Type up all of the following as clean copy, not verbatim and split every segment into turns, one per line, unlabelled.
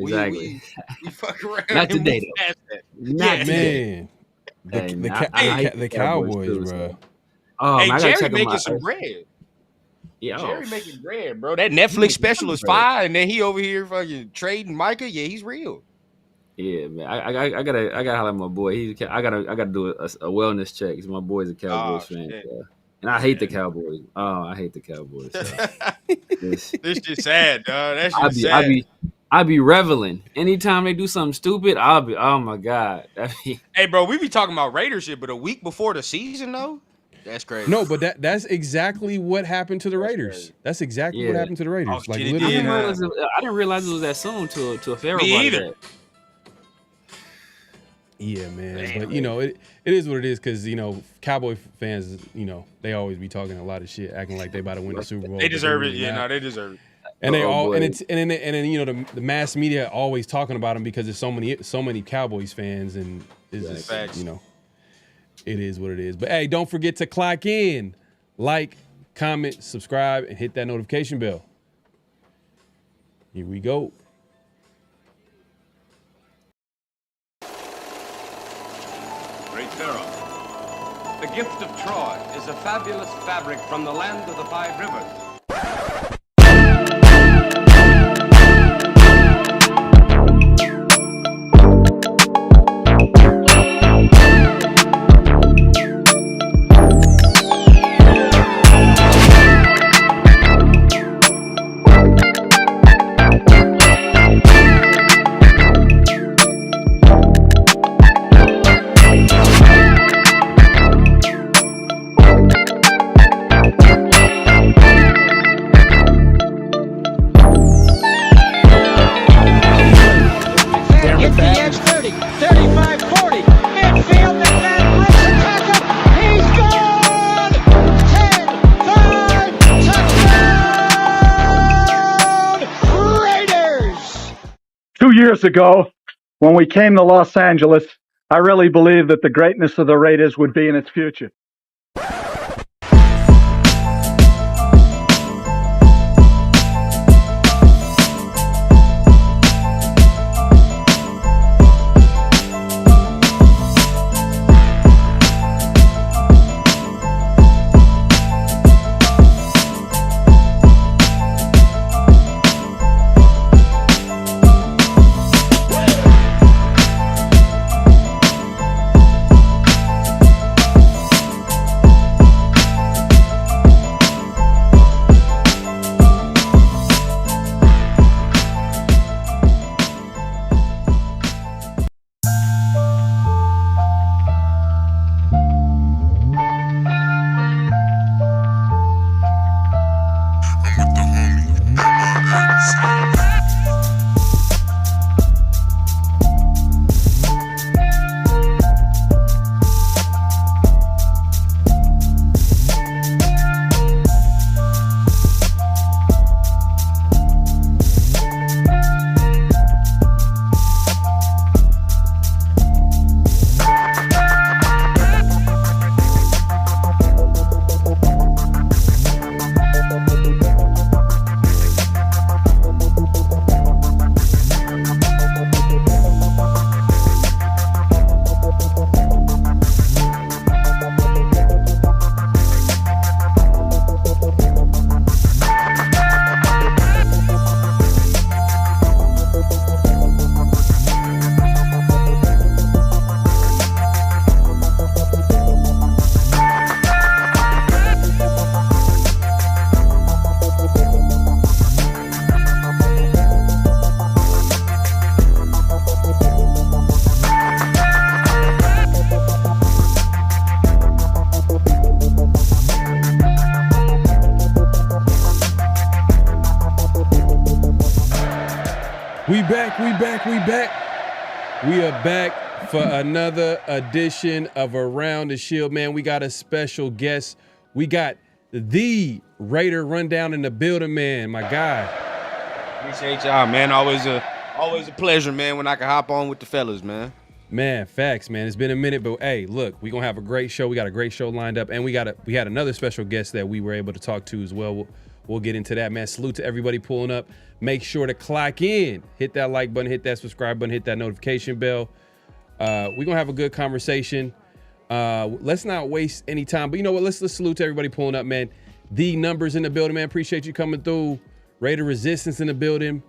Exactly.
We fuck around.
Not today,
though.
Not
man. The Cowboys, bro.
Oh,
hey,
man,
Jerry making some bread.
Yeah,
Jerry making bread, bro. That Netflix special is fire, and then he over here fucking trading Micah. Yeah, he's real.
Yeah, man. I gotta holler at my boy. I gotta do a wellness check because my boy's a Cowboys fan. So. And I hate the Cowboys. Oh, I hate the Cowboys. So.
This just sad, dog. That's just sad.
I be reveling. Anytime they do something stupid, I'll be, oh my God.
Hey, bro, we be talking about Raiders shit, but a week before the season, though? That's crazy.
No, but that's exactly what happened to the Raiders.
Crazy.
That's exactly what happened to the Raiders.
Oh,
like
shit,
literally,
I didn't realize it was that soon to a Pharaoh.
Me either.
Yeah, man. But it is what it is because Cowboy fans, they always be talking a lot of shit, acting like they about to win the Super Bowl.
They deserve it. Yeah, no, they deserve it.
And they all and then the mass media always talking about them because there's so many Cowboys fans, and it's just
facts.
It is what it is. But hey, don't forget to clock in, like, comment, subscribe, and hit that notification bell. Here we go.
Great Pharaoh. The gift of Troy is a fabulous fabric from the land of the five rivers.
Years ago, when we came to Los Angeles, I really believed that the greatness of the Raiders would be in its future.
We are back for another edition of Around the Shield. Man, we got a special guest. We got the Raider Rundown in the building, man. My guy.
Appreciate y'all, man. Always a pleasure, man, when I can hop on with the fellas, man.
Man, facts, man. It's been a minute, but hey, look, we're going to have a great show. We got a great show lined up, and we had another special guest that we were able to talk to as well. We'll get into that, man. Salute to everybody pulling up. Make sure to clock in. Hit that like button, hit that subscribe button, hit that notification bell. We're going to have a good conversation. Let's not waste any time. But you know what? Let's salute to everybody pulling up, man. The numbers in the building, man. Appreciate you coming through. Raider Resistance in the building.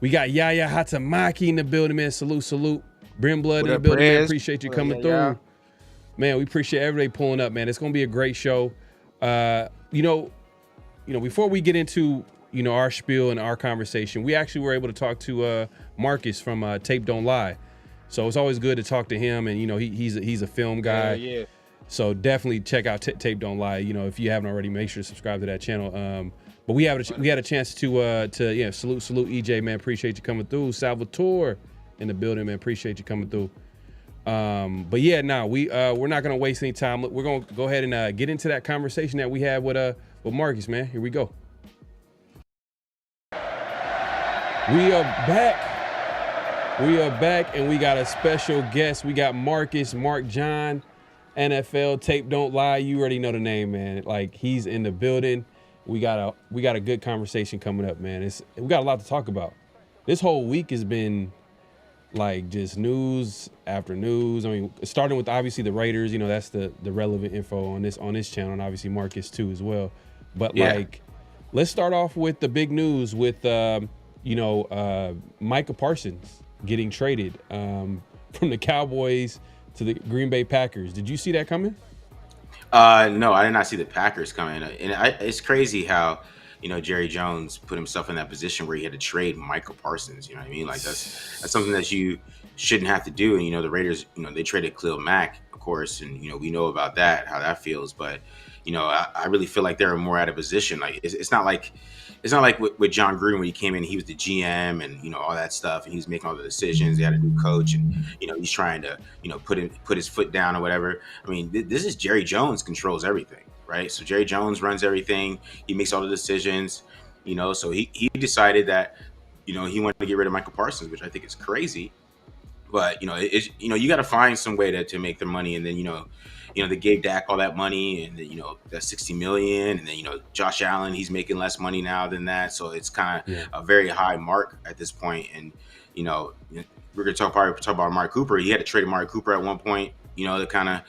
We got Yaya Hatamaki in the building, man. Salute. Brimblood in the building, man. Appreciate you coming through. Man, we appreciate everybody pulling up, man. It's going to be a great show. You know, before we get into, our spiel and our conversation, we actually were able to talk to Marcus from Tape Don't Lie. So it's always good to talk to him, and he's a film guy. Yeah. So definitely check out Tape Don't Lie. If you haven't already, make sure to subscribe to that channel. But we had a chance to salute EJ, man. Appreciate you coming through. Salvatore in the building, man. Appreciate you coming through. But yeah, we're not gonna waste any time. We're gonna go ahead and get into that conversation that we had with Marcus, man. Here we go. We are back, and we got a special guest. We got Marcus, Mark John, NFL Tape Don't Lie. You already know the name, man. Like, he's in the building. We got a good conversation coming up, man. We got a lot to talk about. This whole week has been like just news after news. I mean, starting with obviously the Raiders. That's the relevant info on this channel, and obviously Marcus too as well. But let's start off with the big news with Micah Parsons getting traded from the Cowboys to the Green Bay Packers. Did you see that coming?
No, I did not see the Packers coming. And it's crazy how, Jerry Jones put himself in that position where he had to trade Micah Parsons. You know what I mean? Like, that's something that you shouldn't have to do. And, the Raiders, they traded Khalil Mack, of course. And, we know about that, how that feels. But, I really feel like they're more out of position. Like, it's not like with John Gruden when he came in, he was the GM and, all that stuff. And he was making all the decisions. He had a new coach and, he's trying to, put his foot down or whatever. I mean, this is Jerry Jones controls everything, right? So Jerry Jones runs everything. He makes all the decisions, so he decided that, he wanted to get rid of Micah Parsons, which I think is crazy. But, you got to find some way to make the money. And then, they gave Dak all that money and, that $60 million. And then, Josh Allen, he's making less money now than that. So it's kind of a very high mark at this point. And, we're going to talk about Amari Cooper. He had to trade Amari Cooper at one point, that kind of,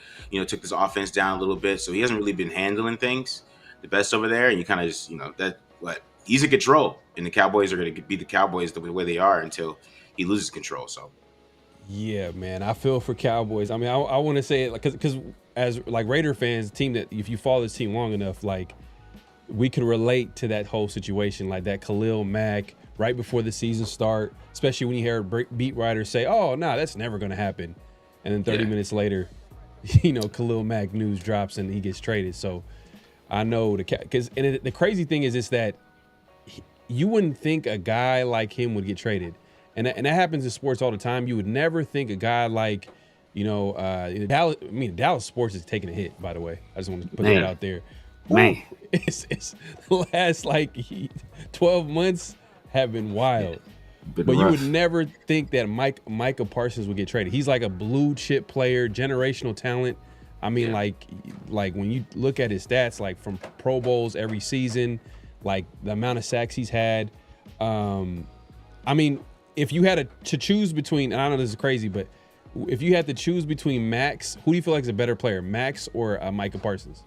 took this offense down a little bit. So he hasn't really been handling things the best over there. And you kind of just, he's in control. And the Cowboys are going to be the Cowboys the way they are until he loses control. So.
Yeah, man, I feel for Cowboys. I mean, I want to say it because as like Raider fans, team that if you follow this team long enough, like we could relate to that whole situation, like that Khalil Mack right before the season start, especially when you hear beat writers say, "Oh, no, that's never going to happen," and then 30 minutes later, Khalil Mack news drops and he gets traded. So I know the crazy thing is that you wouldn't think a guy like him would get traded. And that happens in sports all the time. You would never think a guy like, Dallas sports is taking a hit, by the way. I just want to put that out there.
Man.
It's the last 12 months have been wild. But rough. You would never think that Micah Parsons would get traded. He's like a blue chip player, generational talent. I mean, like when you look at his stats, like from Pro Bowls every season, like the amount of sacks he's had. I mean, if you had to choose between, and I know this is crazy, but if you had to choose between Max, who do you feel like is a better player, Max or Micah Parsons?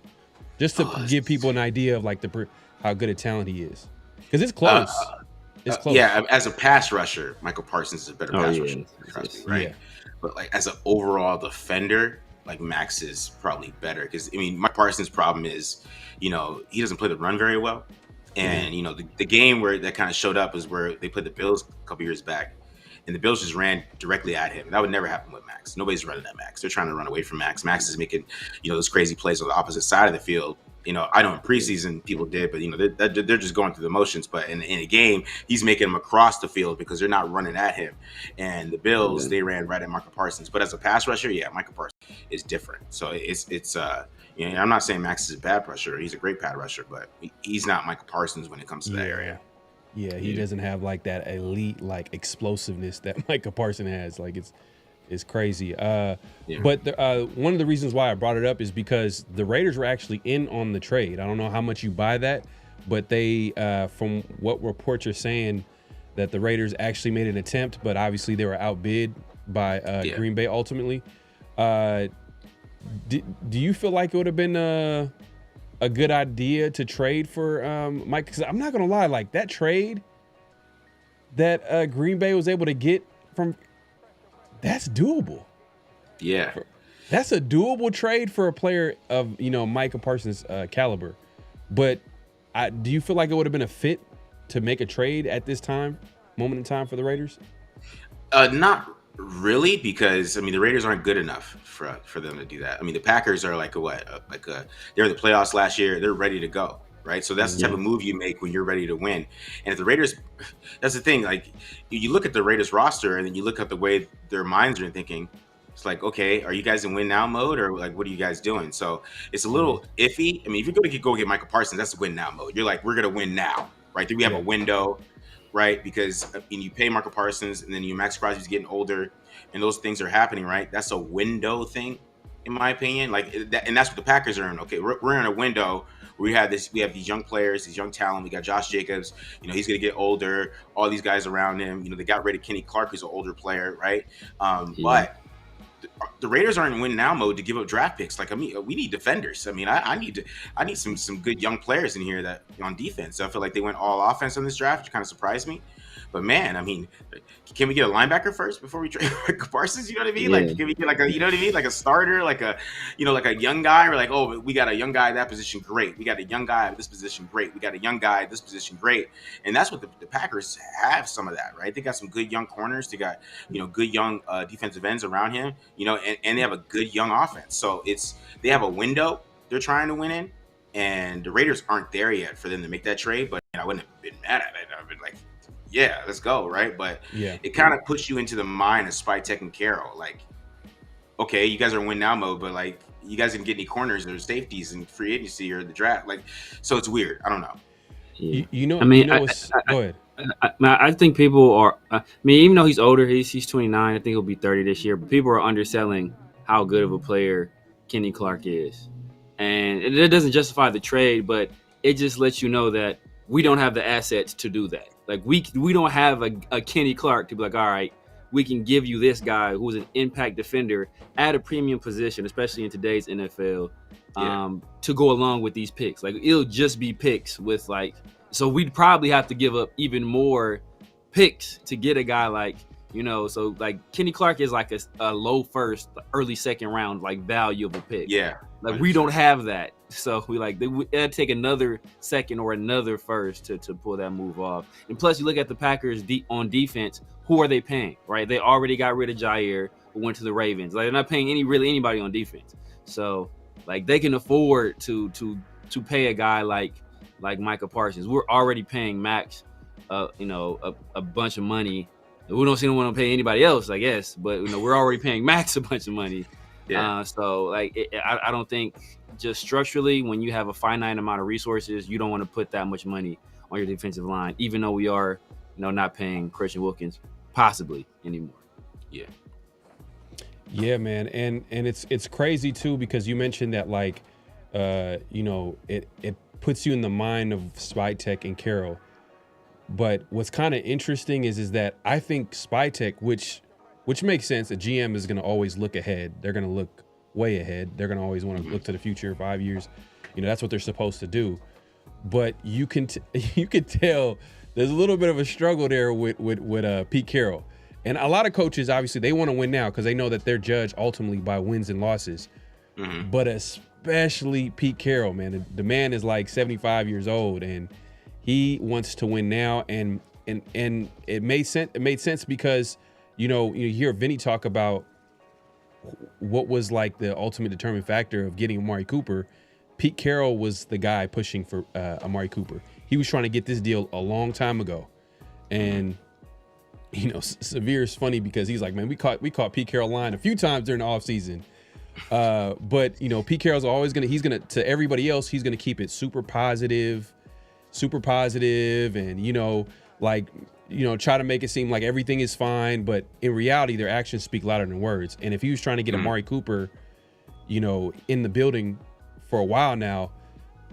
Just to give people an idea of how good a talent he is, because it's close. It's close.
Yeah, as a pass rusher, Michael Parsons is a better pass rusher than Crosby, right? Yeah. But as an overall defender, Max is probably better because Mike Parsons' problem is, he doesn't play the run very well. And, the game where that kind of showed up is where they played the Bills a couple years back. And the Bills just ran directly at him. That would never happen with Max. Nobody's running at Max. They're trying to run away from Max. Max is making, those crazy plays on the opposite side of the field. I know in preseason people did, but, they're just going through the motions. But in a game, he's making them across the field because they're not running at him. And the Bills, they ran right at Micah Parsons. But as a pass rusher, Micah Parsons is different. So it's I'm not saying Max is a bad rusher. He's a great pad rusher, but he's not Micah Parsons when it comes to that area.
Yeah, he doesn't have that elite explosiveness that Micah Parsons has. It's crazy. But one of the reasons why I brought it up is because the Raiders were actually in on the trade. I don't know how much you buy that, but they, from what reports are saying, that the Raiders actually made an attempt, but obviously they were outbid by Green Bay ultimately. Do you feel like it would have been a good idea to trade for Mike? Because I'm not gonna lie, like that trade that Green Bay was able to get from, that's doable.
Yeah,
that's a doable trade for a player of Micah Parsons' caliber. But do you feel like it would have been a fit to make a trade at this moment in time for the Raiders?
Not really, because I mean the Raiders aren't good enough for them to do that. I mean the Packers are they were in the playoffs last year. They're ready to go, right? So that's the type of move you make when you're ready to win. And if the Raiders, that's the thing. Like you look at the Raiders roster and then you look at the way their minds are thinking. It's like, okay, are you guys in win now mode, or like what are you guys doing? So it's a little iffy. I mean, if you're going to go get Micah Parsons, that's win now mode. You're like, we're going to win now, right? Then we have a window, right? Because you pay Micah Parsons, and then Max Crosby's getting older, and those things are happening, right? That's a window thing, in my opinion. Like, and that's what the Packers are in. Okay, we're in a window where we have these young players, these young talent. We got Josh Jacobs. He's going to get older. All these guys around him. They got rid of Kenny Clark, who's an older player, right? But the Raiders aren't in win now mode to give up draft picks. Like, I mean, we need defenders. I mean, I need some good young players in here that on defense. So I feel like they went all offense on this draft, which kind of surprised me. But man, I mean, can we get a linebacker first before we trade Parsons? You know what I mean? Like, can we get like a starter, like a young guy? We're like, oh, we got a young guy at that position, great. We got a young guy at this position, great. We got a young guy at this position, great. And that's what the Packers have, some of that, right? They got some good young corners. They got good young defensive ends around him. And they have a good young offense. So they have a window they're trying to win in, and the Raiders aren't there yet for them to make that trade. But I wouldn't have been mad at it. I've been like, yeah, let's go, right? But it kind of puts you into the mind of Spytek and Carroll. Like, okay, you guys are in win now mode, but like, you guys didn't get any corners or safeties in free agency or the draft. Like, so it's weird. I don't know.
Go ahead.
I think people are. I mean, even though he's older, he's 29. I think he'll be 30 this year. But people are underselling how good of a player Kenny Clark is, and it doesn't justify the trade, but it just lets you know that we don't have the assets to do that. Like we don't have a Kenny Clark to be like, all right, we can give you this guy who's an impact defender at a premium position, especially in today's NFL, to go along with these picks. Like it'll just be picks with like, so we'd probably have to give up even more picks to get a guy like, so like Kenny Clark is like a low first, early second round, like valuable pick.
Yeah.
Like 100%. We don't have that. So we it'd take another second or another first to pull that move off. And plus you look at the Packers on defense, who are they paying, right? They already got rid of Jair, who went to the Ravens. Like they're not paying anybody on defense. So like they can afford to pay a guy like Micah Parsons. We're already paying Max, a bunch of money. We don't seem to want to pay anybody else, I guess, but we're already paying Max a bunch of money. Yeah. So like, I don't think just structurally, when you have a finite amount of resources, you don't want to put that much money on your defensive line, even though we are, not paying Christian Wilkins possibly anymore. Yeah.
Yeah, man, and it's crazy too because you mentioned that like, it puts you in the mind of Spytek and Carroll. But what's kind of interesting is that I think Spytek, which makes sense, a GM is going to always look ahead. They're going to look way ahead. They're going to always want to look to the future, 5 years. That's what they're supposed to do. But you can tell there's a little bit of a struggle there with Pete Carroll. And a lot of coaches, obviously, they want to win now because they know that they're judged ultimately by wins and losses. Mm-hmm. But especially Pete Carroll, man. The man is like 75 years old, and he wants to win now. And it made sense. It made sense because you hear Vinny talk about what was like the ultimate determining factor of getting Amari Cooper. Pete Carroll was the guy pushing for Amari Cooper. He was trying to get this deal a long time ago, and Zamir is funny because he's like, man, we caught Pete Carroll lying a few times during the offseason. But Pete Carroll's always he's gonna to everybody else, he's gonna keep it super positive, and try to make it seem like everything is fine, but in reality, their actions speak louder than words. And if he was trying to get Amari Cooper, in the building for a while now,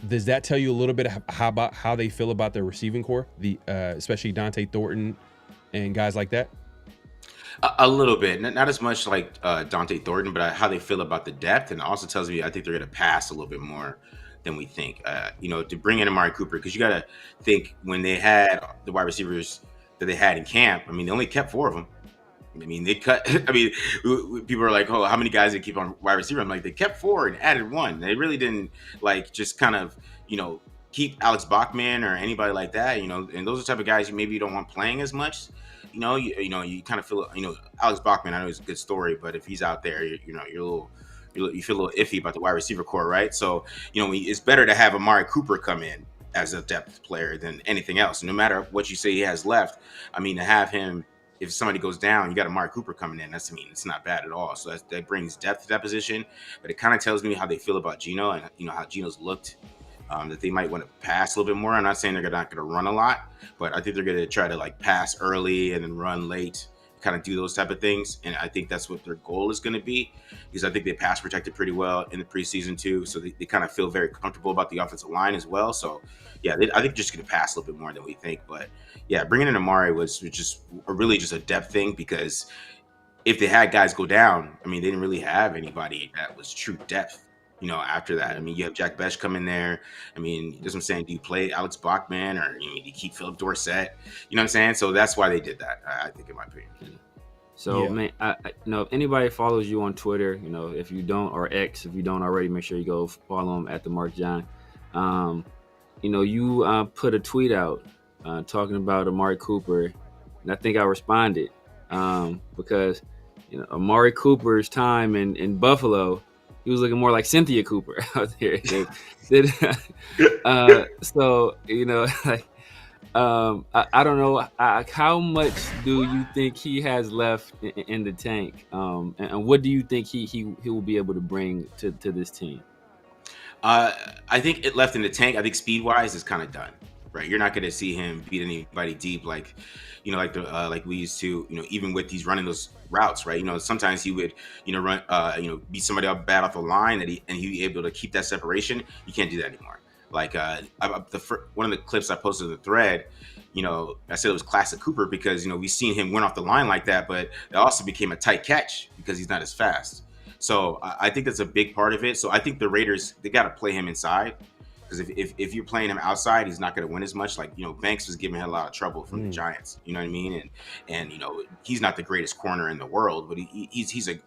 Does that tell you a little bit about how they feel about their receiving core, especially Dante Thornton and guys like that?
A little bit, not as much like Dante Thornton, but how they feel about the depth, and it also tells me I think they're going to pass a little bit more than we think. To bring in Amari Cooper, because you got to think when they had the wide receivers that they had in camp. I mean, they only kept 4 of them. I mean, they cut. I mean, people are like, "Oh, how many guys they keep on wide receiver?" I'm like, they kept 4 and added 1. They really didn't just kind of keep Alex Bachman or anybody like that. And those are the type of guys you don't want playing as much. You kind of feel, Alex Bachman, I know it's a good story, but if he's out there, you feel a little iffy about the wide receiver core, right? So, it's better to have Amari Cooper come in as a depth player than anything else. No matter what you say he has left, I mean, to have him, if somebody goes down, you got Amari Cooper coming in. It's not bad at all. So that brings depth to that position, but it kind of tells me how they feel about Geno and, how Geno's looked. That they might want to pass a little bit more. I'm not saying they're not going to run a lot, but I think they're going to try to pass early and then run late, kind of do those type of things. And I think that's what their goal is going to be, because I think they pass protected pretty well in the preseason too. So they kind of feel very comfortable about the offensive line as well. So yeah, I think they're just going to pass a little bit more than we think. But yeah, bringing in Amari was just a depth thing, because if they had guys go down, I mean, they didn't really have anybody that was true depth. After that, I mean, you have Jack Besh come in there. I mean, that's what I'm saying. Do you play Alex Bachman, or do you keep Philip Dorsett? You know what I'm saying? So that's why they did that, I think, in my opinion.
So, yeah. Man, if anybody follows you on Twitter, if you don't, or X, if you don't already, make sure you go follow him at the Mark John. You put a tweet out talking about Amari Cooper, and I think I responded because, Amari Cooper's time in Buffalo, he was looking more like Cynthia Cooper out there. I don't know how much do you think he has left in the tank, and what do you think he will be able to bring to this team?
I think it left in the tank. I think speed wise is kind of done. Right, you're not going to see him beat anybody deep like we used to. Even with these running those routes, right? Sometimes he would run beat somebody up bad off the line and he'd be able to keep that separation. You can't do that anymore. One of the clips I posted in the thread, I said it was classic Cooper because we've seen him win off the line like that, but it also became a tight catch because he's not as fast. So I think that's a big part of it. So I think the Raiders, they got to play him inside. Because if you're playing him outside, he's not going to win as much. Banks was giving him a lot of trouble from the Giants. You know what I mean? And he's not the greatest corner in the world, but he's a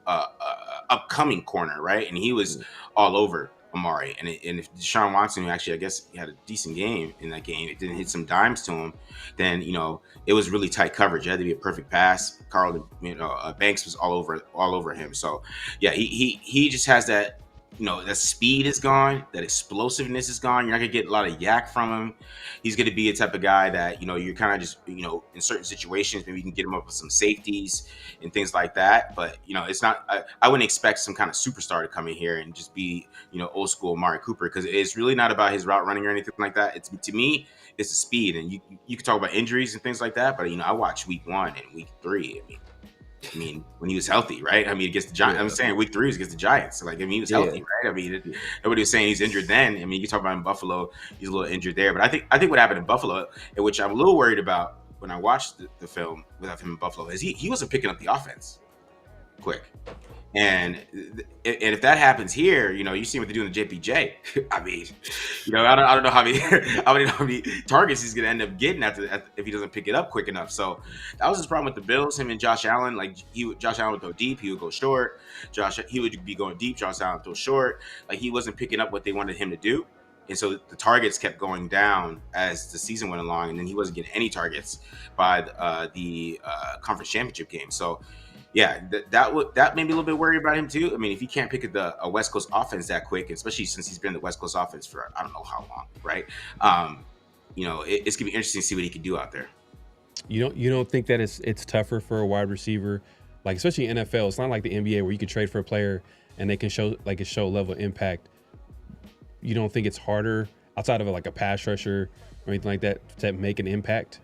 upcoming corner, right? And he was all over Amari. And if Deshaun Watson, who actually I guess he had a decent game in that game, it didn't hit some dimes to him, then it was really tight coverage. It had to be a perfect pass. Banks was all over him. So yeah, he just has that. That speed is gone. That explosiveness is gone. You're not going to get a lot of yak from him. He's going to be a type of guy that, you're kind of just, in certain situations, maybe you can get him up with some safeties and things like that. But, it's not, I wouldn't expect some kind of superstar to come in here and just be, old school Amari Cooper, because it's really not about his route running or anything like that. To me, it's the speed. And you can talk about injuries and things like that. But, I watched week 1 and week 3. I mean, when he was healthy, right? I mean, against the Giants. Yeah. I'm saying week 3 was against the Giants. So, he was healthy, right? I mean, nobody was saying he's injured then. I mean, you talk about in Buffalo, he's a little injured there. But I think what happened in Buffalo, which I'm a little worried about when I watched the film without him in Buffalo, is he wasn't picking up the offense quick. And if that happens here, you see what they're doing to JPJ. I mean, I don't know how many targets he's going to end up getting if he doesn't pick it up quick enough. So that was his problem with the Bills. Him and Josh Allen, Josh Allen would go deep, he would go short. He would be going deep, Josh Allen would go short. He wasn't picking up what they wanted him to do. And so the targets kept going down as the season went along, and then he wasn't getting any targets by the conference championship game. So yeah, that made me a little bit worried about him too. I mean, if he can't pick up a West Coast offense that quick, especially since he's been in the West Coast offense for I don't know how long, right? It's gonna be interesting to see what he can do out there.
You don't think that it's tougher for a wide receiver, especially in NFL? It's not like the NBA where you can trade for a player and they can show a show level impact. You don't think it's harder outside of a pass rusher or anything like that to make an impact?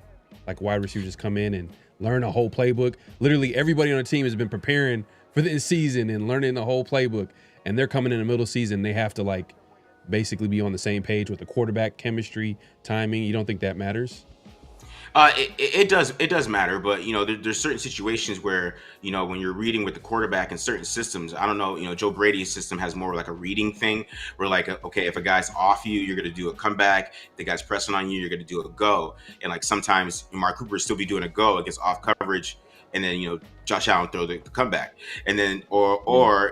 Wide receivers just come in and learn a whole playbook. Literally everybody on the team has been preparing for this season and learning the whole playbook, and they're coming in the middle of the season. They have to basically be on the same page with the quarterback chemistry, timing? You don't think that matters?
It does matter, but there's certain situations where when you're reading with the quarterback in certain systems, I don't know, Joe Brady's system has more like a reading thing where like, okay, if a guy's off you, you're gonna do a comeback. If the guy's pressing on you, you're gonna do a go. And like sometimes Amari Cooper still be doing a go against off coverage, and then Josh Allen throw the comeback, and then or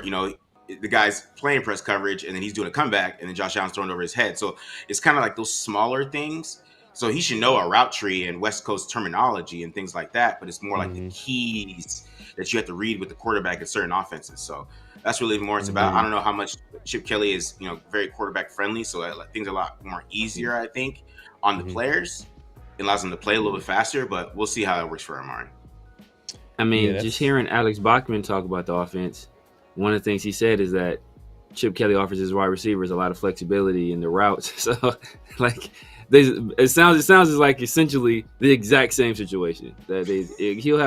the guy's playing press coverage and then he's doing a comeback and then Josh Allen's throwing over his head. So it's kind of like those smaller things. So he should know a route tree and West Coast terminology and things like that, but it's more like the keys that you have to read with the quarterback in certain offenses. So that's really more it's about. I don't know how much Chip Kelly is, very quarterback friendly. So things are a lot more easier, I think, on the players. It allows them to play a little bit faster, but we'll see how it works for Amari.
I mean, just hearing Alex Bachman talk about the offense, one of the things he said is that Chip Kelly offers his wide receivers a lot of flexibility in the routes. So, like, it sounds like essentially the exact same situation. That he'll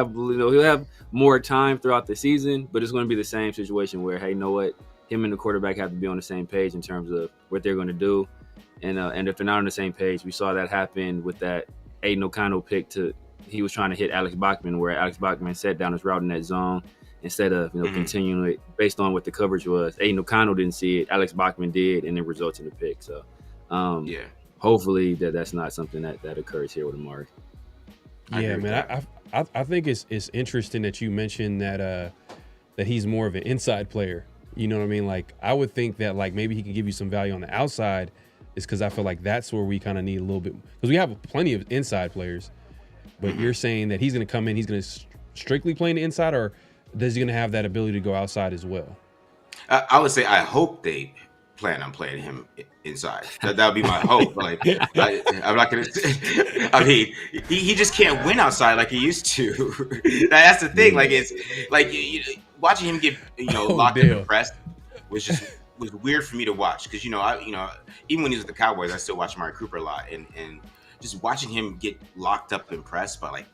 have more time throughout the season, but it's going to be the same situation where, hey, you know what, him and the quarterback have to be on the same page in terms of what they're going to do, and if they're not on the same page, we saw that happen with that Aiden O'Connell pick he was trying to hit Alex Bachman, where Alex Bachman set down his route in that zone instead of continuing it based on what the coverage was. Aiden O'Connell didn't see it, Alex Bachman did, and it results in a pick. So hopefully that's not something that occurs here with Amari.
Yeah, man. I think it's interesting that you mentioned that he's more of an inside player. You know what I mean? Like, I would think that like maybe he can give you some value on the outside, is because I feel like that's where we kind of need a little bit, because we have plenty of inside players. But you're saying that he's going to come in, he's going to strictly play in the inside, or is he going to have that ability to go outside as well?
I would say I hope they plan on playing him inside. That would be my hope. Like, I'm not going to. I mean, he just can't win outside like he used to. That's the thing. Like, it's like watching him get locked up and pressed was weird for me to watch, because even when he was with the Cowboys, I still watch Amari Cooper a lot, and just watching him get locked up and pressed by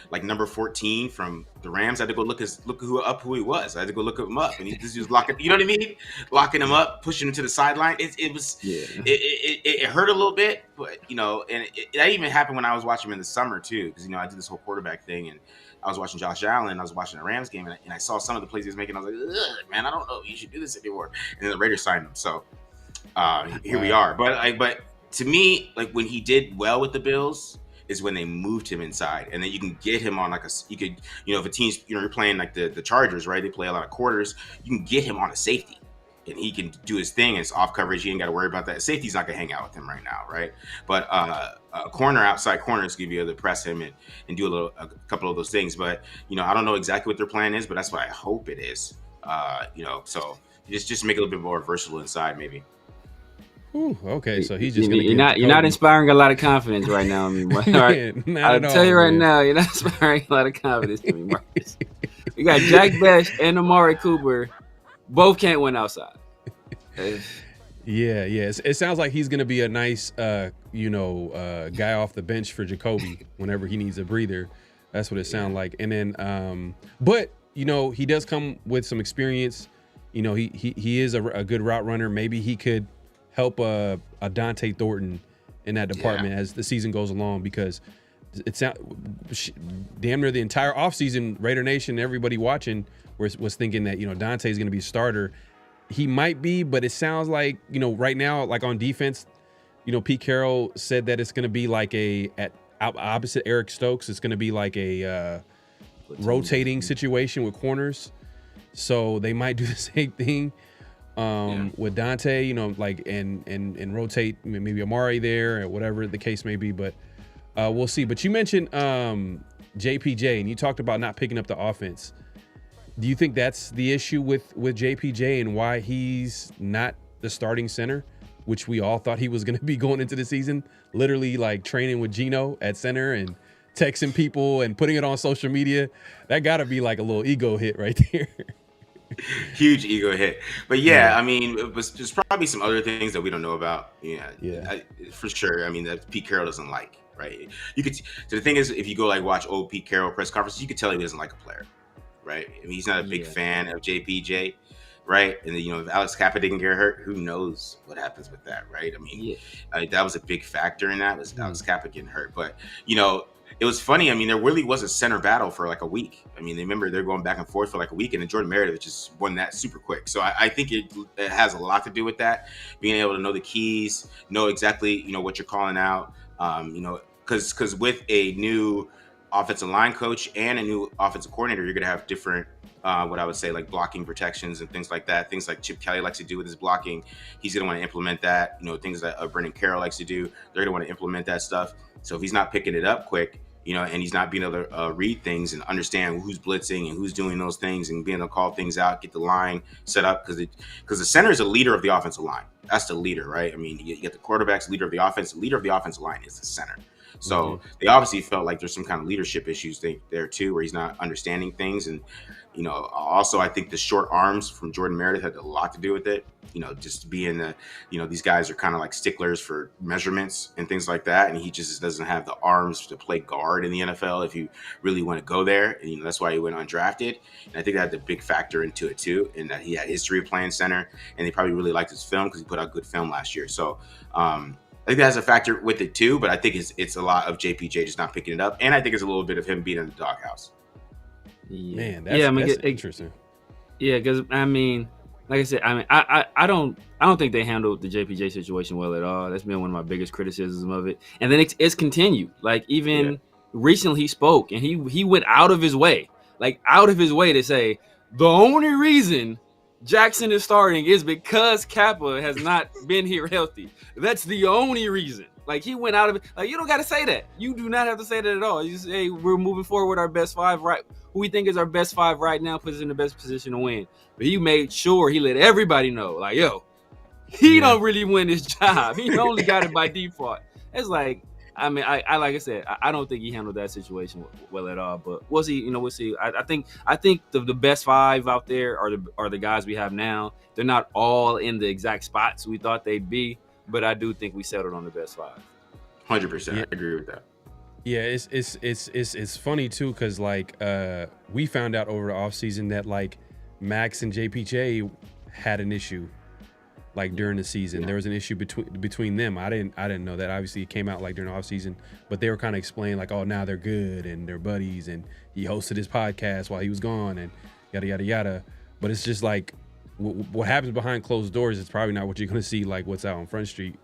like number 14 from the Rams. I had to go look who he was. I had to go look him up, and he was locking. You know what I mean? Locking him up, pushing him to the sideline. It hurt a little bit, but and that even happened when I was watching him in the summer too, because I did this whole quarterback thing, and I was watching Josh Allen. I was watching the Rams game, and I saw some of the plays he was making. I was like, ugh, man, I don't know if you should do this anymore. And then the Raiders signed him, so here we are. But to me, like, when he did well with the Bills is when they moved him inside, and then you can get him on if a team's you're playing like the Chargers, right? They play a lot of quarters. You can get him on a safety, and he can do his thing. It's off coverage. He ain't got to worry about that. Safety's not gonna hang out with him right now, right? But outside corners give you able to press him and do a couple of those things. But I don't know exactly what their plan is, but that's what I hope it is. So just make it a little bit more versatile inside, maybe.
Ooh, okay, so he's just
you're not inspiring a lot of confidence right now. I mean, I'll tell you right now, you're not inspiring a lot of confidence to me, Marcus. You got Jack Bech and Amari Cooper, both can't win outside.
Yeah. It sounds like he's gonna be a nice, guy off the bench for Jacoby whenever he needs a breather. That's what it sounds like. And then, but he does come with some experience. He is a good route runner. Maybe he could help a Dante Thornton in that department as the season goes along, because it's damn near the entire offseason, Raider Nation, everybody watching was thinking that Dante's going to be a starter. He might be, but it sounds like right now, like on defense, Pete Carroll said that it's going to be like at opposite Eric Stokes. It's going to be like a rotating situation with corners, so they might do the same thing. With Dante, and rotate maybe Amari there or whatever the case may be, but we'll see. But you mentioned JPJ, and you talked about not picking up the offense. Do you think that's the issue with JPJ and why he's not the starting center, which we all thought he was going to be going into the season, literally like training with Gino at center and texting people and putting it on social media? That got to be like a little ego hit right there.
Huge ego hit. But I mean, there's probably some other things that we don't know about. For sure. I mean, that Pete Carroll doesn't like, right? So the thing is, if you go watch old Pete Carroll press conferences, you could tell he doesn't like a player, right? I mean, he's not a big fan of JPJ. right? And then, if Alex Kappa didn't get hurt, who knows what happens with that, right? I mean, that was a big factor in that, was Alex Kappa getting hurt. But, it was funny. I mean, there really was a center battle for like a week. I mean, remember they're going back and forth for like a week, and then Jordan Meredith just won that super quick. So I think it has a lot to do with that, being able to know the keys, know exactly, what you're calling out, because with a new offensive line coach and a new offensive coordinator, you're going to have different, what I would say, like blocking protections and things like that. Things like Chip Kelly likes to do with his blocking. He's going to want to implement that. Things that Brendan Carroll likes to do, they're going to want to implement that stuff. So if he's not picking it up quick, and he's not being able to read things and understand who's blitzing and who's doing those things and being able to call things out, get the line set up, because the center is a leader of the offensive line. That's the leader, right? I mean, you get the quarterback's leader of the offense. The leader of the offensive line is the center. So they obviously felt like there's some kind of leadership issues there too, where he's not understanding things. And, also I think the short arms from Jordan Meredith had a lot to do with it. Just being these guys are kind of like sticklers for measurements and things like that. And he just doesn't have the arms to play guard in the NFL if you really want to go there. And, that's why he went undrafted. And I think that had the big factor into it too, in that he had history of playing center, and they probably really liked his film because he put out good film last year. So, I think that has a factor with it too, but I think it's a lot of JPJ just not picking it up, and I think it's a little bit of him being in the doghouse.
Man, that's interesting.
Yeah, because I mean, like I said, I don't think they handled the JPJ situation well at all. That's been one of my biggest criticisms of it, and then it's continued. Like even recently, he spoke and he went out of his way to say the only reason Jackson is starting is because Kappa has not been here healthy. That's the only reason. Like, he went out of it. Like, you don't got to say that. You do not have to say that at all. You just say, hey, we're moving forward with our best five, right? Who we think is our best five right now puts us in the best position to win. But he made sure he let everybody know, like, yo, he don't really win this job. He only got it by default. It's like, I mean, I like I said, I don't think he handled that situation well at all. But we'll see. We'll see. I think the best five out there are the guys we have now. They're not all in the exact spots we thought they'd be, but I do think we settled on the best five.
100%. I agree with that.
Yeah, it's funny too, because like we found out over the offseason that like Max and JPJ had an issue. Like during the season, there was an issue between them. I didn't know that. Obviously, it came out like during the offseason, but they were kind of explaining like, oh, now they're good and they're buddies, and he hosted his podcast while he was gone, and yada yada yada. But it's just like what happens behind closed doors is probably not what you're gonna see like what's out on Front Street,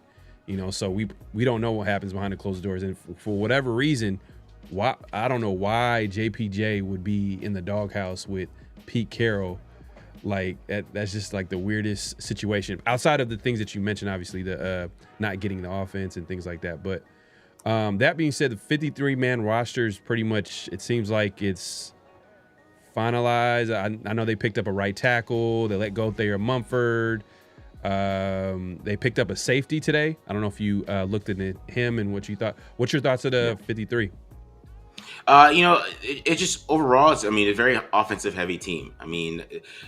So we don't know what happens behind the closed doors, and for whatever reason, I don't know why JPJ would be in the doghouse with Pete Carroll. Like that's just like the weirdest situation outside of the things that you mentioned, obviously the not getting the offense and things like that. But that being said, the 53-man roster is pretty much, it seems like it's finalized. I know they picked up a right tackle. They let go Thayer Mumford. They picked up a safety today. I don't know if you looked at him and what you thought. What's your thoughts of the 53?
It just overall, it's a very offensive heavy team. I mean,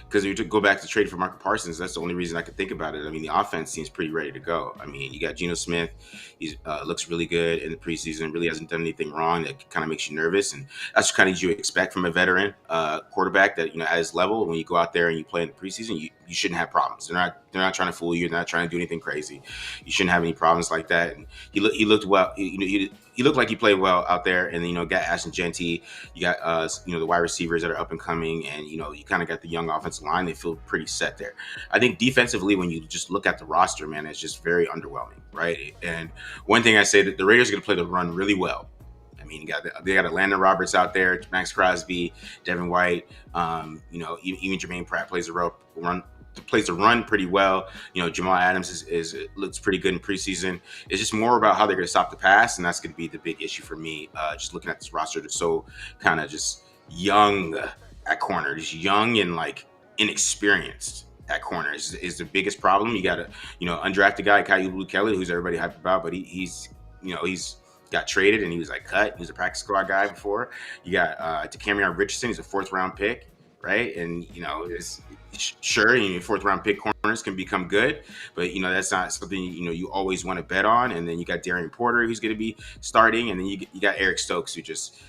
because you go back to trade for Micah Parsons, that's the only reason I could think about it. I mean, the offense seems pretty ready to go. I mean, you got Geno Smith. He looks really good in the preseason, really hasn't done anything wrong that kind of makes you nervous. And that's kind of what you expect from a veteran quarterback that, at his level, when you go out there and you play in the preseason, you shouldn't have problems. They're not trying to fool you. They're not trying to do anything crazy. You shouldn't have any problems like that. And he looked well. He looked like he played well out there. And then, got Ashton Genty. You got the wide receivers that are up and coming, and you kind of got the young offensive line. They feel pretty set there. I think defensively, when you just look at the roster, man, it's just very underwhelming, right? And one thing I say that the Raiders are going to play the run really well. I mean, they got Landon Roberts out there, Max Crosby, Devin White. Even Jermaine Pratt plays the run pretty well. Jamal Adams looks pretty good in preseason. It's just more about how they're going to stop the pass, and that's going to be the big issue for me. Just looking at this roster, they're so kind of just young at corner, just young and like inexperienced at corner is the biggest problem. You got a undrafted guy, Kyle Kelly, who's everybody hyped about, but he's got traded and he was like cut. He was a practice squad guy before. You got Takamian Richardson. He's a 4th round pick, right? And it's sure, 4th round pick corners can become good, but that's not something you always want to bet on. And then you got Darian Porter, who's going to be starting, and then you got Eric Stokes, who just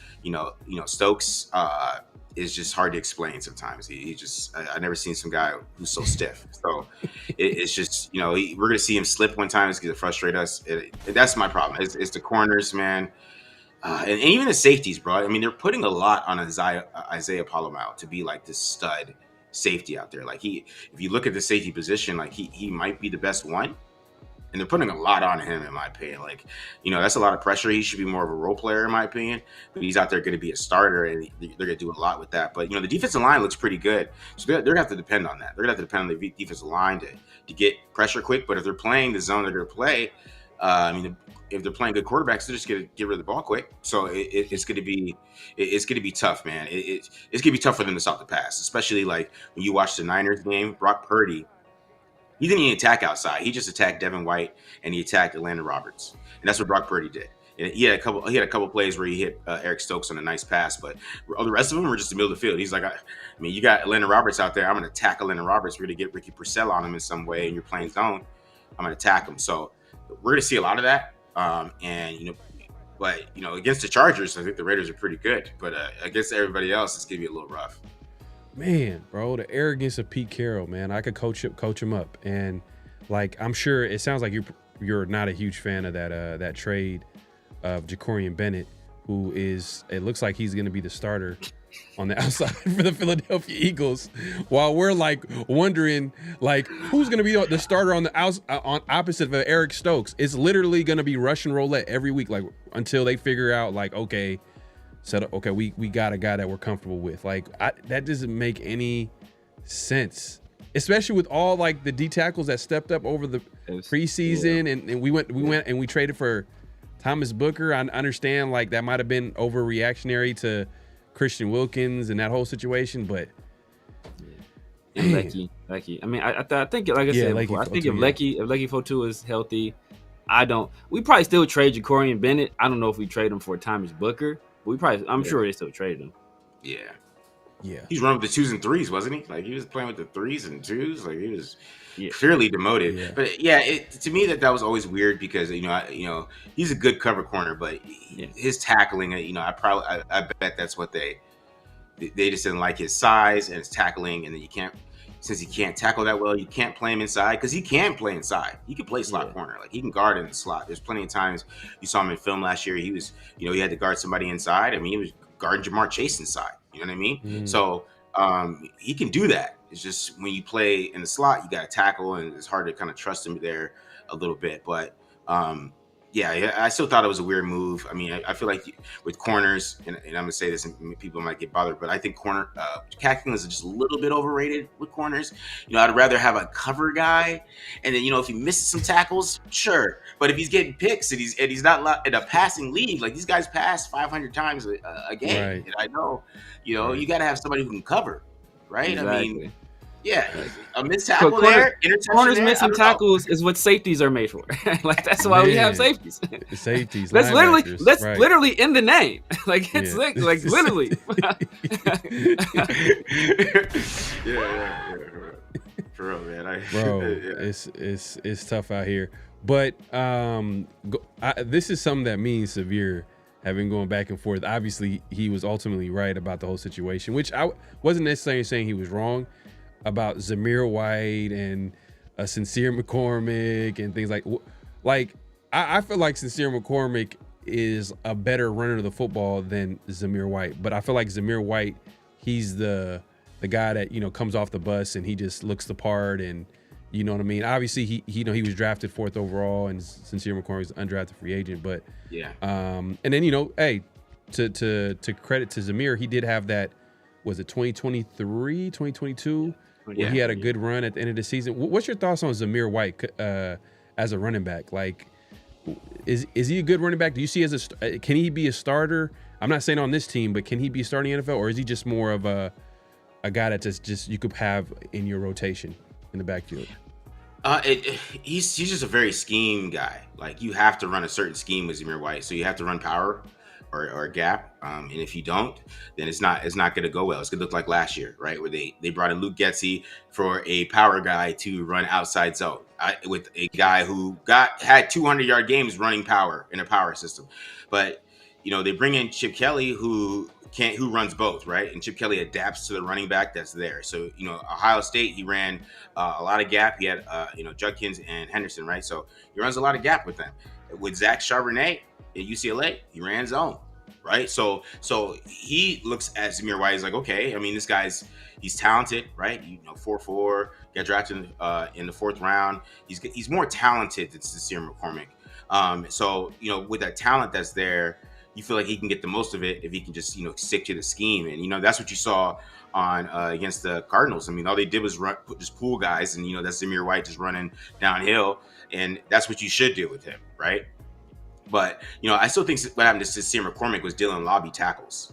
Stokes is just hard to explain sometimes. He just I never seen some guy who's so stiff. So it's just we're gonna see him slip one time. It's gonna frustrate us. That's my problem. It's the corners, man. And even the safeties, bro. I mean, they're putting a lot on Isaiah Palomau to be like this stud safety out there. Like if you look at the safety position, like he might be the best one, and they're putting a lot on him, in my opinion. Like, that's a lot of pressure. He should be more of a role player, in my opinion. But he's out there going to be a starter, and they're going to do a lot with that. But the defensive line looks pretty good, so they're going to have to depend on that. They're going to have to depend on the defensive line to get pressure quick. But if they're playing the zone they're going to play, if they're playing good quarterbacks, they're just going to get rid of the ball quick. So it's going to be tough, man. It's going to be tough for them to stop the pass, especially like when you watch the Niners game. Brock Purdy, he didn't even attack outside. He just attacked Devin White and he attacked Landon Roberts, and that's what Brock Purdy did. And he had a couple plays where he hit Eric Stokes on a nice pass, but all the rest of them were just in the middle of the field. He's like, you got Landon Roberts out there. I'm going to tackle Landon Roberts. We're going to get Ricky Purcell on him in some way, and you're playing zone. I'm going to attack him. So we're going to see a lot of that. But against the Chargers, I think the Raiders are pretty good. But against everybody else, it's going to be a little rough.
Man, bro, the arrogance of Pete Carroll, man. I could coach him up, and like I'm sure it sounds like you're not a huge fan of that trade of Jakorian Bennett, who it looks like he's going to be the starter on the outside for the Philadelphia Eagles, while we're like wondering like who's going to be the starter on the on opposite of Eric Stokes. It's literally going to be Russian roulette every week, like until they figure out like we got a guy that we're comfortable with. Like that doesn't make any sense, especially with all like the D tackles that stepped up over the preseason, and we went and we traded for Thomas Booker. I understand like that might have been overreactionary to Christian Wilkins and that whole situation, but
Lecky. I mean, I think like I said before, I think if Lecky Fotu is healthy, we probably still trade Jakorian Bennett. I don't know if we trade him for Thomas Booker. I'm sure they still trade him.
Yeah. He's running with the 2s and 3s, wasn't he? Like he was playing with the 3s and 2s. Like he was clearly demoted. Yeah. But to me that was always weird because he's a good cover corner, but his tackling, I bet that's what they just didn't like his size and his tackling, and then since he can't tackle that well, you can't play him inside because he can play inside. He can play slot corner, like he can guard in the slot. There's plenty of times you saw him in film last year. He was, he had to guard somebody inside. I mean, he was guarding Jamar Chase inside. You know what I mean? Mm. So he can do that. It's just when you play in the slot, you got to tackle, and it's hard to kind of trust him there a little bit. But I still thought it was a weird move. I mean, I feel like with corners, and I'm going to say this, and people might get bothered, but I think tackling is just a little bit overrated with corners. I'd rather have a cover guy, and then if he misses some tackles, sure. But if he's getting picks and he's not in a passing league, like these guys pass 500 times a game, right. And I know, you got to have somebody who can cover, right?
Exactly.
I mean. Yeah, a missed tackle there.
Corners missing tackles is what safeties are made for. Like that's why we have safeties.
Safeties.
That's literally in the name. Like it's like literally.
For real, man.
It's tough out here. But this is something that me and Zamir have been going back and forth. Obviously, he was ultimately right about the whole situation, which I wasn't necessarily saying he was wrong about Zamir White and Sincere McCormick and things like I feel like Sincere McCormick is a better runner of the football than Zamir White, but I feel like Zamir White, he's the guy that comes off the bus and he just looks the part, and you know what I mean. Obviously he was drafted 4th overall, and Sincere McCormick's an undrafted free agent, but and then hey, to credit to Zamir, he did have that, was it 2023 2022 where he had a good run at the end of the season. What's your thoughts on Zamir White as a running back? Like, is he a good running back? Do you see can he be a starter? I'm not saying on this team, but can he be starting NFL, or is he just more of a guy that just you could have in your rotation in the backfield?
He's just a very scheme guy. Like you have to run a certain scheme with Zamir White, so you have to run power or gap, and if you don't, then it's not going to go well. It's going to look like last year, right, where they brought in Luke Getsy for a power guy to run outside zone with a guy who had 200-yard games running power in a power system. But they bring in Chip Kelly who runs both, right? And Chip Kelly adapts to the running back that's there. So, Ohio State, he ran a lot of gap. He had, Judkins and Henderson, right? So he runs a lot of gap with them. With Zach Charbonnet at UCLA, he ran zone, right? So he looks at Zamir White. He's like, okay, I mean, this guy's, he's talented, right? 4'4", got drafted in the 4th round. He's more talented than Sincere McCormick. So, with that talent that's there, you feel like he can get the most of it if he can just, stick to the scheme. And, that's what you saw on against the Cardinals. I mean, all they did was just pull guys, and, that's Zamir White just running downhill. And that's what you should do with him, right? But, I still think what happened to Sincere McCormick was Dylan Lobby tackles.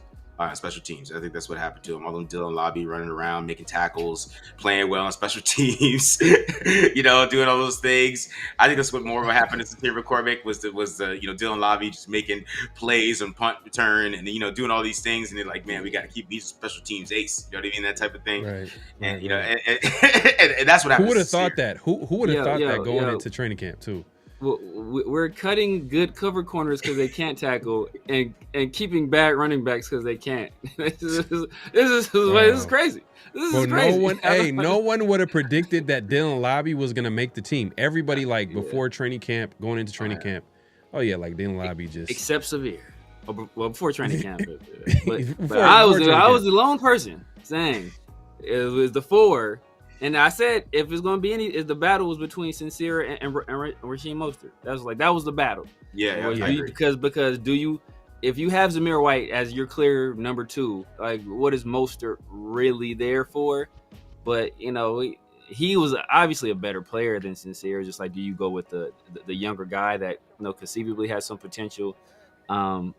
Special teams. I think that's what happened to him. All them Dylan Lobby running around, making tackles, playing well on special teams, doing all those things. I think that's what more of what happened to Sincere McCormick was the Dylan Lobby just making plays on punt return and doing all these things. And they're like, man, we got to keep these special teams ace. You know what I mean? That type of thing. Right. And and that's what happened.
Who would have thought that? Who would have thought that going into training camp too?
We're cutting good cover corners because they can't tackle, and keeping bad running backs because they can't. This is crazy. This is crazy.
No one would have predicted that Dylan Lobby was gonna make the team. Everybody before training camp, going into training camp. Oh yeah, like Dylan Lobby just
except Severe. Well, before training camp, but I was the lone person saying it was the 4. And I said, if it's going to be if the battle was between Sincere and Raheem Mostert, that was the battle.
Yeah,
because if you have Zamir White as your clear number 2, like what is Mostert really there for? But he was obviously a better player than Sincere. Just like, do you go with the younger guy that conceivably has some potential? I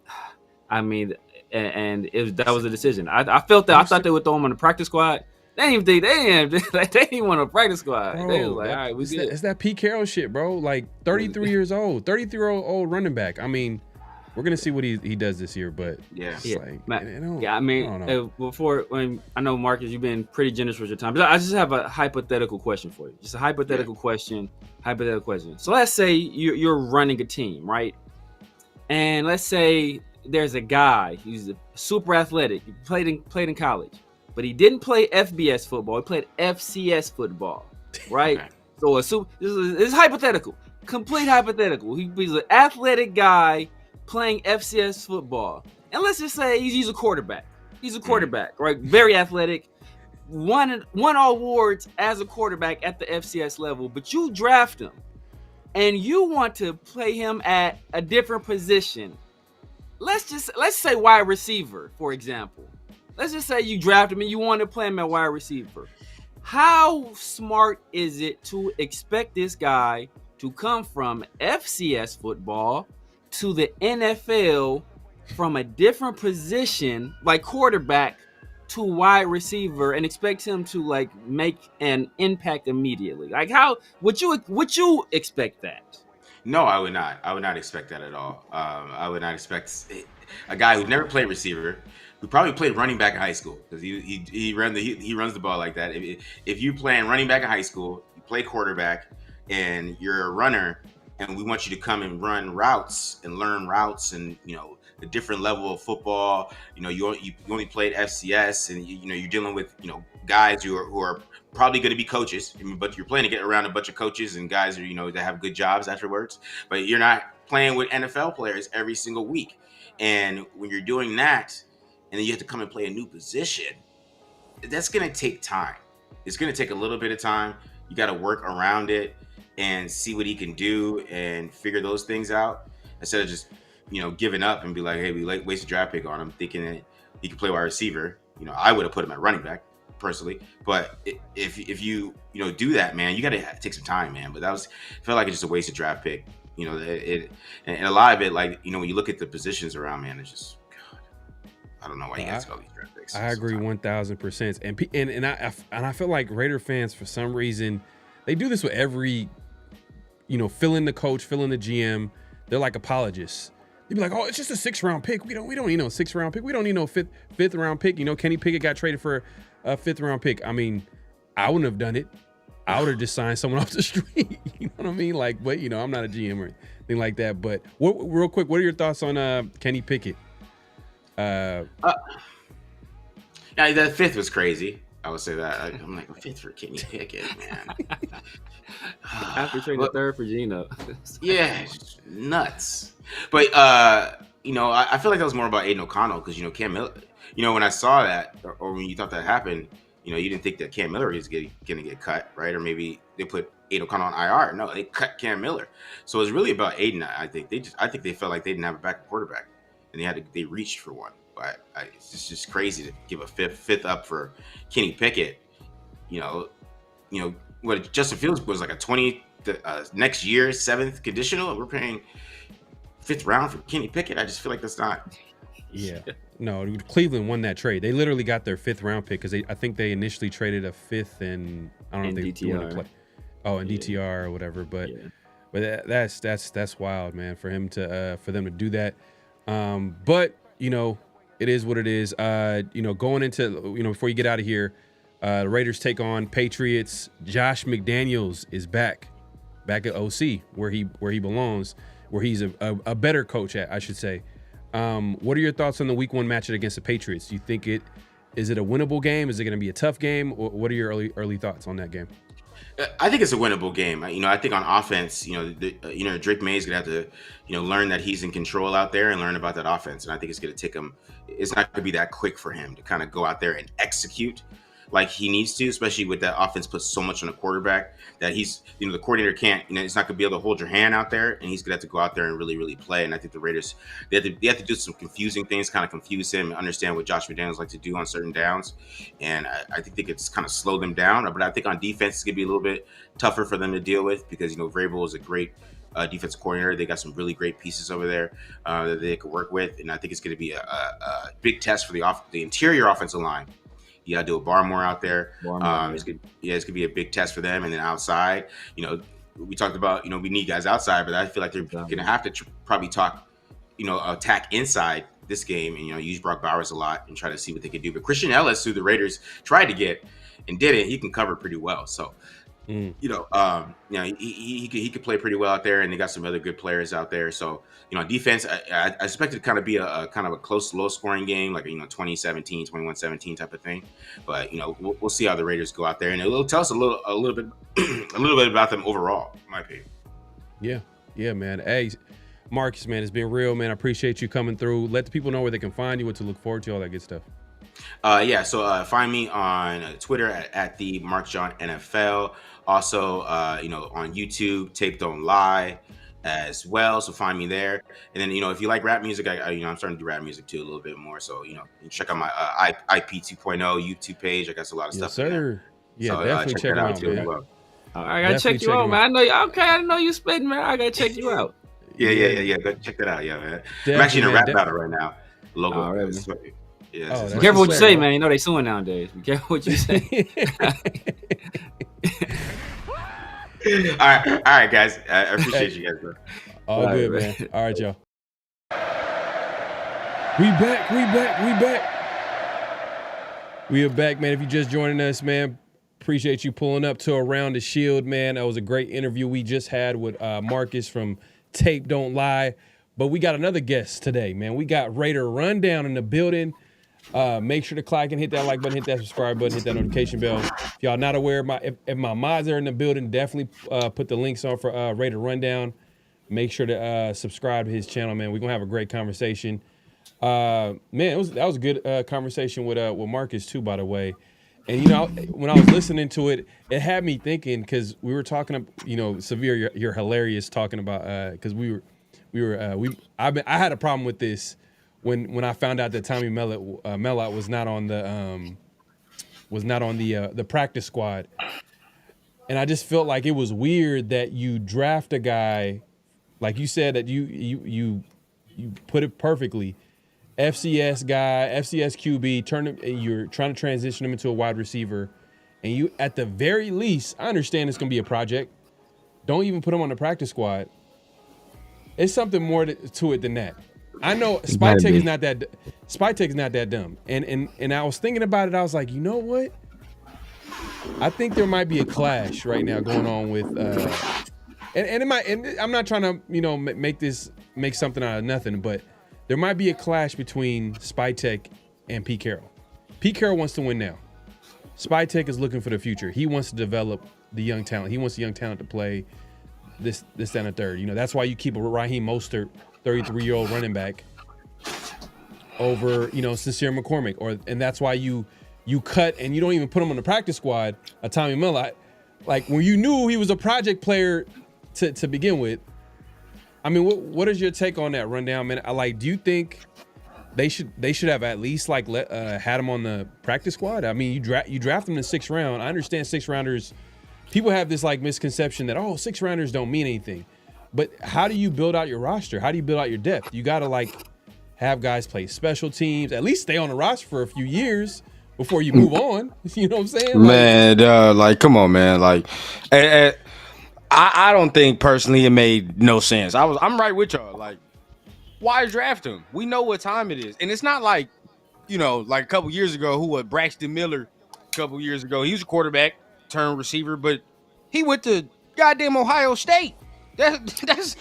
mean, that was a decision. I felt that. I thought they would throw him on the practice squad. They didn't want a practice squad.
Bro,
they was like, all right, we good.
It's that Pete Carroll shit, bro. Like 33 years old, 33-year-old running back. I mean, we're gonna see what he does this year, but
before, I know Marcus, you've been pretty generous with your time, but I just have a hypothetical question for you. Just a hypothetical question. So let's say you're running a team, right? And let's say there's a guy who's super athletic. He played in college. But he didn't play FBS football. He played FCS football, right? Okay. So this is hypothetical, complete hypothetical. He's an athletic guy playing FCS football, and let's just say he's a quarterback. He's a quarterback, right? Very athletic. Won all awards as a quarterback at the FCS level. But you draft him, and you want to play him at a different position. Let's say wide receiver, for example. Let's just say you draft him and you want to play him at wide receiver. How smart is it to expect this guy to come from FCS football to the NFL from a different position, like quarterback, to wide receiver, and expect him to make an impact immediately? Like, how would you expect that?
No, I would not. I would not expect that at all. I would not expect a guy who's never played receiver, who probably played running back in high school, because he runs the ball like that. If you play running back in high school, you play quarterback, and you're a runner, and we want you to come and run routes and learn routes and a different level of football. You only played FCS, and you're dealing with guys who are probably going to be coaches, but you're playing to get around a bunch of coaches and guys that have good jobs afterwards. But you're not playing with NFL players every single week, and when you're doing that, and then you have to come and play a new position, that's going to take time. It's going to take a little bit of time. You got to work around it and see what he can do and figure those things out, instead of just, giving up and be like, hey, we waste a draft pick on him, thinking that he can play wide receiver. I would have put him at running back personally, but if you do that, man, you got to take some time, man. But felt like it's just a wasted draft pick. And a lot of it, when you look at the positions around, man, it's just, I don't know why you guys got all these draft picks.
I agree 1,000%. And I feel like Raider fans, for some reason, they do this with every, fill in the coach, fill in the GM. They're like apologists. They'd be like, oh, it's just a 6th-round pick. We don't need no 6th-round pick. We don't need no fifth round pick. Kenny Pickett got traded for a 5th-round pick. I mean, I wouldn't have done it. I would have just signed someone off the street. You know what I mean? Like, but I'm not a GM or anything like that. But real quick, what are your thoughts on Kenny Pickett?
Yeah, the fifth was crazy. I would say that. I'm like, a fifth for Kenny Pickett, man.
After trading the third for Geno.
Yeah, it's nuts. But I feel like that was more about Aiden O'Connell because Cam Miller. When I saw that, or when you thought that happened, you didn't think that Cam Miller was going to get cut, right? Or maybe they put Aiden O'Connell on IR. No, they cut Cam Miller. So it was really about Aiden. I think they felt like they didn't have a backup quarterback, and they reached for one. But it's just crazy to give a fifth up for Kenny Pickett. What Justin Fields was like a 20 next year 7th conditional, and we're paying 5th round for Kenny Pickett. I just feel like that's not.
Yeah. No, Cleveland won that trade. They literally got their 5th round pick because I think they initially traded a 5th and I don't know if they
DTR.
Want to play. Oh, and DTR or whatever. But that's wild, man, for them to do that. But it is what it is. Going into before you get out of here, the Raiders take on Patriots. Josh McDaniels is back at OC where he belongs, where he's a better coach at, I should say. What are your thoughts on the Week 1 matchup against the Patriots? Do you think is it a winnable game? Is it going to be a tough game? What are your early thoughts on that game?
I think it's a winnable game. I think on offense, Drake May is going to have to, learn that he's in control out there and learn about that offense. And I think it's going to take him. It's not going to be that quick for him to kind of go out there and execute like he needs to, especially with that offense puts so much on the quarterback that he's, the coordinator can't, it's not going to be able to hold your hand out there, and he's going to have to go out there and really, really play. And I think the Raiders, they have to do some confusing things, kind of confuse him and understand what Josh McDaniels like to do on certain downs. And I think they could kind of slow them down. But I think on defense, it's going to be a little bit tougher for them to deal with because, Vrabel is a great defensive coordinator. They got some really great pieces over there that they could work with. And I think it's going to be a big test for the interior offensive line. You got to do a Barmore out there. It's gonna be a big test for them. And then outside, we talked about, we need guys outside, but I feel like they're gonna have to probably talk, attack inside this game and use Brock Bowers a lot and try to see what they can do. But Christian Ellis, who the Raiders tried to get and didn't, he can cover pretty well. So. He could play pretty well out there, and they got some other good players out there. So, defense, I expect it to kind of be a kind of a close, low-scoring game, like 2017, 21-17 type of thing. But we'll see how the Raiders go out there, and it'll tell us a little bit about them overall, in my opinion.
Yeah, man. Hey, Marcus, man, it's been real, man. I appreciate you coming through. Let the people know where they can find you, what to look forward to, all that good stuff.
So find me on Twitter at the Mark John NFL. Also, on YouTube, Tape Don't Lie as well. So find me there. And then, if you like rap music, I'm starting to do rap music too a little bit more. So, you check out my IP 2.0 YouTube page. I got a lot of stuff.
Yes, sir. Yeah, so, definitely check it out, man.
Well. I gotta check you out, man. I know you. Okay, I didn't know you spitting, man. I gotta check you out.
Yeah. Go check that out, man. Definitely, I'm actually in a rap battle right now. Logo.
All right,
yeah,
be careful what you say, man. They suing nowadays. Be careful what you say.
All right, guys. I appreciate you guys, bro.
All good, man. All right, y'all. We back. We are back, man. If you're just joining us, man, appreciate you pulling up to Around the Shield, man. That was a great interview we just had with Marcus from Tape Don't Lie. But we got another guest today, man. We got Raider Rundown in the building. Make sure to click and hit that like button, hit that subscribe button, hit that notification bell. If y'all not aware, if my mods are in the building, definitely put the links on for Raider Rundown. Make sure to subscribe to his channel, man. We're gonna have a great conversation. Man, that was a good conversation with Marcus too, by the way. And when I was listening to it, it had me thinking because we were talking, Zamir, you're hilarious talking about because I had a problem with this. When I found out that Tommy Mellott was not on the practice squad, and I just felt like it was weird that you draft a guy, like you said that you put it perfectly, FCS guy, FCS QB, you're trying to transition him into a wide receiver, and you at the very least, I understand it's gonna be a project. Don't even put him on the practice squad. It's something more to it than that. I know Spy Tech is not that dumb. And I was thinking about it. I was like, you know what? I think there might be a clash right now going on with, and it might. And I'm not trying to make something out of nothing, but there might be a clash between Spytek and Pete Carroll. Pete Carroll wants to win now. Spytek is looking for the future. He wants to develop the young talent. He wants the young talent to play this, that, and the third. That's why you keep a Raheem Mostert, 33-year-old running back, over Sincere McCormick, and that's why you cut and you don't even put him on the practice squad. Tommy Millott, like when you knew he was a project player to begin with. I mean, what is your take on that rundown, man? Do you think they should have at least had him on the practice squad? I mean, you draft him in the 6th round. I understand 6th rounders. People have this misconception that 6th rounders don't mean anything, but how do you build out your roster? How do you build out your depth? You got to have guys play special teams, at least stay on the roster for a few years before you move on. You know what I'm saying?
Man, come on, man. I don't think personally it made no sense. I'm right with y'all. Why draft him? We know what time it is. And it's not a couple years ago, Braxton Miller a couple years ago, he was a quarterback turned receiver, but he went to goddamn Ohio State. That's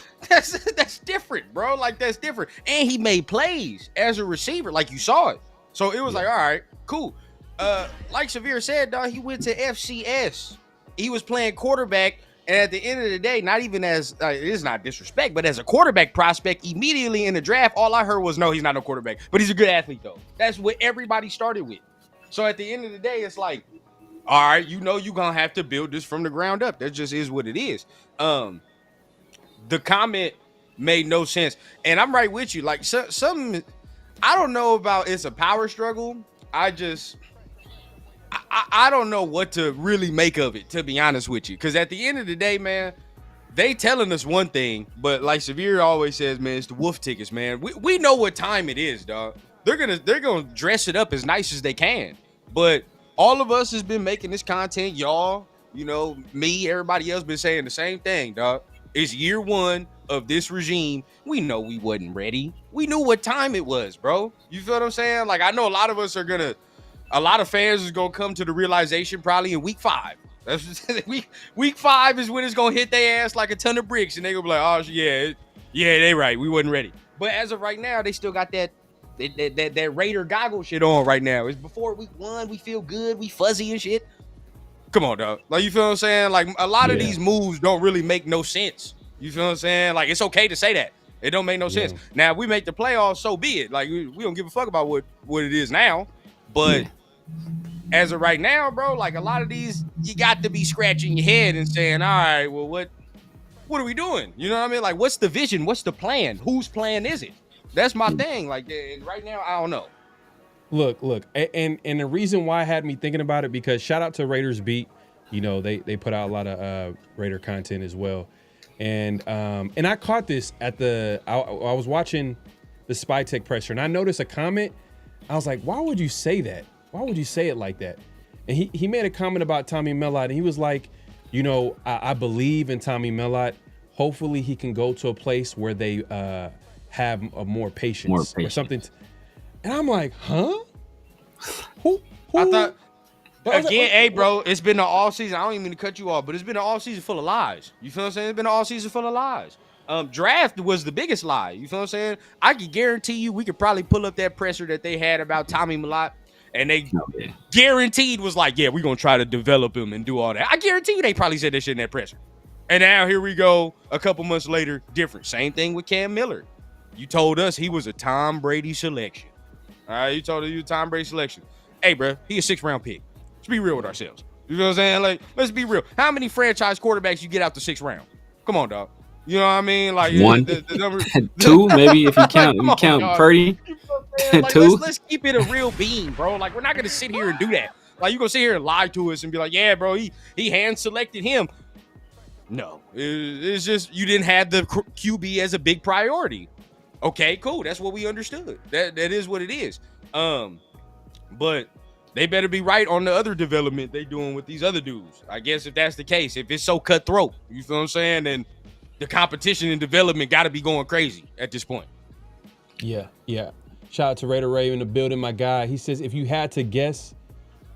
different, bro. That's different. And he made plays as a receiver, you saw it. So it was all right, cool. Like Zamir said, dog, he went to FCS. He was playing quarterback, and at the end of the day, not even as it is not disrespect, but as a quarterback prospect, immediately in the draft, all I heard was, no, he's not a quarterback, but he's a good athlete though. That's what everybody started with. So at the end of the day, it's all right, you're gonna have to build this from the ground up. That just is what it is. The comment made no sense, and I'm right with you. Something I don't know about. It's a power struggle. I don't know what to really make of it, to be honest with you. Because at the end of the day, man, they telling us one thing, but like Zamir always says, man, it's the wolf tickets, man. We know what time it is, dog. They're gonna dress it up as nice as they can. But all of us has been making this content, y'all. Me, everybody else been saying the same thing, dog. It's year 1 of this regime. We know we wasn't ready. We knew what time it was, bro. You feel what I'm saying? I know a lot of us are gonna. A lot of fans is gonna come to the realization probably in week 5. That's week 5 is when it's gonna hit their ass like a ton of bricks, and they gonna be like, "Oh yeah, they right. We wasn't ready." But as of right now, they still got that Raider goggle shit on right now. It's before week 1. We feel good. We fuzzy and shit. Come on, dog. You feel what I'm saying? A lot of these moves don't really make no sense. You feel what I'm saying? It's okay to say that. It don't make no sense. Now, if we make the playoffs, so be it. We don't give a fuck about what it is now, but. As of right now, bro, a lot of these, you got to be scratching your head and saying, all right, well, what are we doing? You know what I mean? What's the vision? What's the plan? Whose plan is it? That's my thing. Right now, I don't know.
Look, and the reason why I had me thinking about it, because shout out to Raiders Beat. They put out a lot of Raider content as well. And I caught this I was watching the Spytek presser, and I noticed a comment. I was like, why would you say that? Why would you say it like that? And he made a comment about Tommy Millott, and he was like, I believe in Tommy Millott. Hopefully he can go to a place where they have more patience or something. And I'm like, huh? Who?
I thought, again, hey, bro, it's been an all season. I don't even mean to cut you off, but it's been an all season full of lies. You feel what I'm saying? It's been an all season full of lies. Draft was the biggest lie. You feel what I'm saying? I can guarantee you we could probably pull up that presser that they had about Tommy Millott. And they guaranteed was we're going to try to develop him and do all that. I guarantee you they probably said that shit in that presser. And now here we go a couple months later, different. Same thing with Cam Miller. You told us he was a Tom Brady selection. All right, you told us he was a Tom Brady selection. Hey, bro, he a 6th round pick. Let's be real with ourselves. You know what I'm saying? Let's be real. How many franchise quarterbacks you get out the 6th round? Come on, dog. You know what I mean?
1, the number 2, maybe if you count Purdy.
Let's keep it a real beam, bro. We're not gonna sit here and do that. You gonna sit here and lie to us and be like, yeah, bro, he hand selected him. No, it's just you didn't have the QB as a big priority. Okay, cool. That's what we understood. That is what it is. But they better be right on the other development they doing with these other dudes. I guess if that's the case, if it's so cutthroat, you feel what I'm saying, then the competition and development got to be going crazy at this point.
Yeah. Shout out to Raider Ray in the building, my guy. He says, if you had to guess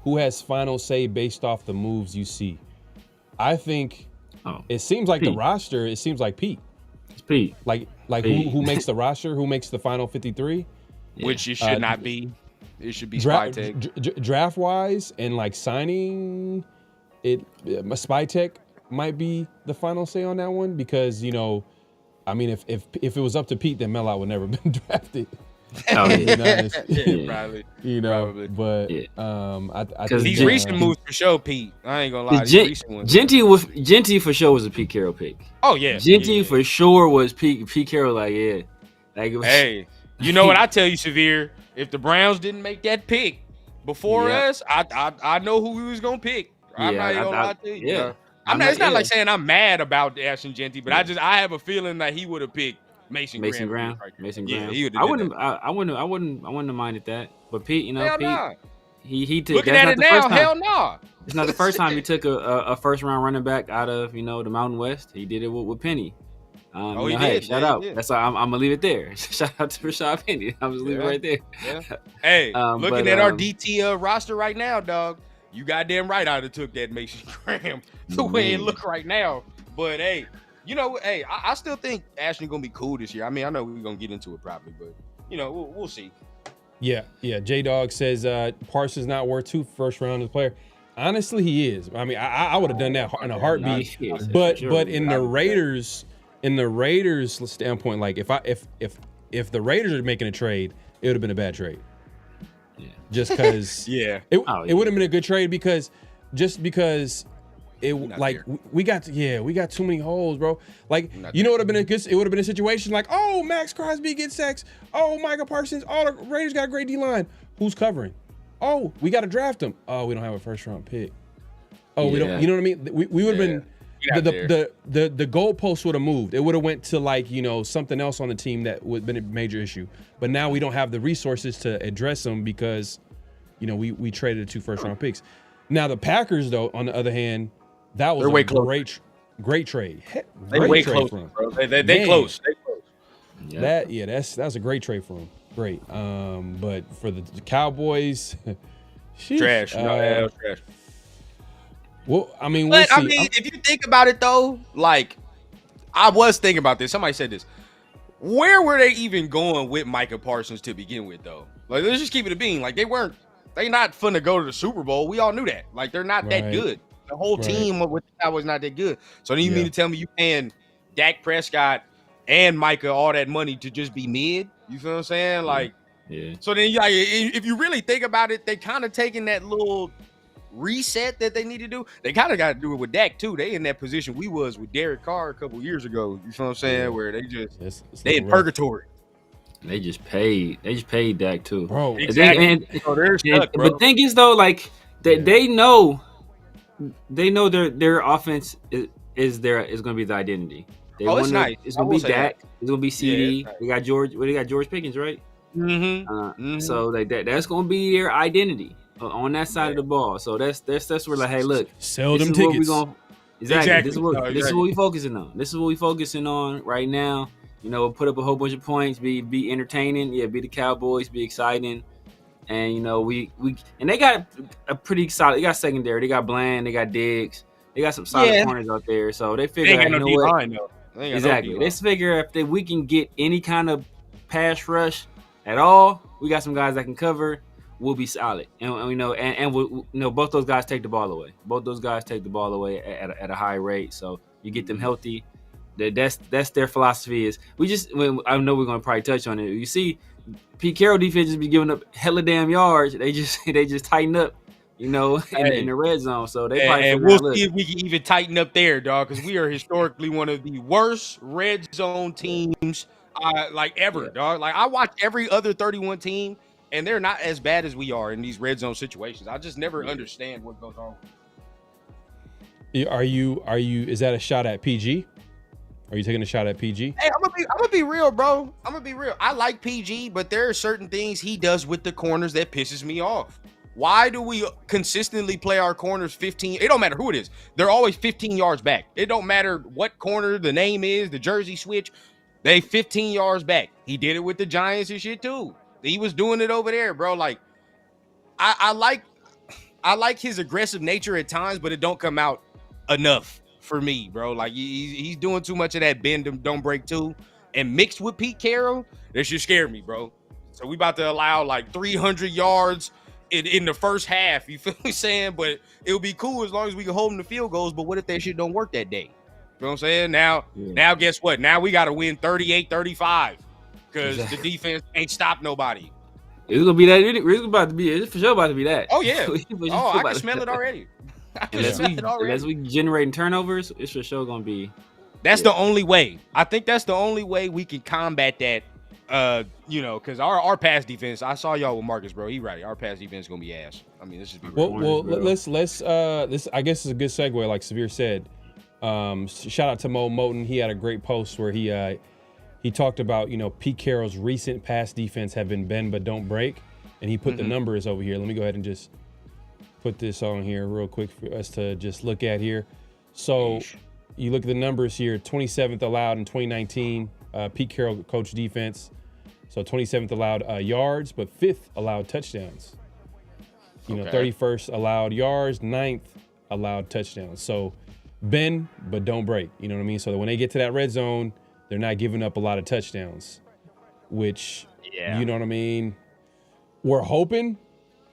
who has final say based off the moves you see? I think it seems like
Pete.
the roster. It seems like Pete.
It's Pete.
Like
Pete.
who makes the roster? Who makes the final 53?
Yeah.
Which it should not be. It should be Spytek.
Draft wise and like signing it, Spytek might be the final say on that one because I mean if it was up to Pete, then Mel would never been drafted.
Oh, yeah.
Probably.
Probably. But I think
these recent moves for sure, Pete. I ain't gonna lie. These recent ones.
Genty for sure was a Pete Carroll pick.
Oh yeah.
Genty for sure was Pete Carroll. Like
hey, you know what I tell you, Severe? If the Browns didn't make that pick before us, I know who we was gonna pick. I'm not gonna lie to you.
Yeah.
It's not like saying I'm mad about Ashton Genty, but I have a feeling that he would have picked Mason Graham.
Mason
Yeah,
Graham.
he would
I
have.
wouldn't have minded that. But Pete,
hell
Pete,
nah.
he took.
Looking
that's
at
not
it
the
now,
first time.
hell no.
It's not the first time he took a first round running back out of the Mountain West. He did it with Penny.
He
hey,
did.
Shout out. That's why I'm gonna leave it there. Shout out to Rashad Penny. I'm just leaving it right there.
Yeah. Hey, looking at our DT roster right now, dog. You goddamn right I'd have took that Mason Graham the way it look right now. But hey, I still think Ashton gonna be cool this year. I mean, I know we're gonna get into it probably, but we'll see.
Yeah. J Dog says Parsons not worth 2 first round as a player. Honestly, he is. I mean, I would have done that in a heartbeat. But in the Raiders standpoint, like if the Raiders are making a trade, it would have been a bad trade. Yeah. Just because it would have been a good trade because it like we got too many holes, bro. Like it would have been a situation like, oh, Max Crosby gets sacks. Oh, Micah Parsons. Oh, the Raiders got a great D-line. Who's covering? Oh, we got to draft him. Oh, we don't have a first round pick. Oh, we don't. You know what I mean? We would have been. The goalposts would have moved. It would have went to like something else on the team that would have been a major issue. But now we don't have the resources to address them because we traded 2 first round picks. Now the Packers though, on the other hand, that was a great trade.
They're way close, bro. They close.
Yeah. That's a great trade for them. Great. But for the Cowboys,
trash. Trash.
Well, I mean,
if you think about it though, like I was thinking about this. Somebody said this. Where were they even going with Micah Parsons to begin with, though? Like, let's just keep it a bean. Like, they not finna go to the Super Bowl. We all knew that. Like, they're not that good. The whole team with the Cowboys not that good. So then you mean to tell me you paying Dak Prescott and Micah all that money to just be mid? You feel what I'm saying? Like, So then, if you really think about it, they kind of taking that little reset that they need to do. They kind of got to do it with Dak too. They in that position we was with Derek Carr a couple years ago. You feel what I'm saying? Where they just they in purgatory.
They just paid Dak too,
bro. Exactly.
But the thing is though, like they know their offense is going to be the identity.
It's nice.
It's going to be Dak. It's going to be CD. Yeah, they got George. They got George Pickens, right? So like that's going to be their identity on that side of the ball. So that's where like, hey, look,
sell them tickets.
Exactly. This is what we focusing on. This is what we focusing on right now. Put up a whole bunch of points, be entertaining. Yeah, be the Cowboys, be exciting. And we they got a pretty solid. They got secondary. They got Bland. They got Diggs. They got some solid corners out there. So they figure out exactly. They figure if we can get any kind of pass rush at all, we got some guys that can cover. We'll be solid, and we know both those guys take the ball away. Both those guys take the ball away at a high rate. So you get them healthy. That's their philosophy. Is I know we're gonna probably touch on it. You see, Pete Carroll defenses be giving up hella damn yards. They just tighten up, in the red zone. So they probably
we'll see if we can even tighten up there, dog. Because we are historically one of the worst red zone teams ever, dog. Like I watch every other 31 team. And they're not as bad as we are in these red zone situations. I just never understand what goes on.
Are you? Is that a shot at PG? Are you taking a shot at PG?
Hey, I'm gonna be real, bro. I'm gonna be real. I like PG, but there are certain things he does with the corners that pisses me off. Why do we consistently play our corners 15? It don't matter who it is. They're always 15 yards back. It don't matter what corner the name is, the jersey switch. They 15 yards back. He did it with the Giants and shit too. He was doing it over there, bro. Like, I like I like his aggressive nature at times, but it don't come out enough for me, bro. Like he's doing too much of that bend don't break too, and mixed with Pete Carroll, that should scare me, bro. So we about to allow like 300 yards in the first half. You feel me saying? But it'll be cool as long as we can hold them to field goals. But what if that shit don't work that day? You know what I'm saying? Now guess what? Now we got to win 38-35 because the defense ain't stopped nobody.
It's gonna be that. It's for sure about to be that.
Oh yeah. I can smell it already.
Unless we generating turnovers, it's for sure gonna be.
That's the only way. I think that's the only way we can combat that. Because our pass defense. I saw y'all with Marcus, bro. He right. Our pass defense is gonna be ass. I mean, this is
let's this. I guess is a good segue, like Zamir said. Shout out to Mo Moten. He had a great post where he talked about Pete Carroll's recent pass defense have been bend but don't break, and he put the numbers over here. Let me go ahead and just put this on here real quick for us to just look at here. So you look at the numbers here: 27th allowed in 2019. Pete Carroll coached defense, so 27th allowed yards, but 5th allowed touchdowns. 31st allowed yards, 9th allowed touchdowns. So bend but don't break. You know what I mean? So that when they get to that red zone, they're not giving up a lot of touchdowns, which, you know what I mean? We're hoping.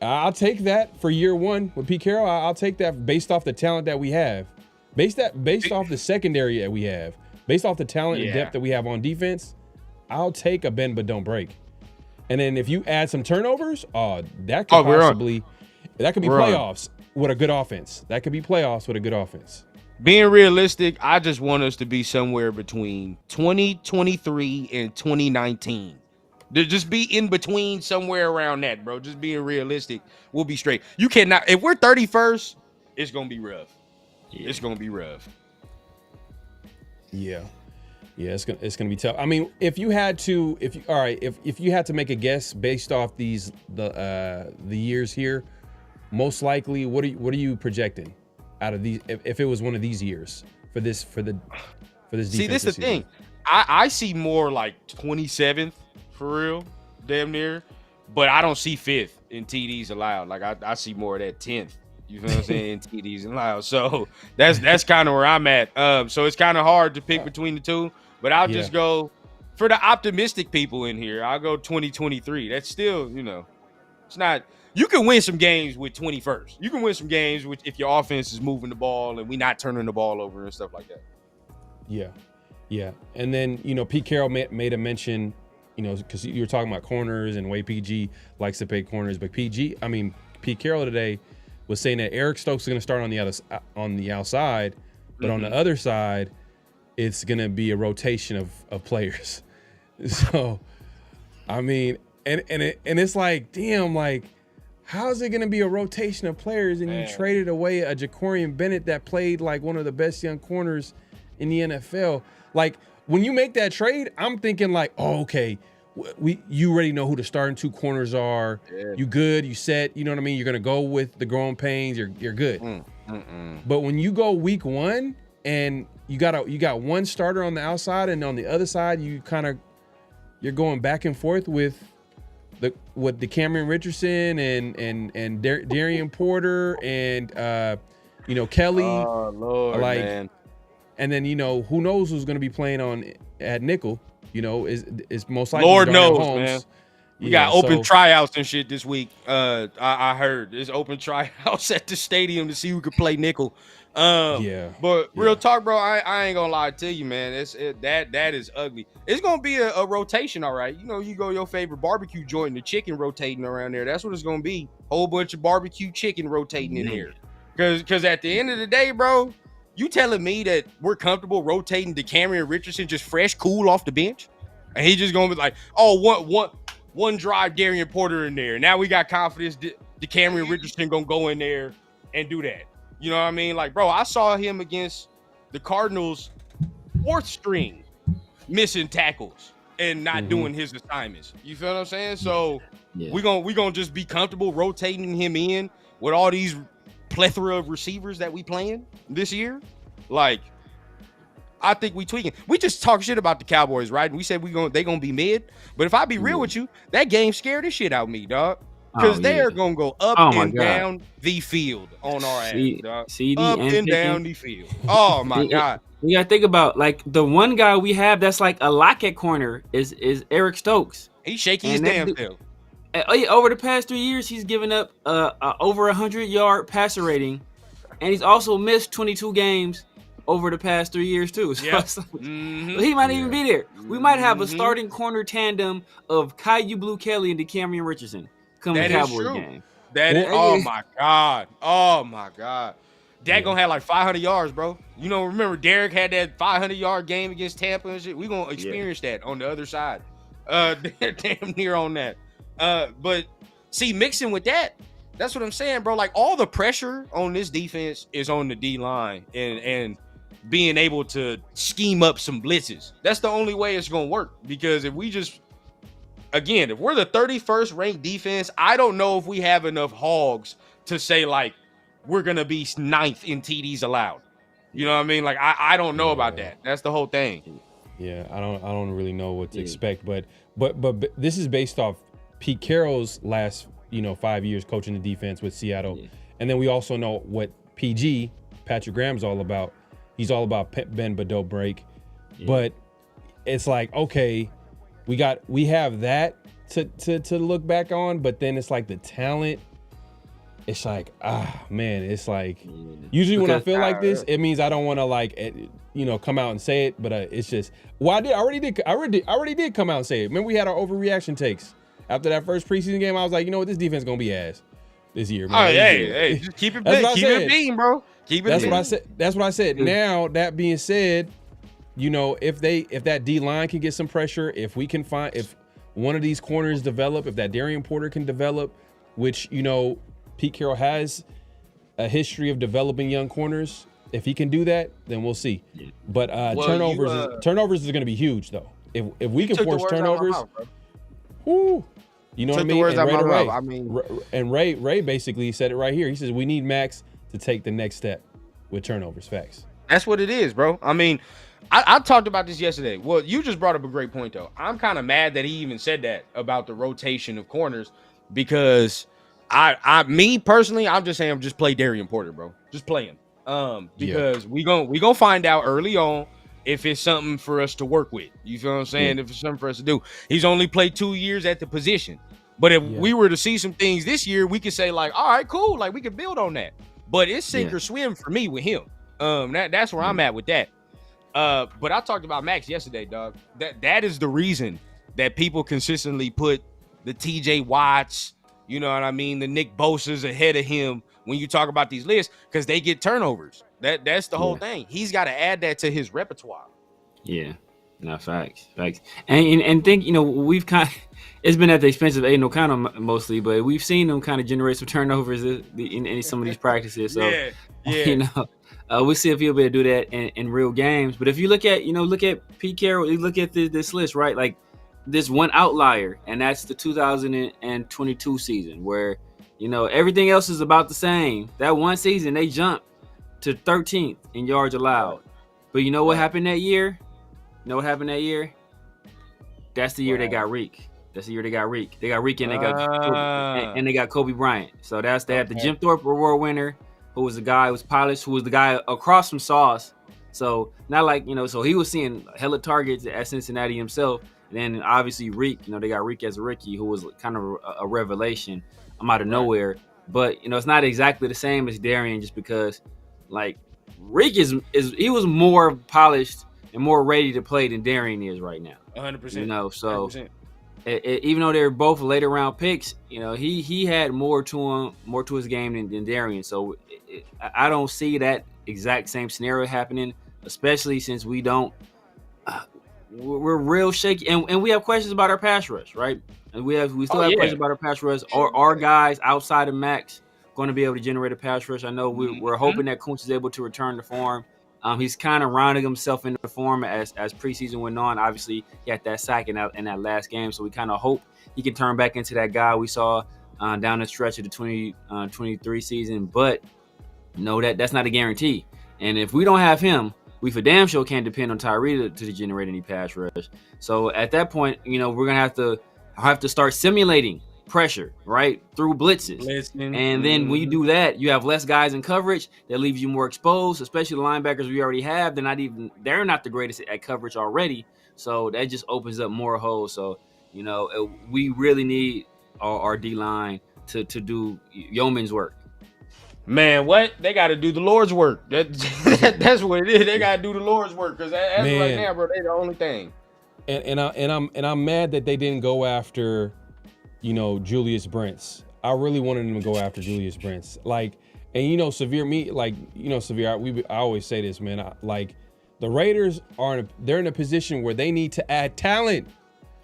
I'll take that for year one with Pete Carroll. I'll take that based off the talent that we have, based off the secondary that we have, based off the talent and depth that we have on defense. I'll take a bend but don't break. And then if you add some turnovers, that could be playoffs with a good offense. That could be playoffs with a good offense.
Being realistic, I just want us to be somewhere between 2023 and 2019. To just be in between somewhere around that, bro. Just being realistic, we'll be straight. You cannot, if we're 31st, it's gonna be rough. Yeah. It's gonna be rough.
Yeah, it's gonna be tough. I mean, if you had to make a guess based off the years here, most likely, what are you projecting out of these? If it was one of these years for this defense.
See, this is the thing. I see more like 27th for real, damn near, but I don't see 5th in TDs allowed. Like I see more of that 10th. You feel what I'm saying? In TDs allowed. So that's kind of where I'm at. So it's kind of hard to pick between the two, but I'll just go for the optimistic people in here. I'll go 2023. That's still, it's not. You can win some games with 21st. You can win some games if your offense is moving the ball and we not turning the ball over and stuff like that.
Yeah. And then, Pete Carroll made a mention, because you were talking about corners and the way PG likes to pay corners. But Pete Carroll today was saying that Eric Stokes is going to start on the outside, but on the other side, it's going to be a rotation of players. So, I mean, and it's like, damn, like, how is it going to be a rotation of players and you traded away a Jakorian Bennett that played like one of the best young corners in the NFL? Like, when you make that trade, I'm thinking like, oh, okay, you already know who the starting two corners are. Yeah. You good, you set, you know what I mean? You're going to go with the growing pains, you're good. But when you go week one and you got one starter on the outside and on the other side, you're going back and forth with the Cameron Richardson and Darian Porter and Kelly.
Oh Lord, man.
And then who knows who's going to be playing at nickel? Is most likely
Lord
Darnell
knows,
Holmes.
man. We got open tryouts and shit this week. I heard there's open tryouts at the stadium to see who could play nickel. But real talk, bro. I ain't gonna lie to you, man. That is ugly. It's gonna be a rotation, all right. You go your favorite barbecue joint, and the chicken rotating around there. That's what it's gonna be. Whole bunch of barbecue chicken rotating in here. Because at the end of the day, bro, you telling me that we're comfortable rotating Cameron Richardson just fresh, cool off the bench, and he just gonna be like, one drive Darian Porter in there. Now we got confidence Cameron Richardson gonna go in there and do that. You know what I mean? Like, bro, I saw him against the Cardinals, 4th string, missing tackles and not doing his assignments. You feel what I'm saying? So we gonna just be comfortable rotating him in with all these plethora of receivers that we playing this year. Like, I think we tweaking. We just talk shit about the Cowboys, right? And we said they gonna be mid. But if I be real with you, that game scared the shit out of me, dog. because
Oh
they
yeah.
are gonna go up
Oh my
and
God.
down the field on our ass, dog.
CD
Up and down the field. Oh my God.
You gotta think about like the one guy we have that's like a lock at corner is Eric Stokes.
He's shaking his
And that
damn
dude-
tail.
Over the past 3 years, he's given up over 100-yard passer rating, and he's also missed 22 games over the past 3 years too. So
Yep.
it's like-
Mhm.
he might even be there. We might have a
Mhm.
starting corner tandem of Caillou Blue Kelly and DeCamerion Richardson coming
That
to
is
Cowboys
true.
game.
That is,
Well,
oh my God. Oh my God. Dak gonna have like 500 yards, bro. You know, remember Derek had that 500-yard game against Tampa and shit. We gonna experience that on the other side. Damn near on that. But see, mixing with that, that's what I'm saying, bro. Like all the pressure on this defense is on the D line and being able to scheme up some blitzes. That's the only way it's gonna work. Because if we just, again, if we're the 31st ranked defense, I don't know if we have enough hogs to say like we're gonna be 9th in TDs allowed. You know what I mean? Like I don't know about that. That's the whole thing.
Yeah, I don't really know what to expect, but this is based off Pete Carroll's last 5 years coaching the defense with Seattle, and then we also know what PG Patrick Graham's all about. He's all about bend but don't break, but it's like okay, we have that to look back on, but then it's like the talent. It's like man, it's like usually when I feel like this, it means I don't want to like come out and say it, but it's just I already did come out and say it. Remember we had our overreaction takes after that first preseason game. I was like, you know what, this defense is gonna be ass this year, man.
Oh, hey, just keep it being, bro. Keep it.
That's what I said. That's what I said. Now that being said, if that D line can get some pressure, if one of these corners develop, if that Darian Porter can develop, which Pete Carroll has a history of developing young corners. If he can do that, then we'll see. Yeah. But turnovers is going to be huge, though. If we can force turnovers, whoo, you know what I mean? And Ray basically said it right here. He says we need Max to take the next step with turnovers. Facts.
That's what it is, bro. I mean, I talked about this yesterday. Well, you just brought up a great point, though. I'm kind of mad that he even said that about the rotation of corners because me personally, I'm just saying, just play Darian Porter, bro. Just play him. Because we gonna find out early on if it's something for us to work with. You feel what I'm saying? If it's something for us to do. He's only played 2 years at the position. But if we were to see some things this year, we could say like, all right, cool. Like we could build on that. But it's sink or swim for me with him. That's where I'm at with that. But I talked about Max yesterday, dog. That is the reason that people consistently put the TJ Watts, you know what I mean, the Nick Bosa's ahead of him when you talk about these lists because they get turnovers. That's the whole thing. He's got to add that to his repertoire. Yeah.
No, facts. And think, we've it's been at the expense of Aiden O'Connell mostly, but we've seen them kind of generate some turnovers in some of these practices. So, we'll see if he'll be able to do that in real games. But if you look at Pete Carroll, you look at this list, right? Like this one outlier, and that's the 2022 season where, everything else is about the same. That one season, they jumped to 13th in yards allowed. But you know what happened that year? That's the year they got Reek. They got Reek and they got Kobe Bryant. So they had the Jim Thorpe Award winner, who was the guy who was polished, who was the guy across from Sauce. So not like, so he was seeing hella targets at Cincinnati himself. And then obviously Reek, they got Reek as a rookie who was kind of a revelation out of nowhere. But, it's not exactly the same as Darian just because like Reek he was more polished and more ready to play than Darian is right now.
100%.
So 100%. Even though they were both later round picks, he had more to his game than Darian. So I don't see that exact same scenario happening, especially since we don't. We're real shaky, and we have questions about our pass rush, right? And we still have questions about our pass rush. Are our guys outside of Max going to be able to generate a pass rush? I know we're hoping that Kuntz is able to return to form. He's kind of rounding himself into form as preseason went on. Obviously, he had that sack in that last game, so we kind of hope he can turn back into that guy we saw down the stretch of the 2023 season. But that's not a guarantee. And if we don't have him, we for damn sure can't depend on Tyree to generate any pass rush. So at that point, we're gonna have to start simulating pressure, right? Through blitzes. And then when you do that, you have less guys in coverage. That leaves you more exposed, especially the linebackers we already have. They're not the greatest at coverage already. So that just opens up more holes. So, we really need our D-line to do yeoman's work.
Man, what? They got to do the Lord's work. That's what it is. They got to do the Lord's work because as of right now, bro, they the only thing.
And I'm mad that they didn't go after, Julius Brents. I really wanted them to go after Julius Brents. Like, and Severe, I always say this, man. The Raiders they're in a position where they need to add talent.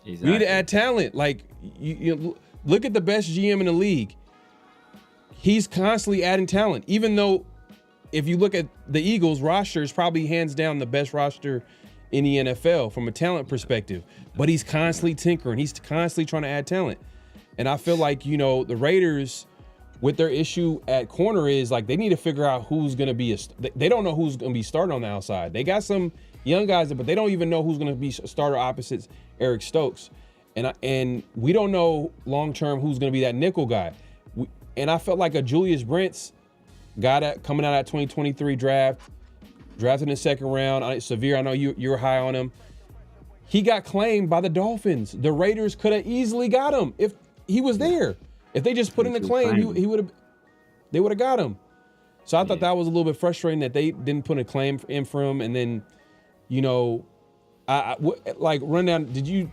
Exactly. We need to add talent. Like, you look at the best GM in the league. He's constantly adding talent, even though if you look at the Eagles roster, is probably hands down the best roster in the NFL from a talent perspective. But he's constantly tinkering. He's constantly trying to add talent. And I feel like, the Raiders, with their issue at corner is like they need to figure out who's going to be they don't know who's going to be starting on the outside. They got some young guys, but they don't even know who's going to be starter opposites Eric Stokes. And we don't know long-term who's going to be that nickel guy. And I felt like a Julius Brents guy coming out of that 2023 draft, drafted in the second round. Severe, I know you're high on him. He got claimed by the Dolphins. The Raiders could have easily got him if he was there. If they just put in a claim, they would have got him. So I thought that was a little bit frustrating that they didn't put a claim in for him. And then, rundown. Did you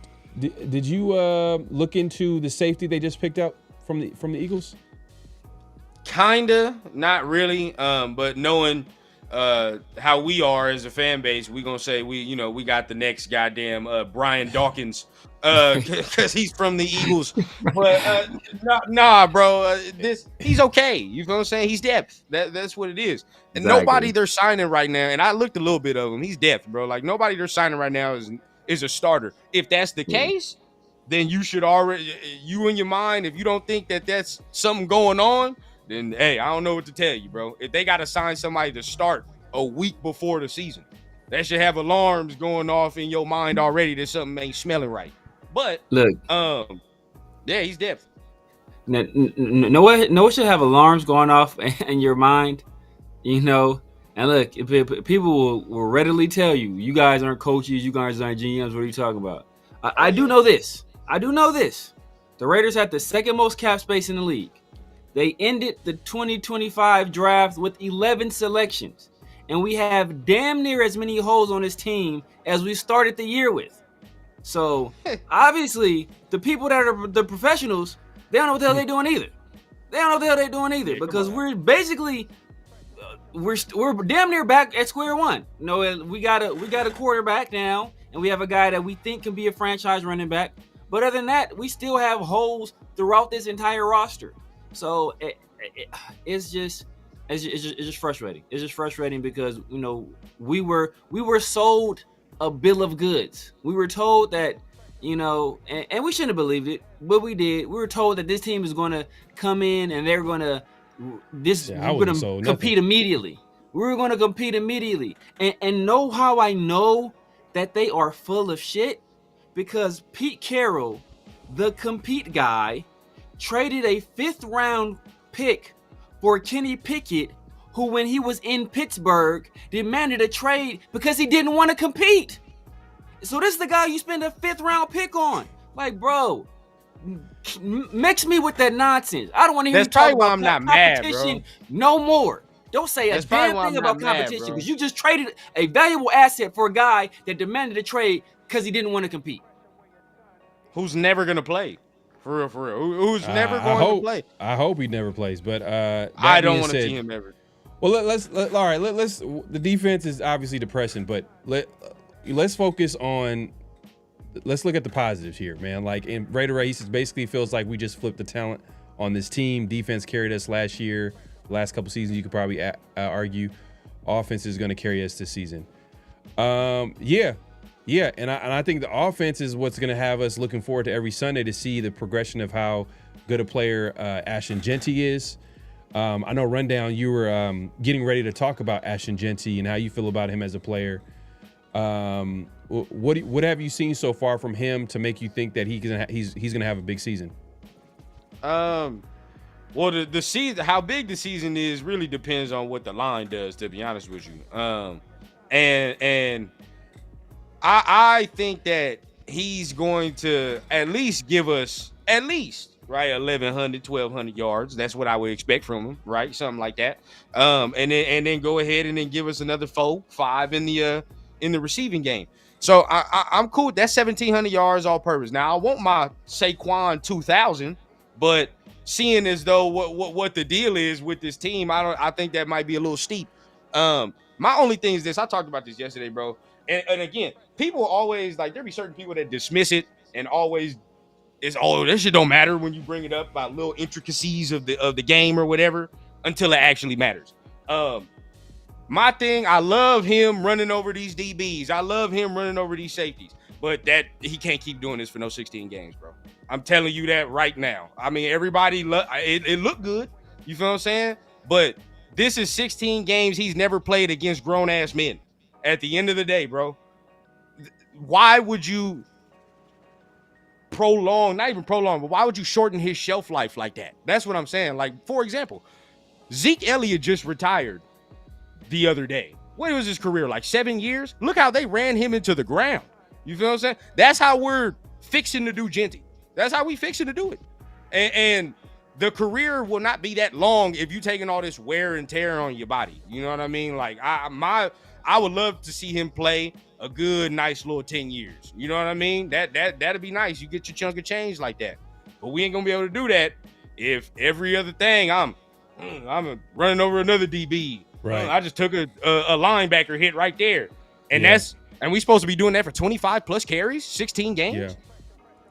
look into the safety they just picked up from the Eagles?
Kinda, not really. But knowing how we are as a fan base, we gonna say we got the next goddamn Brian Dawkins, because he's from the Eagles. But nah, bro, he's okay. You know what I'm saying? He's depth. That's what it is. And
Exactly.
Nobody they're signing right now, and I looked a little bit of him. He's depth, bro. Like nobody they're signing right now is a starter. If that's the case, then you should already, you in your mind, if you don't think that that's something going on, then hey, I don't know what to tell you, bro. If they got to sign somebody to start a week before the season, that should have alarms going off in your mind already that something ain't smelling right. But
look,
yeah, he's depth.
No one should have alarms going off in your mind, And look, people will readily tell you guys aren't coaches, you guys aren't GMs. What are you talking about? I do know this. The Raiders had the second most cap space in the league. They ended the 2025 draft with 11 selections. And we have damn near as many holes on this team as we started the year with. So, obviously, the people that are the professionals, they don't know what the hell they're doing either. Because we're basically, we're damn near back at square one. We got a quarterback now, and we have a guy that we think can be a franchise running back. But other than that, we still have holes throughout this entire roster. So it's just frustrating. It's just frustrating because we were sold a bill of goods. We were told that and we shouldn't have believed it, but we did. We were told that this team is going to come in and they're going to compete immediately. We were going to compete immediately, and know how I know that they are full of shit, because Pete Carroll, the compete guy, traded a 5th round pick for Kenny Pickett, who, when he was in Pittsburgh, demanded a trade because he didn't want to compete. So this is the guy you spend a 5th round pick on. Like, bro, mix me with that nonsense. I don't want to hear you talk about competition no more. Don't say a damn thing about competition, because you just traded a valuable asset for a guy that demanded a trade because he didn't want to compete.
Who's never going to play? For real. Who's never going to play?
I hope he never plays, but
I don't want to see him ever.
Well, let's the defense is obviously depressing, but let's focus on, let's look at the positives here, man. Like, in Raider Races, basically feels like we just flipped the talent on this team. Defense carried us last year. Last couple seasons, you could probably argue offense is going to carry us this season. Yeah, and I think the offense is what's going to have us looking forward to every Sunday to see the progression of how good a player Ashton Genty is. I know, Rundown, you were getting ready to talk about Ashton Genty and how you feel about him as a player. What have you seen so far from him to make you think that he's going to have a big season?
Well, the season, how big the season is, really depends on what the line does. To be honest with you, and I think that he's going to at least give us right 1,100 yards. That's what I would expect from him, right? Something like that. And then go ahead and then give us another 4-5 in the receiving game. So I'm cool. That's 1,700 yards all purpose. Now I want my Saquon 2,000, but seeing as though what the deal is with this team, I think that might be a little steep. My only thing is this. I talked about this yesterday, bro. And again, people always like, there be certain people that dismiss it and always is, oh, this shit don't matter when you bring it up about little intricacies of the game or whatever until it actually matters. My thing, I love him running over these DBs. I love him running over these safeties, but that he can't keep doing this for no 16 games, bro. I'm telling you that right now. I mean, everybody, it looked good. You feel what I'm saying? But this is 16 games he's never played against grown-ass men. At the end of the day, bro, why would you not even prolong, but why would you shorten his shelf life like that? That's what I'm saying. Like, for example, Zeke Elliott just retired the other day. What was his career, like 7 years? Look how they ran him into the ground. You feel what I'm saying? That's how we're fixing to do Genty. That's how we fixing to do it. And the career will not be that long if you taking all this wear and tear on your body. You know what I mean? Like, I would love to see him play a good, nice little 10 years. You know what I mean? That'd be nice. You get your chunk of change like that. But we ain't gonna be able to do that if every other thing I'm running over another DB.
Right.
I just took a linebacker hit right there. And and we supposed to be doing that for 25 plus carries, 16 games. Yeah.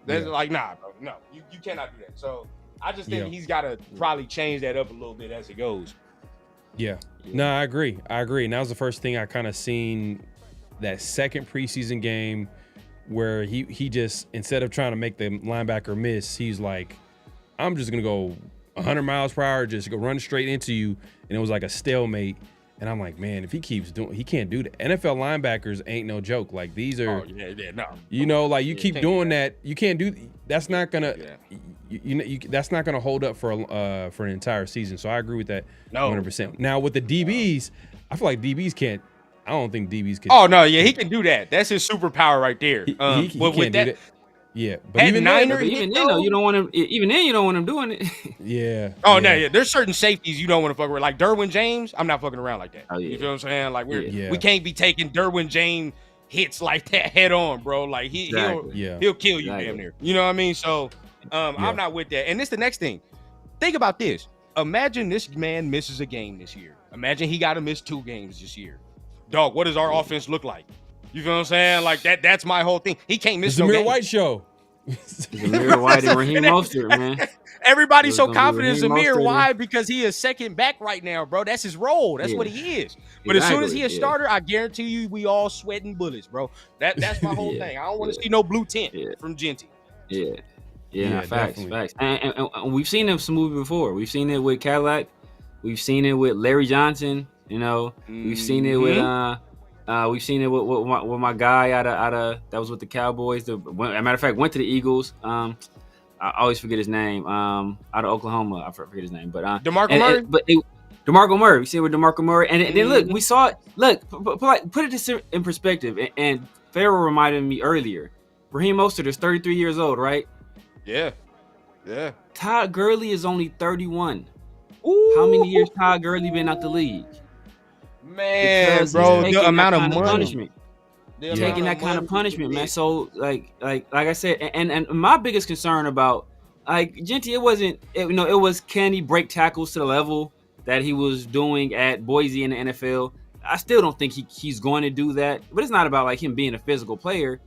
That's like, nah, bro. No, you cannot do that. So I just think he's got to probably change that up a little bit as it goes.
Yeah. No, I agree. And that was the first thing I kind of seen that second preseason game where he just, instead of trying to make the linebacker miss, he's like, I'm just going to go 100 miles per hour, just go run straight into you. And it was like a stalemate. And I'm like, man, if he keeps doing, he can't do that. NFL linebackers ain't no joke. Like, these are,
no.
You know, like you keep doing that. You can't do, that's not going to, that's not going to hold up for an entire season. So I agree with that 100%. Now with the DBs, I feel like DBs can't, I don't think DBs can.
Oh, no, yeah, he can do that. That's his superpower right there.
He can't do that. Yeah, but
even then, you don't want him. Even then, you don't want him doing it.
Yeah.
Oh, no, yeah. There's certain safeties you don't want to fuck with, like Derwin James. I'm not fucking around like that.
Oh, yeah.
You feel what I'm saying? Like we can't be taking Derwin James hits like that head on, bro. Like he'll kill you damn near. You know what I mean? So I'm not with that. And this the next thing. Think about this. Imagine this man misses a game this year. Imagine he got to miss 2 games this year. Dog, what does our offense look like? You feel what I'm saying? Like that's my whole thing. He can't miss no game.
Zamir White show.
Zamir White and Raheem Mostert, man.
Everybody's so confident in Zamir. Why? Because he is second back right now, bro. That's his role. That's what he is. But as soon as he a starter, I guarantee you we all sweating bullets, bro. That's my whole thing. I don't want to see no blue tint from Genty.
Facts. And we've seen him some movie before. We've seen it with Cadillac. We've seen it with Larry Johnson. You know, we've seen it with we've seen it with my guy out of that was with the Cowboys. As a matter of fact, went to the Eagles. I always forget his name. Out of Oklahoma, I forget his name. But
DeMarco Murray.
DeMarco Murray. We see it with DeMarco Murray, and then look, we saw it. Look, put it in perspective. And Pharaoh reminded me earlier. Raheem Mostert is 33 years old, right?
Yeah.
Todd Gurley is only 31.
Ooh.
How many years Todd Gurley been out the league?
Man, because bro, the amount of money.
Punishment. Taking that kind of punishment, man. So like I said, and my biggest concern about like Genty, it was can he break tackles to the level that he was doing at Boise in the NFL? I still don't think he's going to do that. But it's not about like him being a physical player.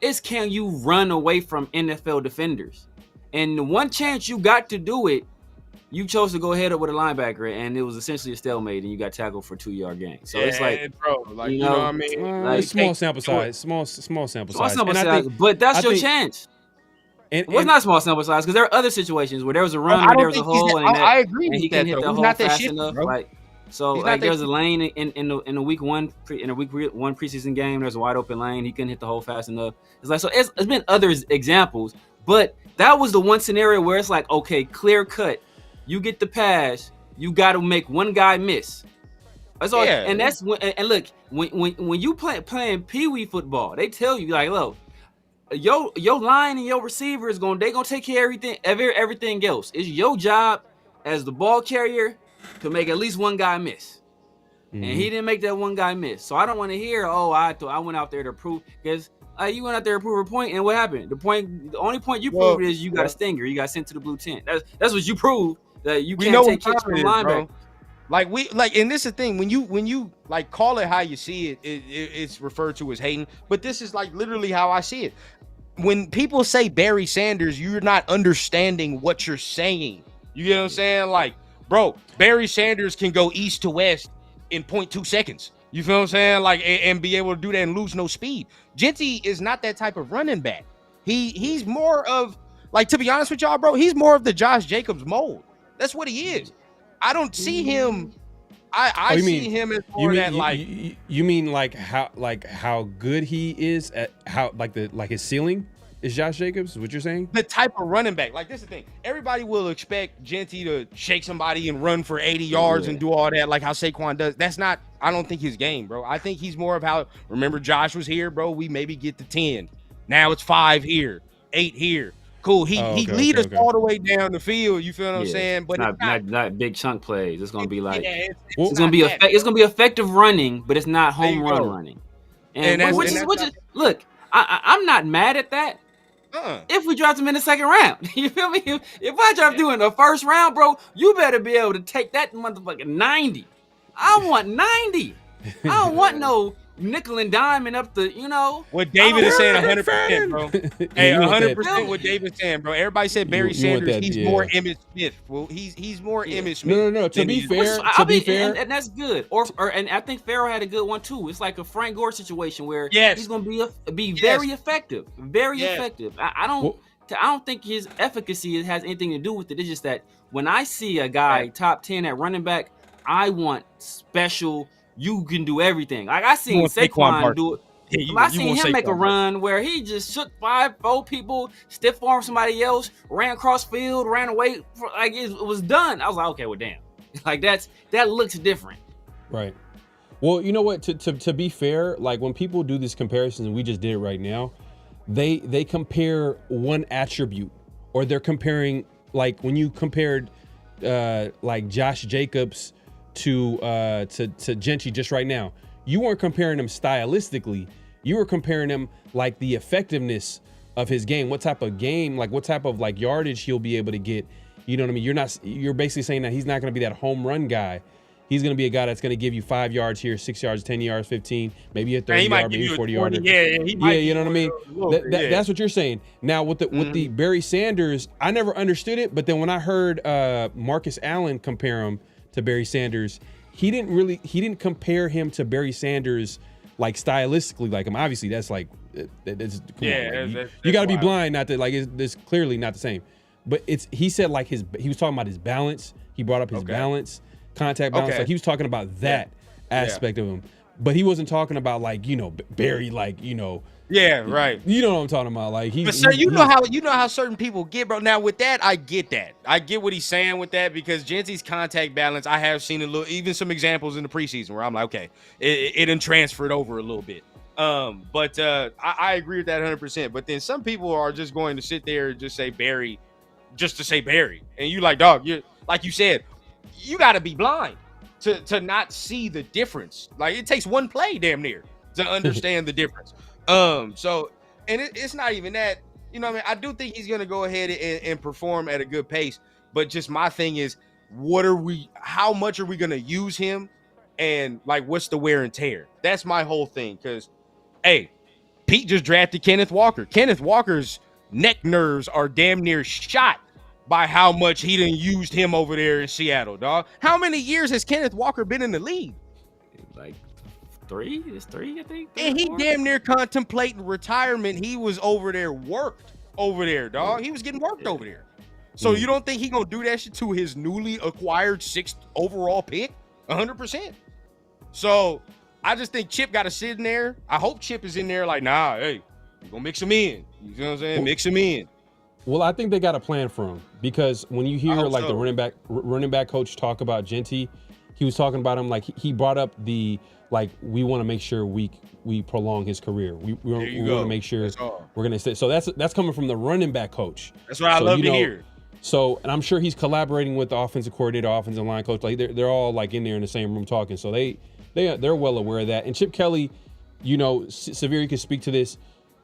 It's can you run away from NFL defenders? And the one chance you got to do it, you chose to go head up with a linebacker, and it was essentially a stalemate, and you got tackled for a 2-yard gain. So it's like,
bro, like you know what I mean?
Like, small sample size, small sample size.
Small sample size, but that's your chance. And it's not small sample size because there are other situations where there was a run, where there was a hole,
I agree
and he
with
can
that,
hit
though.
the hole
not that
fast
shit,
enough.
Bro.
Like, so like there's a lane in a week one preseason game. There's a wide open lane. He couldn't hit the hole fast enough. It's like so. It's been other examples, But that was the one scenario where it's like, okay, clear cut. You get the pass, you got to make one guy miss. That's all.
Yeah.
And that's when. And look, when you playing pee-wee football, they tell you like, look, your line and your receiver is gonna take care of everything else. It's your job as the ball carrier to make at least one guy miss. And he didn't make that one guy miss. So I don't want to hear, I went out there to prove, because you went out there to prove a point, and what happened? The only point you proved is you got a stinger. You got sent to the blue tent. That's what you proved, that you can't take kicks from linebacker.
And this is the thing, when you like call it how you see it, it's referred to as hating, but this is like literally how I see it. When people say Barry Sanders, you're not understanding what you're saying. You get what I'm saying? Like, bro, Barry Sanders can go east to west in 0.2 seconds. You feel what I'm saying? Like, and be able to do that and lose no speed. Genty is not that type of running back. He's more of, like, to be honest with y'all, bro, he's more of the Josh Jacobs mold. That's what he is. I don't see him. I see him as more that, like,
you mean like how good he is at how like his ceiling is Josh Jacobs? Is what you're saying?
The type of running back. Like, this is the thing. Everybody will expect Genty to shake somebody and run for 80 yards and do all that, like how Saquon does. That's not, I don't think, his game, bro. I think he's more of how, remember Josh was here, bro. We maybe get to 10. Now it's 5 here, 8 here. Cool. He lead us all the way down the field. You feel what I'm saying? But
it's not big chunk plays. It's gonna be like
it's
gonna be effective running, but it's not home run running. And look, I'm not mad at that. If we draft him in the second round, you feel me? If I draft you in the first round, bro, you better be able to take that motherfucking 90. I want 90. I don't want no nickel and diamond up the,
What David is saying 100%, bro. Hey, 100% what David's saying, bro. Everybody said Barry Sanders, he's more Emmitt Smith. Well, he's more Emmitt Smith.
No. To be fair,
and that's good. And I think Pharaoh had a good one too. It's like a Frank Gore situation where he's going to be very effective, effective. I don't think his efficacy has anything to do with it. It's just that when I see a guy top 10 at running back, I want special. You can do everything. Like, I seen Saquon do it. I seen him make a run where he just shook 5-4 people, stiff armed somebody else, ran across field, ran away. Like, it was done. I was like, okay, well, damn. Like, that looks different.
Right. Well, you know what? To be fair, like, when people do these comparisons, and we just did it right now, they compare one attribute, or they're comparing, like, when you compared like Josh Jacobs to Genty just right now, you weren't comparing them stylistically. You were comparing them like the effectiveness of his game, what type of game, like what type of like yardage he'll be able to get. You know what I mean? You're basically saying that he's not going to be that home run guy. He's going to be a guy that's going to give you 5 yards here, 6 yards, 10 yards, 15, maybe a 30 yard, maybe 40 yard.
Yeah,
you know what I mean? That's what you're saying. Now with the Barry Sanders, I never understood it, but then when I heard Marcus Allen compare him to Barry Sanders, he didn't compare him to Barry Sanders like stylistically like him. Obviously, that's like you got to be blind not to like it's clearly not the same. But he said like he was talking about his balance. He brought up his balance, contact balance. Like he was talking about that aspect of him. But he wasn't talking about like, Barry, like,
Yeah, right.
You know what I'm talking about. Like
but sir, you know how certain people get, bro. Now with that, I get that. I get what he's saying with that, because Genty's contact balance, I have seen even some examples in the preseason where I'm like, okay, it done transferred over a little bit. But I agree with that 100%. But then some people are just going to sit there and just say Barry, just to say Barry, and you like, dog, you like you said, you got to be blind to not see the difference. Like, it takes one play, damn near, to understand the difference. So, and it's not even that, what I mean? I do think he's going to go ahead and perform at a good pace, but just my thing is, how much are we going to use him? And like, what's the wear and tear? That's my whole thing. Cause hey, Pete just drafted Kenneth Walker. Kenneth Walker's neck nerves are damn near shot by how much he done used him over there in Seattle, dog. How many years has Kenneth Walker been in the league?
Like 3? It's 3, I think.
And he damn near contemplating retirement. He was over there, worked over there, dog. He was getting worked over there. So you don't think he gonna do that shit to his newly acquired 6th overall pick? 100%. So I just think Chip got to sit in there. I hope Chip is in there like, nah, hey, we're gonna mix him in. You feel what I'm saying? Mix him in.
Well, I think they got a plan for him because when you hear like the running back coach talk about Genty, he was talking about him like he brought up the like we want to make sure we prolong his career. We want to make sure we're gonna stay. So that's coming from the running back coach.
That's what I love to hear.
So, and I'm sure he's collaborating with the offensive coordinator, offensive line coach. Like they're all like in there in the same room talking. So they're well aware of that. And Chip Kelly, you know, Severe, you can speak to this.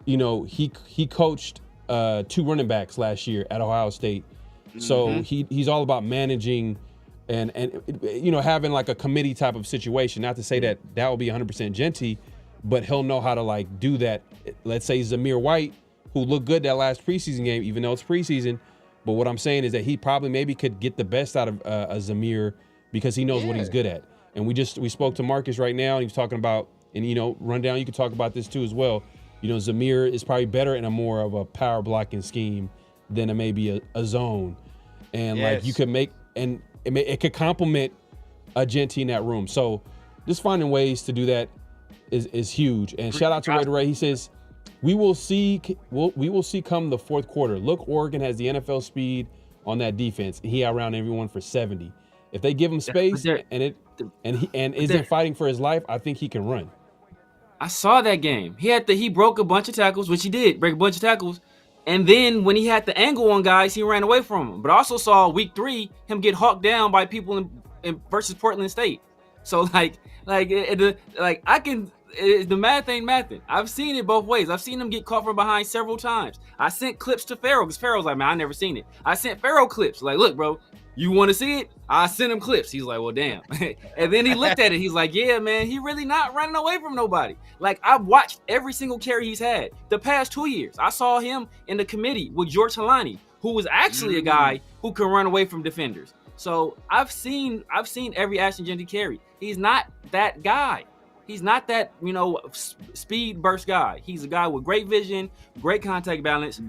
You know, he coached 2 running backs last year at Ohio State. So he's all about managing and you know, having like a committee type of situation. Not to say that will be 100% Genty, but he'll know how to like do that. Let's say Zamir White, who looked good that last preseason game, even though it's preseason. But what I'm saying is that he probably maybe could get the best out of Zamir because he knows what he's good at. And we spoke to Marcus right now, and he was talking about, and you know, Rundown, you could talk about this too as well. You know, Zamir is probably better in a more of a power blocking scheme than maybe a zone. And like you could make, and it could complement a Genty in that room. So just finding ways to do that is huge. And shout out to Ray Ray. He says, we will see come the fourth quarter. Look, Oregon has the NFL speed on that defense, and he outran everyone for 70. If they give him space and isn't fighting for his life, I think he can run.
I saw that game. He broke a bunch of tackles, which he did, break a bunch of tackles. And then when he had the angle on guys, he ran away from them. But I also saw week 3 him get hawked down by people in versus Portland State. So the math ain't mathing. I've seen it both ways. I've seen him get caught from behind several times. I sent clips to Pharaoh because Pharaoh's like, man, I never seen it. I sent Pharaoh clips. Like, look, bro, you want to see it? I sent him clips. He's like, well, damn. And then he looked at it. He's like, yeah, man, he really not running away from nobody. Like, I've watched every single carry he's had the past 2 years. I saw him in the committee with George Halani, who was actually a guy who can run away from defenders. So I've seen every Ashton Genty carry. He's not that guy. He's not that, you know, speed burst guy. He's a guy with great vision, great contact balance.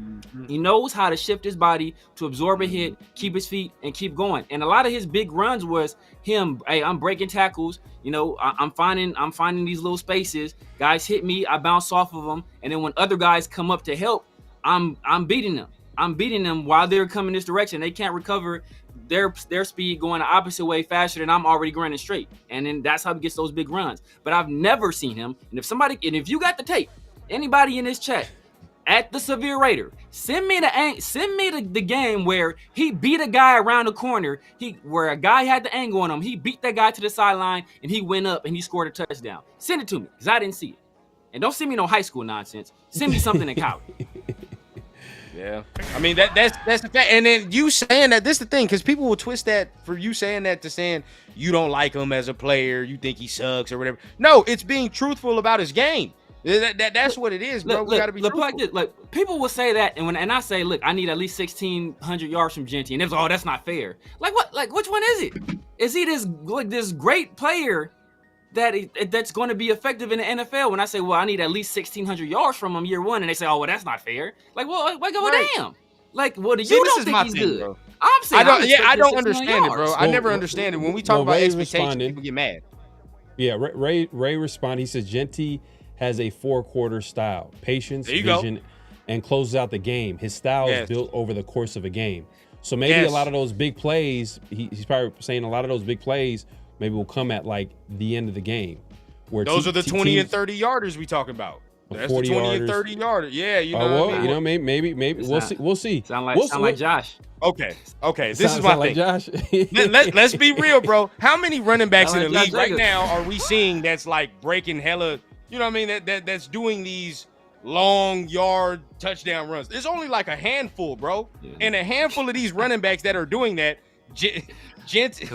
He knows how to shift his body to absorb a hit, keep his feet, and keep going. And a lot of his big runs was him. Hey, I'm breaking tackles. You know, I'm finding these little spaces. Guys hit me, I bounce off of them, and then when other guys come up to help, I'm beating them. I'm beating them while they're coming this direction. They can't recover their speed going the opposite way faster than I'm already running straight. And then that's how he gets those big runs. But I've never seen him. And if you got the tape, anybody in this chat at the Severe Raider, send me the game where he beat a guy around the corner, where a guy had the angle on him, he beat that guy to the sideline, and he went up and he scored a touchdown. Send it to me, because I didn't see it. And don't send me no high school nonsense. Send me something in college.
Yeah, I mean that's the fact. And then you saying that, this is the thing, because people will twist that for you saying that to saying you don't like him as a player, you think he sucks or whatever. No, it's being truthful about his game. That's what it is, bro. We gotta be truthful. Like this,
like people will say that, and I say, look, I need at least 1,600 yards from Genty, and it's that's not fair. Like what? Like which one is it? Is he this great player that's going to be effective in the NFL? When I say, well, I need at least 1,600 yards from him year one, and they say, oh, well, that's not fair. Like, well, damn. Like, well, you don't think he's good? Bro. I'm saying,
I don't understand it, bro. I never understand it. When we talk about expectations, people get mad.
Yeah, Ray responded. He says Genty has a 4-quarter style, patience, vision, and closes out the game. His style is built over the course of a game. So maybe a lot of those big plays, he's probably saying a lot of those big plays maybe will come at like the end of the game. Where
those are the 20 and 30 yarders we talking about. That's the 20 and 30 yarders. Yeah, you know.
Well, you know, maybe we'll see.
Sound like Josh.
Okay. This is my thing.
Like Josh.
Let's be real, bro. How many running backs in the league right now are we seeing that's like breaking hella? You know what I mean? That's doing these long yard touchdown runs. There's only like a handful, bro. Yeah. And a handful of these running backs that are doing that. Genty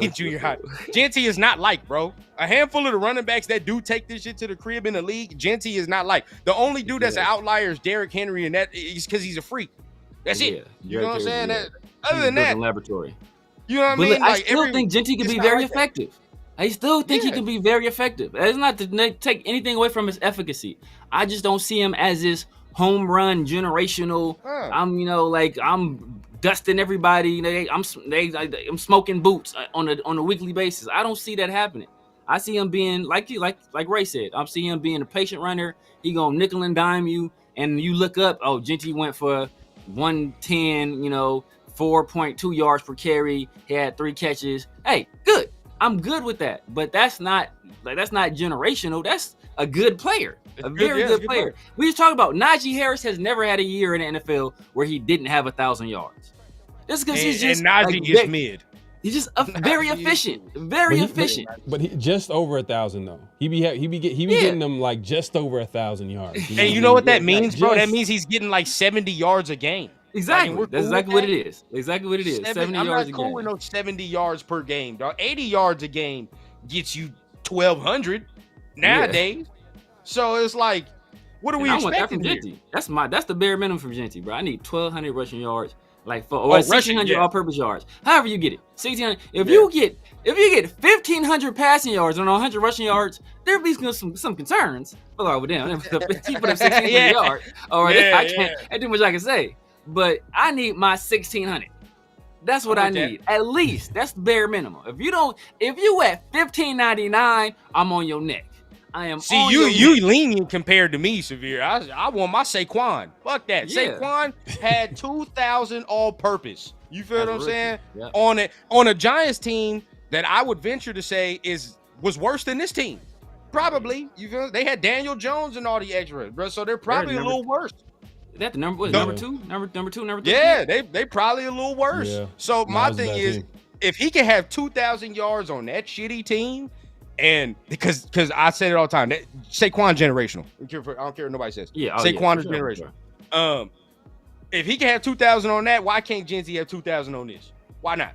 is not like, bro. A handful of the running backs that do take this shit to the crib in the league, Genty is not like. The only dude that's an outlier is Derrick Henry, and that is because he's a freak. That's it. You know what I'm saying? Other than that,
laboratory.
You know what I mean?
I still think Genty can be very effective. I still think he can be very effective. It's not to take anything away from his efficacy. I just don't see him as this home run generational. I'm dusting everybody. I'm smoking boots on a weekly basis. I don't see that happening. I see him being like Ray said. I'm seeing him being a patient runner. He gonna nickel and dime you, and you look up. Oh, Genty went for 110, 4.2 yards per carry. He had 3 catches. Hey, good. I'm good with that. But that's not generational. That's a good player.
It's
A
good,
very
yeah,
good
it's a good
player.
player.
We just talking about Najee Harris has never had a year in the NFL where he didn't have 1,000 yards. Just because he's just
and Najee is mid.
He's just very efficient. Very efficient.
But he just over 1,000 though. He be getting them like just over 1,000 yards.
And you know what that means, bro? That
just-
means he's getting like 70 yards a game.
Exactly.
Like,
That's exactly what it is. Exactly what it is. 70
I'm
yards
not
a
cool
game.
with no 70 yards per game, dog. 80 yards a game gets you 1,200 nowadays. So it's like, what are we
And I want that
expecting
from
here?
Genty. That's the bare minimum from Genty, bro. I need 1,200 rushing yards, or
rushing,
1,600
yeah.
all-purpose yards. However you get it, 1,600. If you get 1,500 passing yards and 100 rushing yards, there'll be some concerns. Well, with them, he put up 1,600
Yeah.
yards. Or
Yeah,
I can't. Ain't too much I can say. But I need my 1,600. That's what I
with that.
need. At least that's the bare minimum. If you at 1,599, I'm on your neck. I am.
See,
on
you
your neck.
lenient compared to me, Severe. I want my Saquon. Fuck that.
Yeah.
Saquon had 2,000 all-purpose. You feel
As
what
a
I'm
rookie.
saying?
Yeah.
On a Giants team that I would venture to say was worse than this team. Probably. You feel? They had Daniel Jones and all the extras, bro. So they're probably a little worse.
That the number was
No.
number two, number two, number 3.
Yeah, they probably a little worse.
Yeah.
So
No,
my
it was a
thing
bad
is,
team.
if he can have 2,000 yards on that shitty team, and because I said it all the time, that Saquon generational. I don't care what nobody says.
Yeah,
Saquon
for
is
sure, for
generational.
sure.
If he can have 2,000 on that, why can't Genty have 2,000 on this? Why not?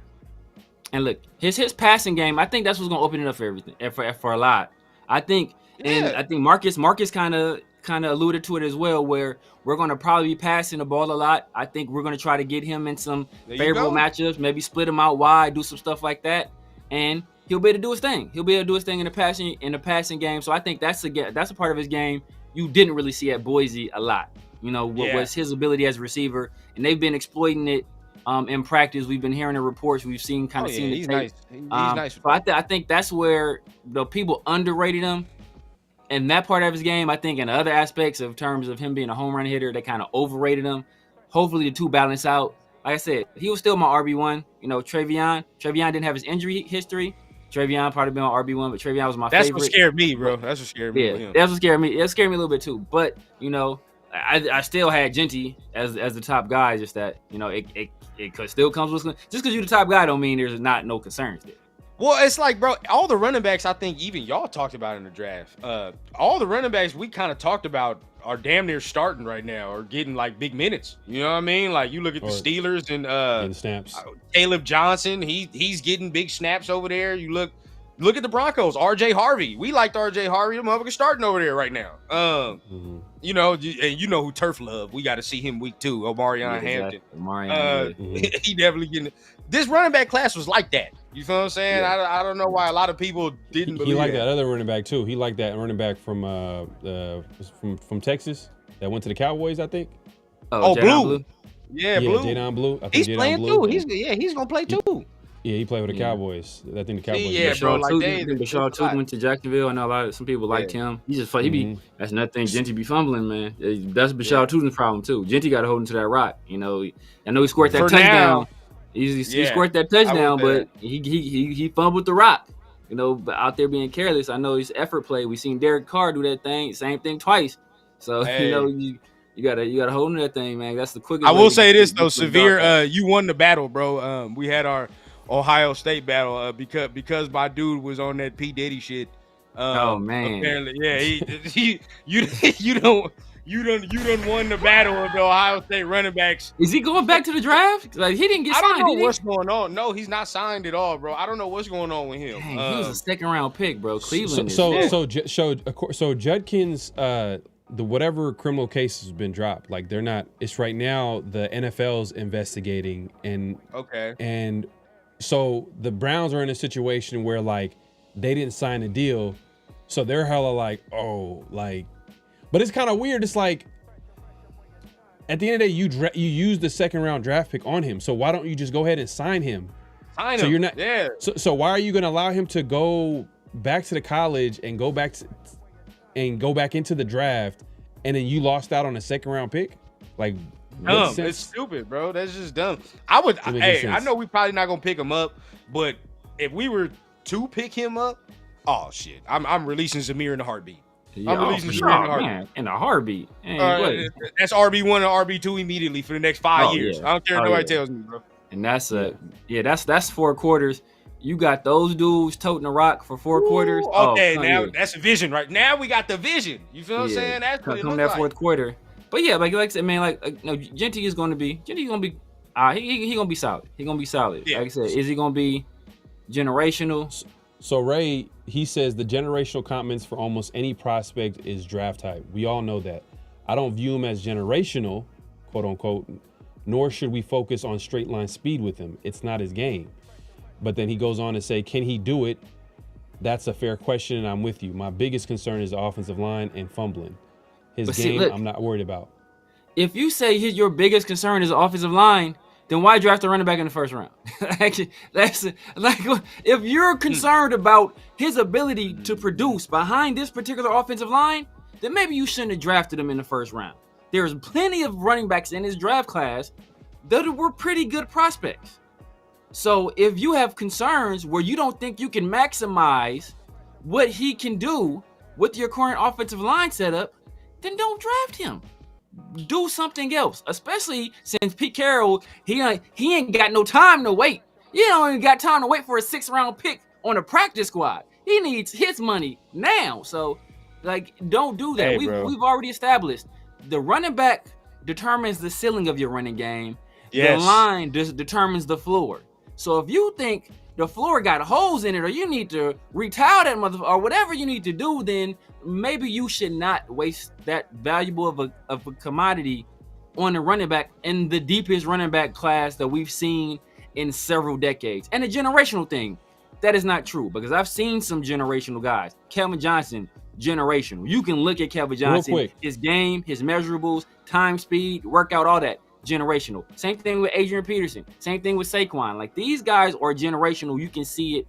And look, his passing game, I think that's what's gonna open it up for everything, for a lot. I think, and
Yeah.
I think Marcus kind of alluded to it as well, where we're gonna probably be passing the ball a lot. I think we're gonna try to get him in some
There you
favorable
go.
matchups, maybe split him out wide, do some stuff like that, and he'll be able to do his thing. He'll be able to do his thing in the passing game. So I think that's a part of his game you didn't really see at Boise a lot. What was his ability as a receiver, and they've been exploiting it in practice. We've been hearing the reports. We've seen seen the
he's
tape.
nice. He's nice.
So I think that's where the people underrated him. And that part of his game, I think in other aspects of terms of him being a home run hitter, they kind of overrated him. Hopefully the two balance out. Like I said, he was still my RB1. Travion didn't have his injury history. Travion probably been my RB1, but Travion was my
That's
favorite.
what scared me, bro. That's what scared me. with
Yeah,
him.
that's what scared me. It scared me a little bit too. But I still had Genty as the top guy. Just that it still comes with just because you're the top guy don't mean there's no concerns there.
Well, it's like, bro, all the running backs I think even y'all talked about in the draft. All the running backs we kind of talked about are damn near starting right now or getting like big minutes. You know what I mean? Like you look at the
Or
Steelers and
getting snaps.
Caleb Johnson, he's getting big snaps over there. You look at the Broncos, RJ Harvey. We liked RJ Harvey. The motherfucker starting over there right now.
Mhm.
And you know who Turf love. We got to see him week 2. Omari Hampton.
Mhm.
He definitely getting. This running back class was like that. You feel what I'm saying?
Yeah.
I don't know why a lot of people didn't
He
believe
liked that other running back too. He liked that running back from Texas that went to the Cowboys, I think.
Oh,
Jadon
Blue. Yeah, Blue.
Jadon Blue. I think
He's
Jadon
playing
Blue.
too. He's gonna play too.
Yeah, he played with the
Yeah.
Cowboys. I think the Cowboys.
yeah,
beat
bro,
them.
like
Bashaw Tootin went to Jacksonville. I know some people liked him. He be
Mhm.
that's another thing. Genty be fumbling, man. That's Bashaw Tootin's problem too. Genty got to hold him to that rock. I know he scored that
For
touchdown.
now.
He
Yeah,
scored that
I
touchdown,
will say
but he fumbled the rock. But out there being careless. I know his effort play. We seen Derek Carr do that thing, same thing twice. So
Hey.
you gotta hold on to that thing, man. That's the quickest.
I
way
will
to
say
get
this
to
though,
the
Severe.
dark.
You won the battle, bro. We had our Ohio State battle because my dude was on that P Diddy shit.
Oh, man.
Apparently, yeah. You done won the battle of the Ohio State running backs.
Is he going back to the draft? Like he didn't get
I
signed.
don't know
did he?
what's going on. No, he's not signed at all, bro. I don't know what's going on with him.
Dang, he was a second round pick, bro. Cleveland.
So Judkins, the whatever criminal case has been dropped. Like they're not. It's right now the NFL's investigating
Okay.
and so the Browns are in a situation where like they didn't sign a deal, so they're hella like, but it's kind of weird. It's like at the end of the day, you use the second round draft pick on him, so why don't you just go ahead and sign him?
Sign
So
him.
you're not.
Yeah.
So why are you going to allow him to go back to the college and go back into the draft, and then you lost out on a second round pick? Like
dumb.
sense.
It's stupid, bro. That's just dumb. I would.
It makes
Hey,
sense.
I know we probably not gonna pick him up, but if we were to pick him up, oh shit, I'm releasing Zamir in a heartbeat.
Yeah,
I'm releasing
for
Zamir
sure,
in a heartbeat.
man, in a heartbeat. Ain't
That's RB1 and RB2 immediately for the next 5 years.
yeah.
I don't care if
Oh,
nobody
yeah.
tells me, bro.
And that's 4 quarters. You got those dudes toting the rock for 4 quarters.
Okay,
Oh,
now
yeah.
that's a vision, right? Now we got the vision. You feel what I'm saying? That's what it
come
looks
that
like.
4th quarter. But yeah, like I said, man, Genty is going to be he gonna be solid. He gonna be solid.
Yeah.
Like I said, is he gonna be generational?
So Ray, he says the generational comments for almost any prospect is draft type. We all know that. I don't view him as generational, quote unquote, nor should we focus on straight line speed with him. It's not his game. But then he goes on to say, can he do it? That's a fair question, and I'm with you. My biggest concern is the offensive line and fumbling. His
But see,
game,
look,
I'm not worried about.
If you say your biggest concern is the offensive line, then why draft a running back in the 1st round? Actually, that's like if you're concerned about his ability to produce behind this particular offensive line, then maybe you shouldn't have drafted him in the 1st round. There's plenty of running backs in his draft class that were pretty good prospects. So if you have concerns where you don't think you can maximize what he can do with your current offensive line setup, then don't draft him. Do something else, especially since Pete Carroll, he ain't got no time to wait. He ain't got time to wait for a 6th round pick on a practice squad. He needs his money now. So, don't do that.
Hey,
We've already established the running back determines the ceiling of your running game.
Yes.
The line determines the floor. So if you think the floor got holes in it, or you need to retile that motherfucker, or whatever you need to do, then maybe you should not waste that valuable of a commodity on a running back in the deepest running back class that we've seen in several decades. And a generational thing, that is not true, because I've seen some generational guys. Kelvin Johnson, generational. You can look at Kelvin Johnson, his game, his measurables, time, speed, workout, all that. Generational. Same thing with Adrian Peterson. Same thing with Saquon. Like, these guys are generational. You can see it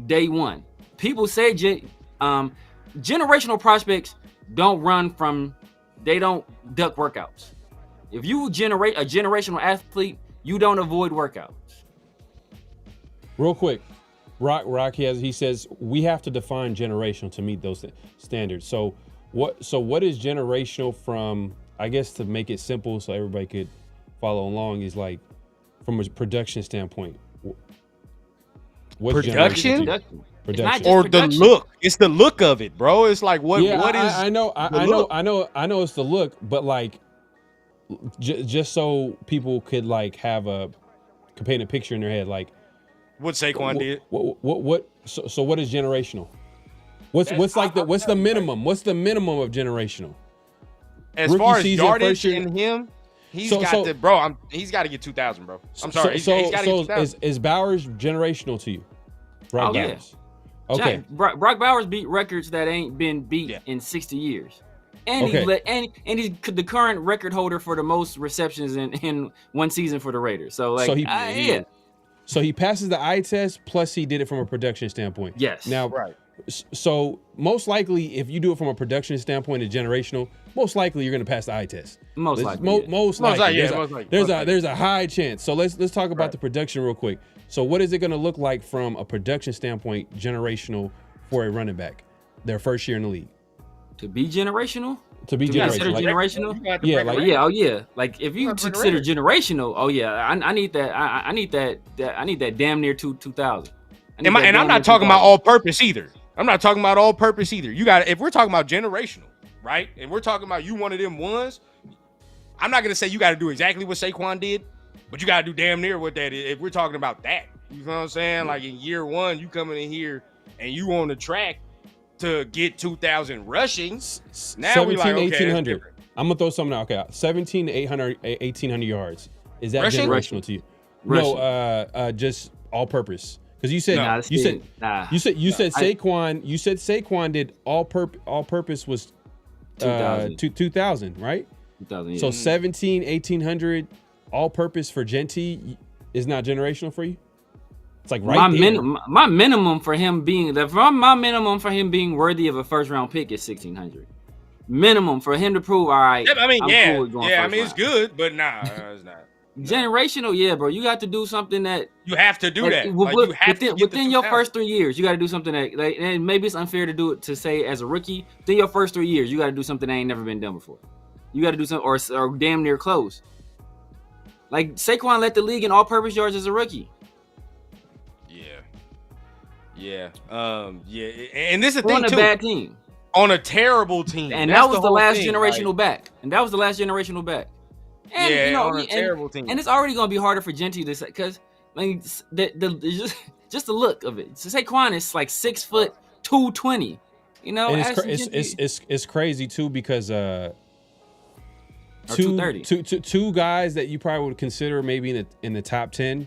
day one. People say generational prospects don't duck workouts. If you generate a generational athlete, you don't avoid workouts.
Real quick, Rock he says we have to define generational to meet those standards. So what is generational from, I guess, to make it simple so everybody could follow along, is like from a production standpoint. What's
Production?
Production.
Or
production.
the look. It's the look of it, bro. It's like what is
I know it's the look, but like just so people could like could paint a picture in their head, like
what Saquon did.
So what is generational? What's the minimum? What's the minimum of generational?
As
Rookie
far as
season,
yardage
first year-
in him, he's
So-
got
so-
to, bro. He's got to get 2,000, bro. I'm sorry. He's got to get 2,000.
Is Bowers generational to you? Brock
Oh, yeah.
Bowers. Okay.
Brock Bowers beat records that ain't been beat in 60 years. And
Okay.
he's the current record holder for the most receptions in one season for the Raiders. So
So he passes the eye test, plus he did it from a production standpoint.
Yes.
Now,
Right.
So most likely, if you do it from a production standpoint and generational, most likely you're going to pass the eye test.
Most likely.
Most likely.
Most
There's a high chance. So let's talk about the production real quick. So what is it going to look like from a production standpoint, generational, for a running back, their first year in the league?
To be generational?
To be
consider
generational.
generational? Like if you consider generational, I need that. I need that damn near 2,000.
And I'm not talking about all purpose either. You got, if we're talking about generational, right? And we're talking about you one of them ones. I'm not gonna say you got to do exactly what Saquon did, but you got to do damn near what that is. If we're talking about that, you know what I'm saying? Like in year one, you coming in here and you on the track to get 2,000 rushing. Now we like, okay,
1,800. I'm gonna throw something out. Okay, 1,800, 1,800 yards. Is that
Rushing?
generational to you?
Rushing.
No, just all purpose. Because you said you said Saquon. You said Saquon did all purpose was 2,000, right?
2,000. Yeah.
So 1,800 all purpose for Genty is not generational for you. It's like
my minimum for him being worthy of a first round pick is 1,600. Minimum for him to prove, all right.
I mean,
I'm cool with going
I
first
mean, it's
round.
good, but nah, it's not.
Generational, yeah, bro. You got to do something that
You have to do
like,
that. Like, you have to get
within
the
your
2000.
first 3 years. You got to do something that, like, and maybe it's unfair to do it to say as a rookie. Within your first 3 years, you got to do something that ain't never been done before. You got to do something or damn near close. Like Saquon led the league in all-purpose yards as a rookie.
Yeah. And this is the
On
thing
a
too.
bad team.
On a terrible team.
And
That's
that was the
whole
last
thing,
generational
like,
back. And that was the last generational back. And
yeah,
you know,
on a terrible team.
And it's already going to be harder for Genty to say, because like just the look of it. So Saquon is like 6 foot 220. You know,
And
Ashton Genty-
it's crazy too because
or 230.
two guys that you probably would consider maybe in the top 10,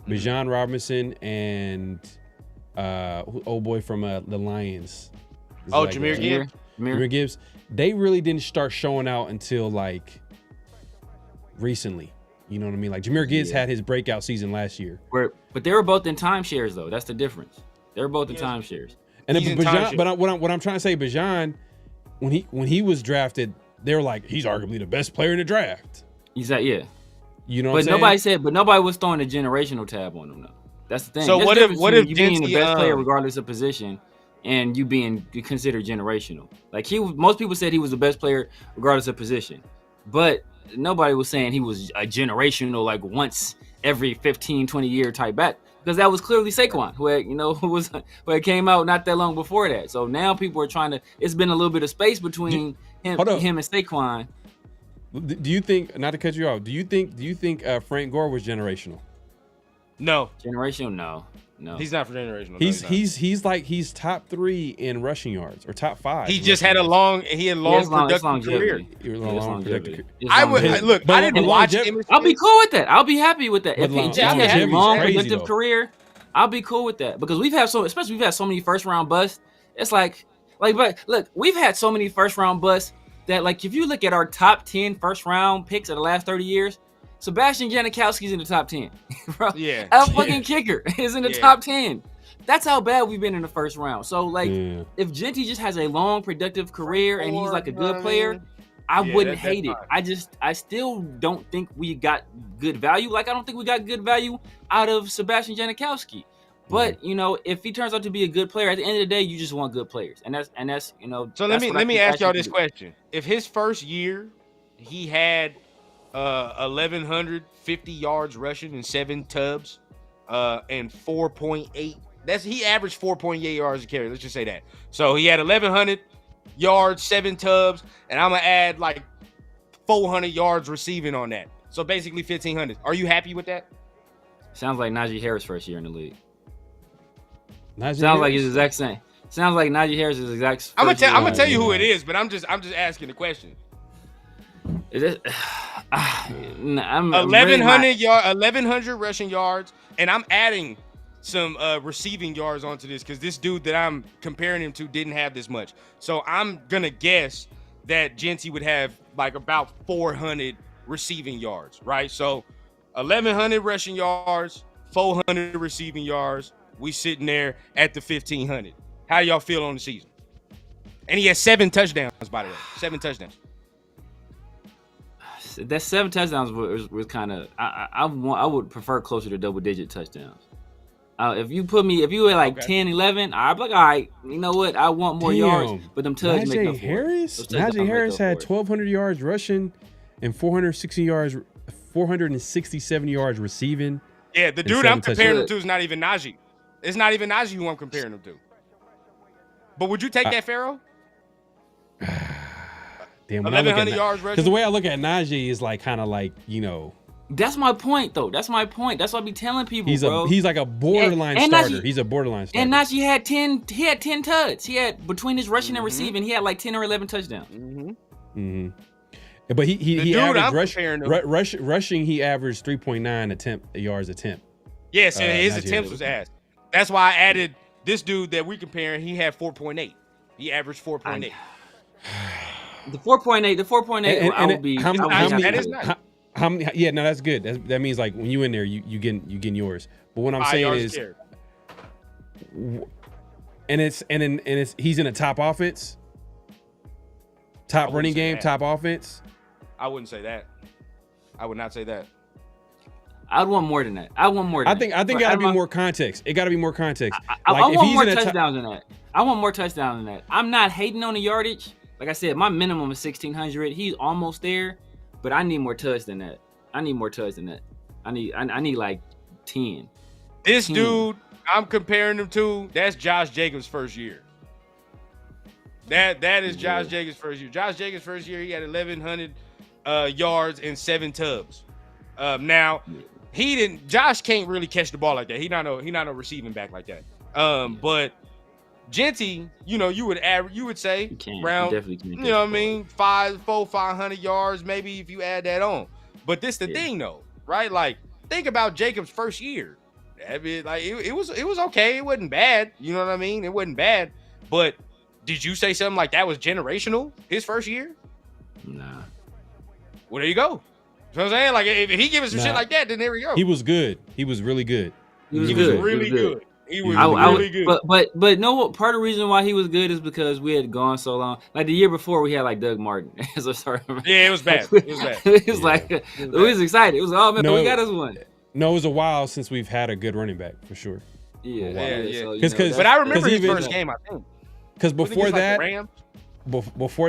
Bijan Robinson and old boy from the Lions.
Jahmyr Gibbs.
Jahmyr Gibbs. They really didn't start showing out until like recently. You know what I mean? Like Jahmyr Gibbs had his breakout season last year.
But they were both in timeshares though. That's the difference. They were both in timeshares.
And
He's
then
in
Bijan,
timeshare.
what I'm trying to say, Bijan, when he was drafted, they were like, he's arguably the best player in the draft.
He's like, yeah.
You know,
But
what I'm saying?
nobody was throwing a generational tab on him though. That's the thing.
So
There's
what
a
if-
difference
what
between
if
you being the
Genty,
best player regardless of position and you being considered generational? Like most people said he was the best player regardless of position, but nobody was saying he was a generational like once every 15, 20 year type back, because that was clearly Saquon who had came out not that long before that. So now people are trying to. It's been a little bit of space between him and Saquon.
Do you think, not to cut you off, do you think Frank Gore was generational?
No.
Generational? No.
He's not for generational.
He's top 3 in rushing yards or top 5.
He just had a long productive career.
He was on a long productive career.
I didn't watch him.
I'll be cool with that. I'll be happy with that. If he has a long
crazy,
productive
though.
career, I'll be cool with that, because we've had so many first round busts. It's like, but look, we've had so many first round busts that, like, if you look at our top 10 first round picks of the last 30 years, Sebastian Janikowski's in the top 10. Bro.
Yeah.
Our fucking kicker is in the top 10. That's how bad we've been in the first round. So, like, if Genty just has a long, productive career and he's like a good player, I wouldn't hate it. I still don't think we got good value. Like, I don't think we got good value out of Sebastian Janikowski. But you know, if he turns out to be a good player, at the end of the day, you just want good players, and that's you know.
So let me ask y'all this question: if his first year he had 1,150 yards rushing and 7 tubs, and 4.8, he averaged 4.8 yards a carry. Let's just say that. So he had 1,100 yards, 7 tubs, and I'm gonna add like 400 yards receiving on that. So basically 1,500. Are you happy with that?
Sounds like Najee Harris first year in the league.
Sounds
like his exact same. Sounds like Najee Harris is exact.
I'm gonna tell you who it is, but I'm just asking the question.
Is it? I'm
1,100 rushing yards, and I'm adding some receiving yards onto this because this dude that I'm comparing him to didn't have this much. So I'm gonna guess that Genty would have like about 400 receiving yards, right? So 1,100 rushing yards, 400 receiving yards. We sitting there at the 1,500. How y'all feel on the season? And he has 7 touchdowns, by the way. 7 touchdowns.
That 7 touchdowns was kind of. I would prefer closer to double-digit touchdowns. If you were like 10, 11, I'd be like, all right, you know what? I want more yards, but them tugs make up for it.
Najee Harris had 1,200 yards rushing and 467 yards receiving.
Yeah, the dude I'm comparing him to is not even Najee. It's not even Najee who I'm comparing him to. But would you take that, Pharaoh?
Damn,
1,100 yards rushing.
Because the way I look at Najee is like kind of like, you know.
That's my point, though. That's my point. That's what I be telling people, bro.
He's like a borderline starter. He's a borderline starter.
And Najee had 10 tuds. He had, between his rushing and receiving, he had like 10 or 11 touchdowns.
But he averaged rushing. He averaged 3.9 yards attempt.
Yes, and his attempts was ass. That's why I added this dude that we comparing. He had 4.8. He averaged 4.8.
The 4.8. I would be.
How many?
That is nice.
How many? Yeah, no, that's good. That means like when you in there, you getting yours. But what I'm saying is, and it's he's in a top offense. Top running game, top offense.
I wouldn't say that. I would not say that.
I'd want more than that. I think
it got to be more context. It got to be more context.
I want more touchdowns than that. I want more touchdowns than that. I'm not hating on the yardage. Like I said, my minimum is 1,600. He's almost there, but I need more touch than that. I need like 10.
This dude, I'm comparing him to, that's Josh Jacobs' first year. That is Josh Jacobs' first year. Josh Jacobs' first year, he had 1,100 yards and 7 tubs. Now, Josh can't really catch the ball like that. He not no receiving back like that. But Genty, you would say around, you know what I mean, 500 yards, maybe if you add that on. But this the thing though, right? Like, think about Jacobs' first year. I mean, like it was okay. It wasn't bad. You know what I mean? It wasn't bad. But did you say something like that was generational his first year?
Nah.
Well, there you go. You know what I'm saying? Like, if he gives us some shit like that, then there we go.
He was good. He was really good.
He was really good. He was really good.
But no, part of the reason why he was good is because we had gone so long. Like the year before, we had like Doug Martin as a starter.
Yeah, it was bad. It was bad.
It was like we was excited. It was we got us one.
No, it was a while since we've had a good running back for sure.
Yeah. So,
but I remember his first game, I think.
Because before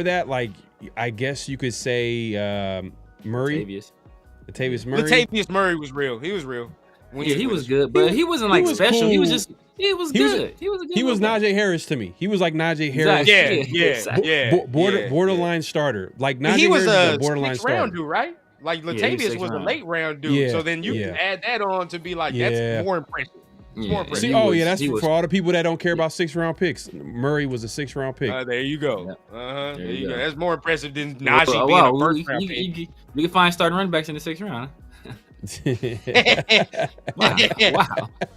that, like I guess you could say Murray. Latavius Murray.
Latavius Murray was real. He was real.
He was good, but he wasn't like special. Cool. He was good. He was good.
He was Najee Harris to me. He was like Najee Harris.
Yeah.
Borderline starter. Like Najee Harris is a borderline starter.
Round dude, right? Like Latavius was a late round dude. Yeah, so then you can add that on to be like, that's more impressive. More impressive.
See, that's for all the people that don't care about 6th-round picks. Murray was a 6th-round pick.
There you go. There you go. That's more impressive than Najee being a 1st-round pick.
We can find starting running backs in the 6th round. Wow.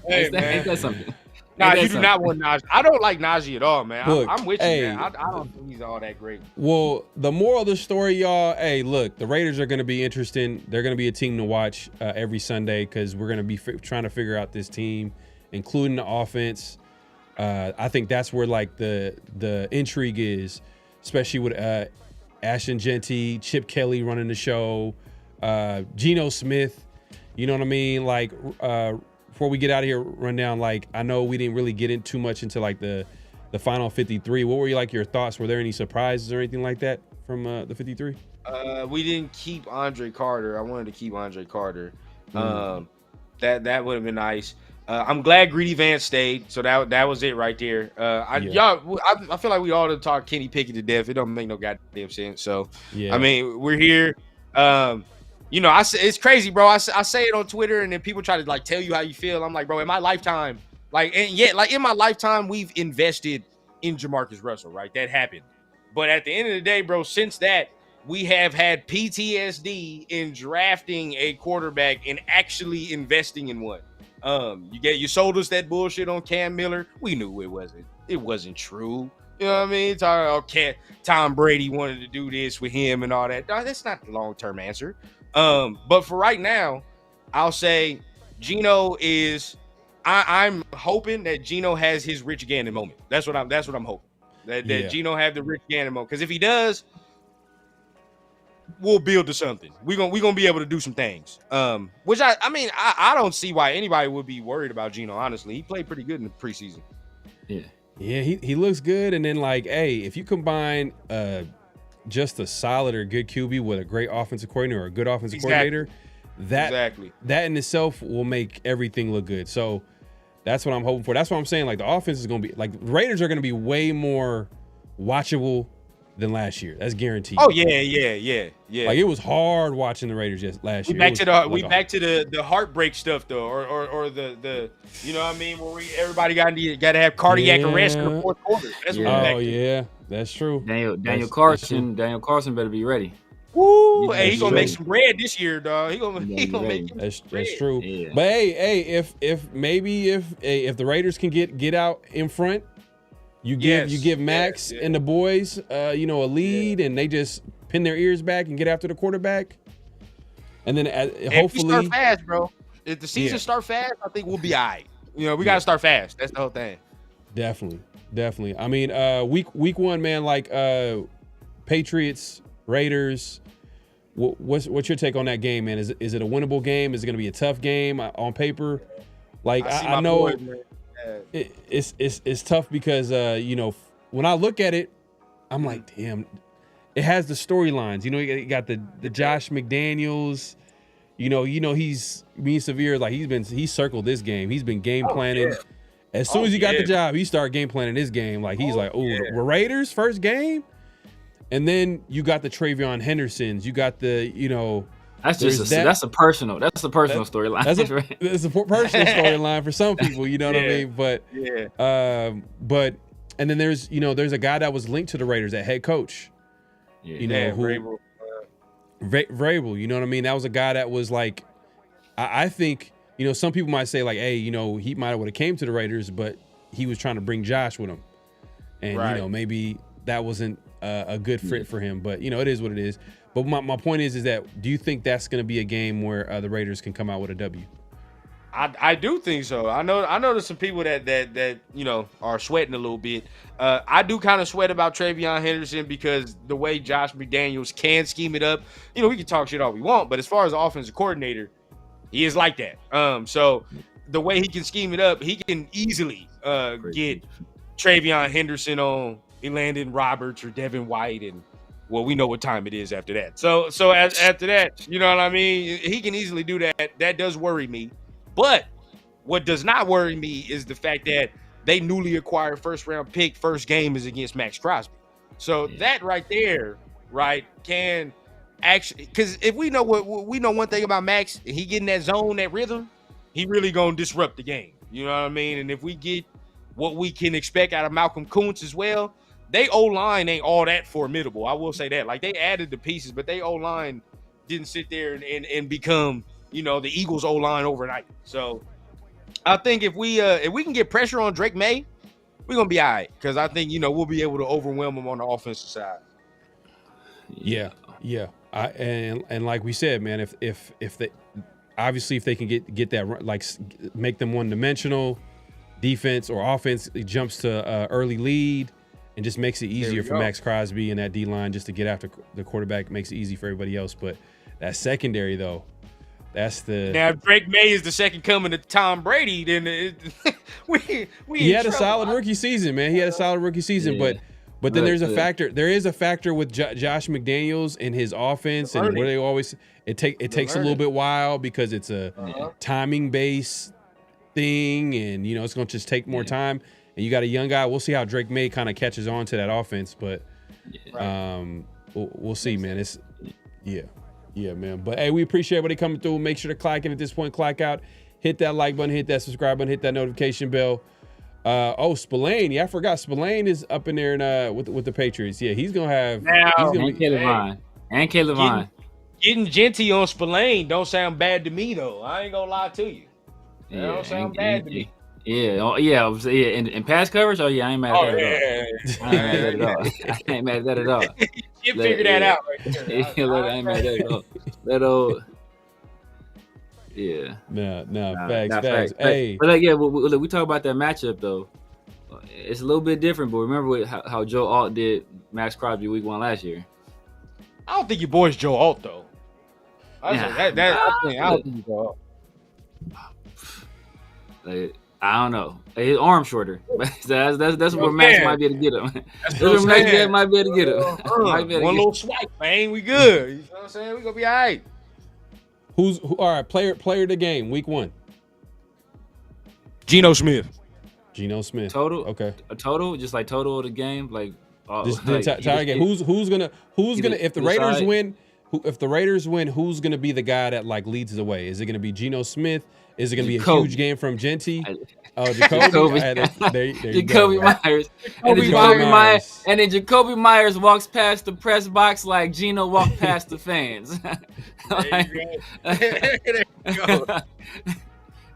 Hey,
ain't that something?
Nah, you do not want Najee. I don't like Najee at all, man. Look, I'm with you, man. I don't think he's all that great.
Well, the moral of the story, y'all, hey, look, the Raiders are going to be interesting. They're going to be a team to watch every Sunday because we're going to be trying to figure out this team, including the offense. I think that's where, like, the intrigue is, especially with Ashton Genty, Chip Kelly running the show, Geno Smith. You know what I mean? Like, before we get out of here, run down, like, I know we didn't really get in too much into, like, the final 53. What were your thoughts? Were there any surprises or anything like that from the 53?
We didn't keep Andre Carter. I wanted to keep Andre Carter. That would have been nice. I'm glad Greedy Vance stayed. So that was it right there. I feel like we all done talked Kenny Pickett to death. It don't make no goddamn sense. So, I mean, we're here. It's crazy, bro. I say it on Twitter, and then people try to like tell you how you feel. I'm like, bro, in my lifetime, in my lifetime, we've invested in Jamarcus Russell, right? That happened. But at the end of the day, bro, since that, we have had PTSD in drafting a quarterback and actually investing in one. You sold us that bullshit on Cam Miller. We knew it wasn't true. You know what I mean? Tom Brady wanted to do this with him and all that. No, that's not the long-term answer. But for right now, I'll say Geno is. I'm hoping that Geno has his Rich Gannon moment. That's what I'm hoping. That Geno have the Rich Gannon moment. Because if he does, we'll build to something. We're gonna be able to do some things. Which I don't see why anybody would be worried about Geno. Honestly, he played pretty good in the preseason.
Yeah, he looks good. And then, like, hey, if you combine just a solid or good QB with a great offensive coordinator or a good offensive coordinator, that in itself will make everything look good. So that's what I'm hoping for. That's what I'm saying. Like, the offense is going to be, like, the Raiders are going to be way more watchable than last year. That's guaranteed.
Oh yeah.
Like, it was hard watching the Raiders last year.
Back to the heartbreak stuff though, or the you know what I mean, where everybody got to have cardiac arrest in the 4th quarter. That's what
that's true.
Daniel Carson better be ready.
Woo! Hey, he's gonna make some bread this year, dog. He gonna make.
That's true. Yeah. But hey, if the Raiders can get out in front, you give Max and the boys, a lead, and they just pin their ears back and get after the quarterback, and then hopefully
we start fast, bro. If the season start fast, I think we'll be all right. We gotta start fast. That's the whole thing.
Definitely. I mean, week 1, man. Like, Patriots, Raiders. What's your take on that game, man? Is it a winnable game? Is it going to be a tough game on paper? Like I know it's tough because when I look at it, I'm like, damn, it has the storylines. You got the Josh McDaniels. He's being severe. Like he's circled this game. He's been game planning. As soon as he got the job, he started game planning this game. Like he's the Raiders first game. And then you got the Travion Hendersons. You got the,
that's a personal storyline.
That's a personal storyline for some people. You know what I mean? But and then there's a guy that was linked to the Raiders, that head coach.
Vrabel.
Vrabel. You know what I mean? That was a guy that was like, I think some people might say like, hey, he might have came to the Raiders, but he was trying to bring Josh with him, and maybe that wasn't a good fit for him, but it is what it is. But my point is that do you think that's going to be a game where the Raiders can come out with a W?
I do think so. I know there's some people that are sweating a little bit. I do kind of sweat about Travion Henderson because the way Josh McDaniels can scheme it up. We can talk shit all we want, but as far as the offensive coordinator, he is like that. So the way he can scheme it up, he can easily get Travion Henderson on Landon Roberts or Devin White, and we know what time it is after that. So after that, you know what I mean? He can easily do that. That does worry me. But what does not worry me is the fact that they newly acquired first-round pick. First game is against Max Crosby. So that right there, can actually, because if we know one thing about Max, and he getting that zone, that rhythm, he really gonna disrupt the game. You know what I mean? And if we get what we can expect out of Malcolm Kuntz as well, they O-line ain't all that formidable. I will say that. Like, they added the pieces, but they O-line didn't sit there and become, the Eagles O-line overnight. So I think if we can get pressure on Drake May, we're gonna be all right. Because I think, we'll be able to overwhelm them on the offensive side.
Yeah. And like we said, man, if they obviously if they can get that, like, make them one-dimensional defense or offense, it jumps to early lead. And just makes it easier for Max Crosby and that D-line just to get after the quarterback. Makes it easy for everybody else. But that secondary, though, that's the...
Now, if Drake May is the second coming to Tom Brady, then
he had a solid rookie season, man. He had a solid rookie season. But then there's a factor. There is a factor with Josh McDaniels and his offense and where they always... It takes a little bit while because it's a timing-based thing. And, it's going to just take more time. And you got a young guy. We'll see how Drake May kind of catches on to that offense, but we'll see, man. It's man. But hey, we appreciate everybody coming through. Make sure to clock in at this point, clock out, hit that like button, hit that subscribe button, hit that notification bell. Spillane, I forgot Spillane is up in there with the Patriots. Yeah, he's gonna have
and Caleb Vine.
Getting Genty on Spillane don't sound bad to me though. I ain't gonna lie to you. That don't sound bad to me.
In pass coverage, I ain't mad at that at all. I ain't mad at that at all.
You figure that out right there.
I ain't mad at that at all. That old,
facts. Hey,
but we talk about that matchup though. It's a little bit different, but remember how Joe Alt did Max Crosby week 1 last year.
I don't think your boy's Joe Alt though. I don't think Joe Alt.
I don't know. His arm shorter. that's where Max might be able to get him. That's where Max might be able to get him.
One little swipe, man. We good. You know what I'm saying? We gonna be all right.
All right? Player of the game, week 1.
Geno Smith.
Total.
Okay.
A total, just like total of the game, like.
Just the entire game. Who's gonna if the Raiders win? If the Raiders win, who's gonna be the guy that like leads the way? Is it gonna be Geno Smith? Is it going to be a huge game from Genty? Oh, Jacoby.
Jacoby Myers. And then Jacoby Myers walks past the press box like Geno walked past the fans.
There you go.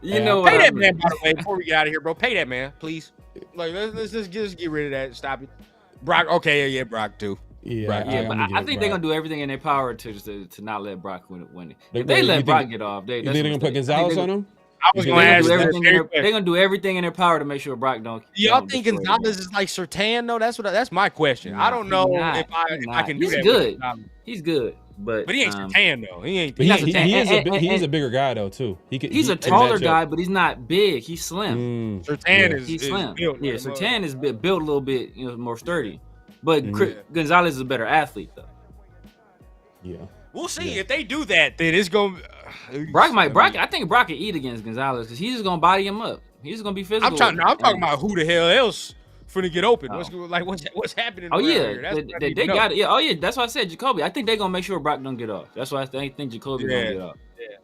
Pay
that man, by the way, before we get out of here, bro. Pay that man, please. Like, let's just get rid of that. Stop it. Brock, okay, Brock too.
But I think they're gonna do everything in their power to not let Brock win it. If they let Brock get off,
they're gonna put Gonzalez on him.
I was going to ask
They're
you.
gonna do everything in their power to make sure Brock don't.
Y'all think Gonzalez is like Surtain though? That's my question. I don't know if I can do that.
Good. He's good, but
he ain't Surtain though. He ain't.
He's a bigger guy though too.
He's a taller guy, but he's not big. He's slim.
Surtain
he's slim.
Built,
yeah, Surtain is built a little bit, more sturdy. But Gonzalez is a better athlete though.
Yeah.
We'll see if they do that. Then it's gonna.
I think Brock can eat against Gonzalez because he's just gonna body him up. He's just gonna be physical.
I'm talking about who the hell else finna get open. What's happening?
Oh yeah, they got it. Yeah. Oh yeah, that's why I said Jacoby. I think they're gonna make sure Brock don't get off. That's why I think Jacoby's gonna get off.
Yeah.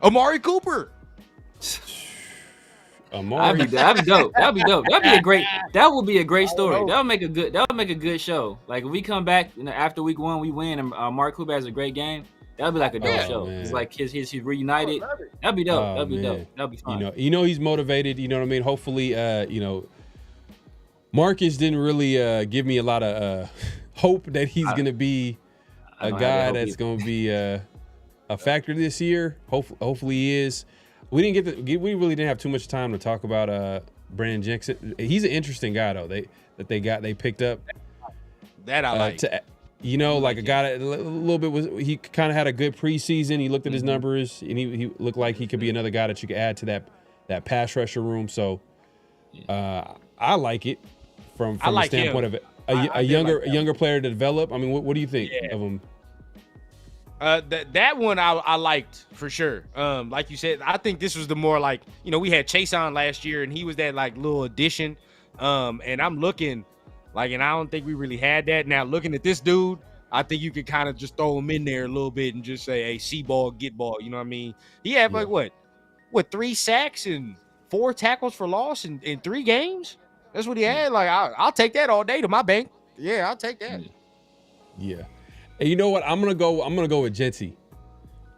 Amari Cooper.
That'd be dope. That'd be a great story. That would make a good show. Like if we come back after week 1, we win, and Amari Cooper has a great game. That'd be like a dope show. Man. It's like he's reunited. That'd be dope. That'd be dope. That'd be fun.
He's motivated. You know what I mean? Hopefully, Marcus didn't really give me a lot of hope that he's gonna be a guy that's gonna be a factor this year. Hopefully he is. We really didn't have too much time to talk about Brandon Jackson. He's an interesting guy though. They picked up
that I like.
Like a guy that a little bit he kind of had a good preseason. He looked at his numbers and he looked like he could be another guy that you could add to that pass rusher room. So I like it from the standpoint of a younger player to develop. I mean, what do you think of him?
That one I liked for sure. Like you said, I think this was the more like, we had Chase on last year and he was that like little addition. And I'm looking like, and I don't think we really had that. Now looking at this dude, I think you could kind of just throw him in there a little bit and just say, hey, see ball, get ball. You know what I mean? He had like what 3 sacks and 4 tackles for loss in 3 games. That's what he had. Like I'll take that all day to my bank. Yeah, I'll take that.
Yeah. And you know what? I'm gonna go with Genty.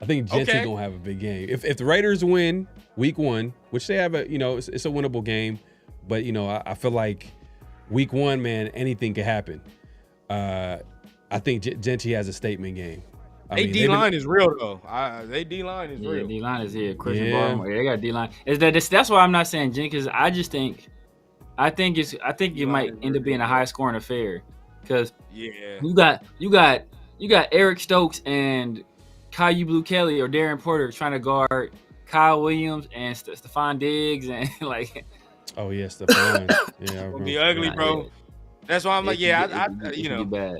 I think Genty gonna have a big game. If the Raiders win week 1, which they have it's a winnable game, but I feel like week 1, man, anything could happen. I think Genty has a statement game.
D-line is real though. They D-line is real.
D-line is here. Christian Barmore. They got D-line. That's why I'm not saying Genty, because I think it might end up being a high scoring affair. Because you got Eric Stokes and Caillou Blue Kelly or Darren Porter trying to guard Kyle Williams and Stephon Diggs and like.
Oh yeah, Stephon.
It'll be ugly, bro. That's why I'm like,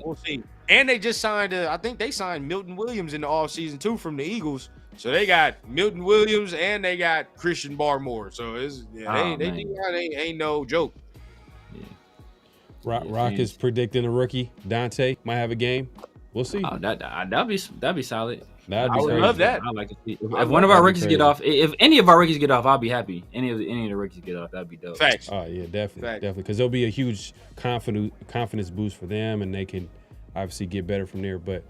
we'll see. And they just signed. I think they signed Milton Williams in the offseason too from the Eagles. So they got Milton Williams and they got Christian Barmore. So it's ain't no joke.
Yeah. Rock is predicting a rookie. Dante might have a game. We'll see.
Oh, that'd be solid.
I
would love that.
I'd like to see if one of our rookies get off. If any of our rookies get off, I'll be happy. Any of the rookies get off, that'd be dope.
Facts.
Oh yeah, definitely, because there'll be a huge confidence boost for them, and they can obviously get better from there. But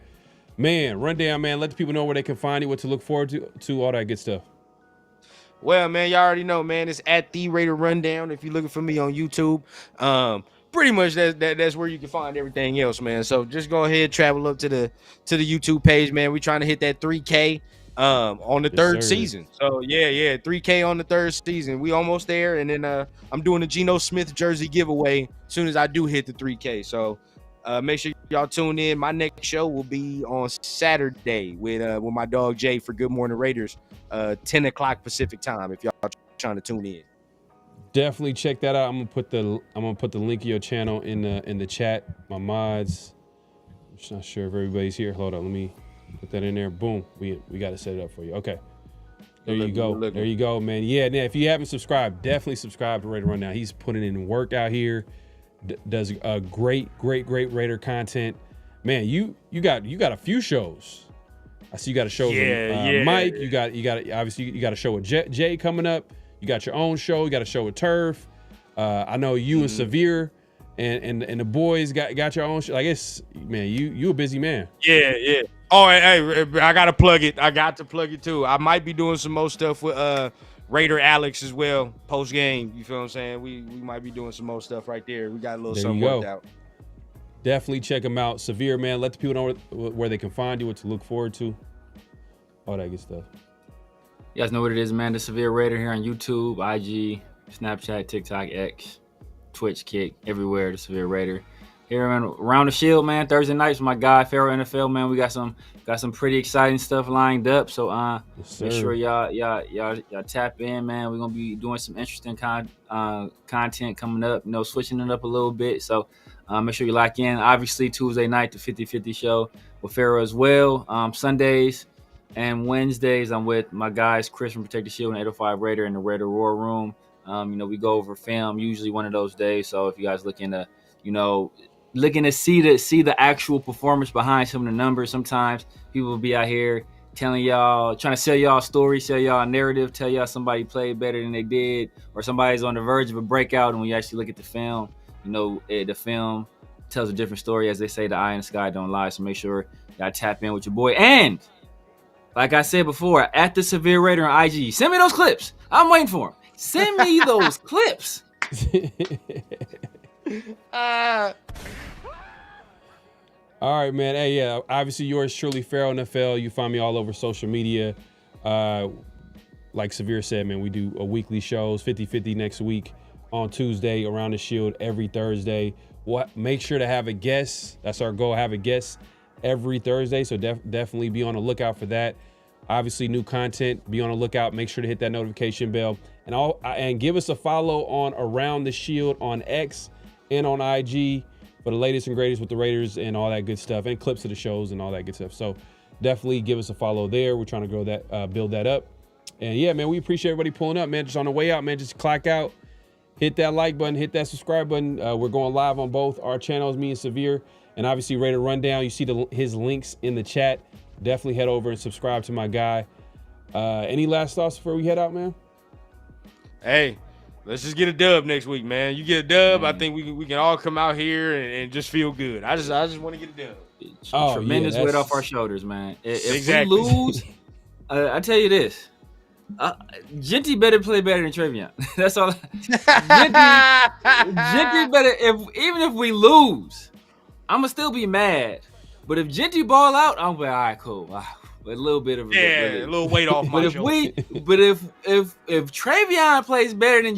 man, rundown, man. Let the people know where they can find you, what to look forward to all that good stuff.
Well, man, y'all already know, man. It's at the Raider Rundown. If you're looking for me on YouTube, pretty much that's where you can find everything else, man. So just go ahead, travel up to the YouTube page, man. We're trying to hit that 3K on the third season. So yeah, 3K on the third season. We almost there, and then I'm doing a Geno Smith jersey giveaway as soon as I do hit the 3K. So make sure y'all tune in. My next show will be on Saturday with my dog Jay for Good Morning Raiders, 10 o'clock Pacific time. If y'all trying to tune in.
Definitely check that out. I'm gonna put the link of your channel in the chat. My mods. I'm just not sure if everybody's here. Hold on, let me put that in there. Boom. We got to set it up for you. Okay. There you go. There you go, man. Yeah. Now, if you haven't subscribed, definitely subscribe to Raider Rundown. He's putting in work out here. Does great Raider content. Man, you got a few shows. I see you got a show with Mike. You got obviously you got a show with Jay coming up. You got your own show. You got a show with Turf. I know you and Severe and the boys got your own show. Like it's, man, you a busy man.
Yeah. Oh, hey, I gotta plug it. I got to plug it too. I might be doing some more stuff with Raider Alex as well post game. You feel what I'm saying? We might be doing some more stuff right there. We got a little something worked out.
Definitely check them out. Severe, man. Let the people know where they can find you, what to look forward to, all that good stuff.
You guys know what it is, man. The Severe Raider here on YouTube, IG, Snapchat, TikTok, X, Twitch, Kick, everywhere. The Severe Raider here around the Shield, man. Thursday nights with my guy PharoahNFL, man. We got some pretty exciting stuff lined up. So make sure y'all tap in, man. We're gonna be doing some interesting content coming up. You know, switching it up a little bit. So make sure you lock in. Obviously, Tuesday night the 50-50 show with Pharaoh as well. Sundays and Wednesdays, I'm with my guys, Chris from Protect the Shield and 805 Raider in the Raider War Room. You know, we go over film usually one of those days. So if you guys looking to see the actual performance behind some of the numbers, sometimes people will be out here telling y'all, trying to sell y'all a story, sell y'all a narrative, tell y'all somebody played better than they did, or somebody's on the verge of a breakout. And when you actually look at the film, you know, the film tells a different story. As they say, the eye in the sky don't lie. So make sure y'all tap in with your boy. And like I said before, at the Severe Raider on IG, send me those clips. I'm waiting for them. Send me those clips.
All right, man. Hey, yeah, obviously yours truly, PharoahNFL. You find me all over social media. Like Severe said, man, we do a weekly shows, 50-50 next week on Tuesday, Around the Shield every Thursday. Make sure to have a guest. That's our goal, have a guest every Thursday. So definitely be on the lookout for that. Obviously, new content, be on the lookout. Make sure to hit that notification bell. And give us a follow on Around the Shield on X and on IG for the latest and greatest with the Raiders and all that good stuff, and clips of the shows and all that good stuff. So definitely give us a follow there. We're trying to grow that, build that up. And yeah, man, we appreciate everybody pulling up, man. Just on the way out, man, just clock out, hit that like button, hit that subscribe button. We're going live on both our channels, me and Severe, and obviously Raider Rundown. You see his links in the chat. Definitely head over and subscribe to my guy. Any last thoughts before we head out, man?
Hey, let's just get a dub next week, man. You get a dub, I think we can all come out here and just feel good. I just want to get a dub.
Tremendous weight off our shoulders, man. If we lose, I tell you this. Genty better play better than Travion. That's all. Genty better. Even if we lose, I'ma still be mad. But if Genty ball out, I'm like, all right, cool. A little bit of
a little weight off my shoulder.
But if Travion plays better than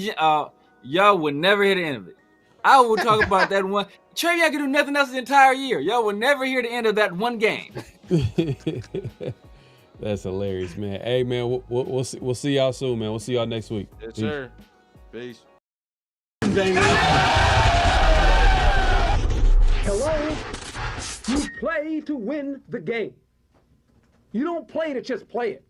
y'all would never hear the end of it. I will talk about that one. Travion can do nothing else the entire year. Y'all will never hear the end of that one game.
That's hilarious, man. Hey, man, we'll see y'all soon, man. We'll see y'all next week.
Yes, sir. Peace.
Hello? You play to win the game. You don't play to just play it.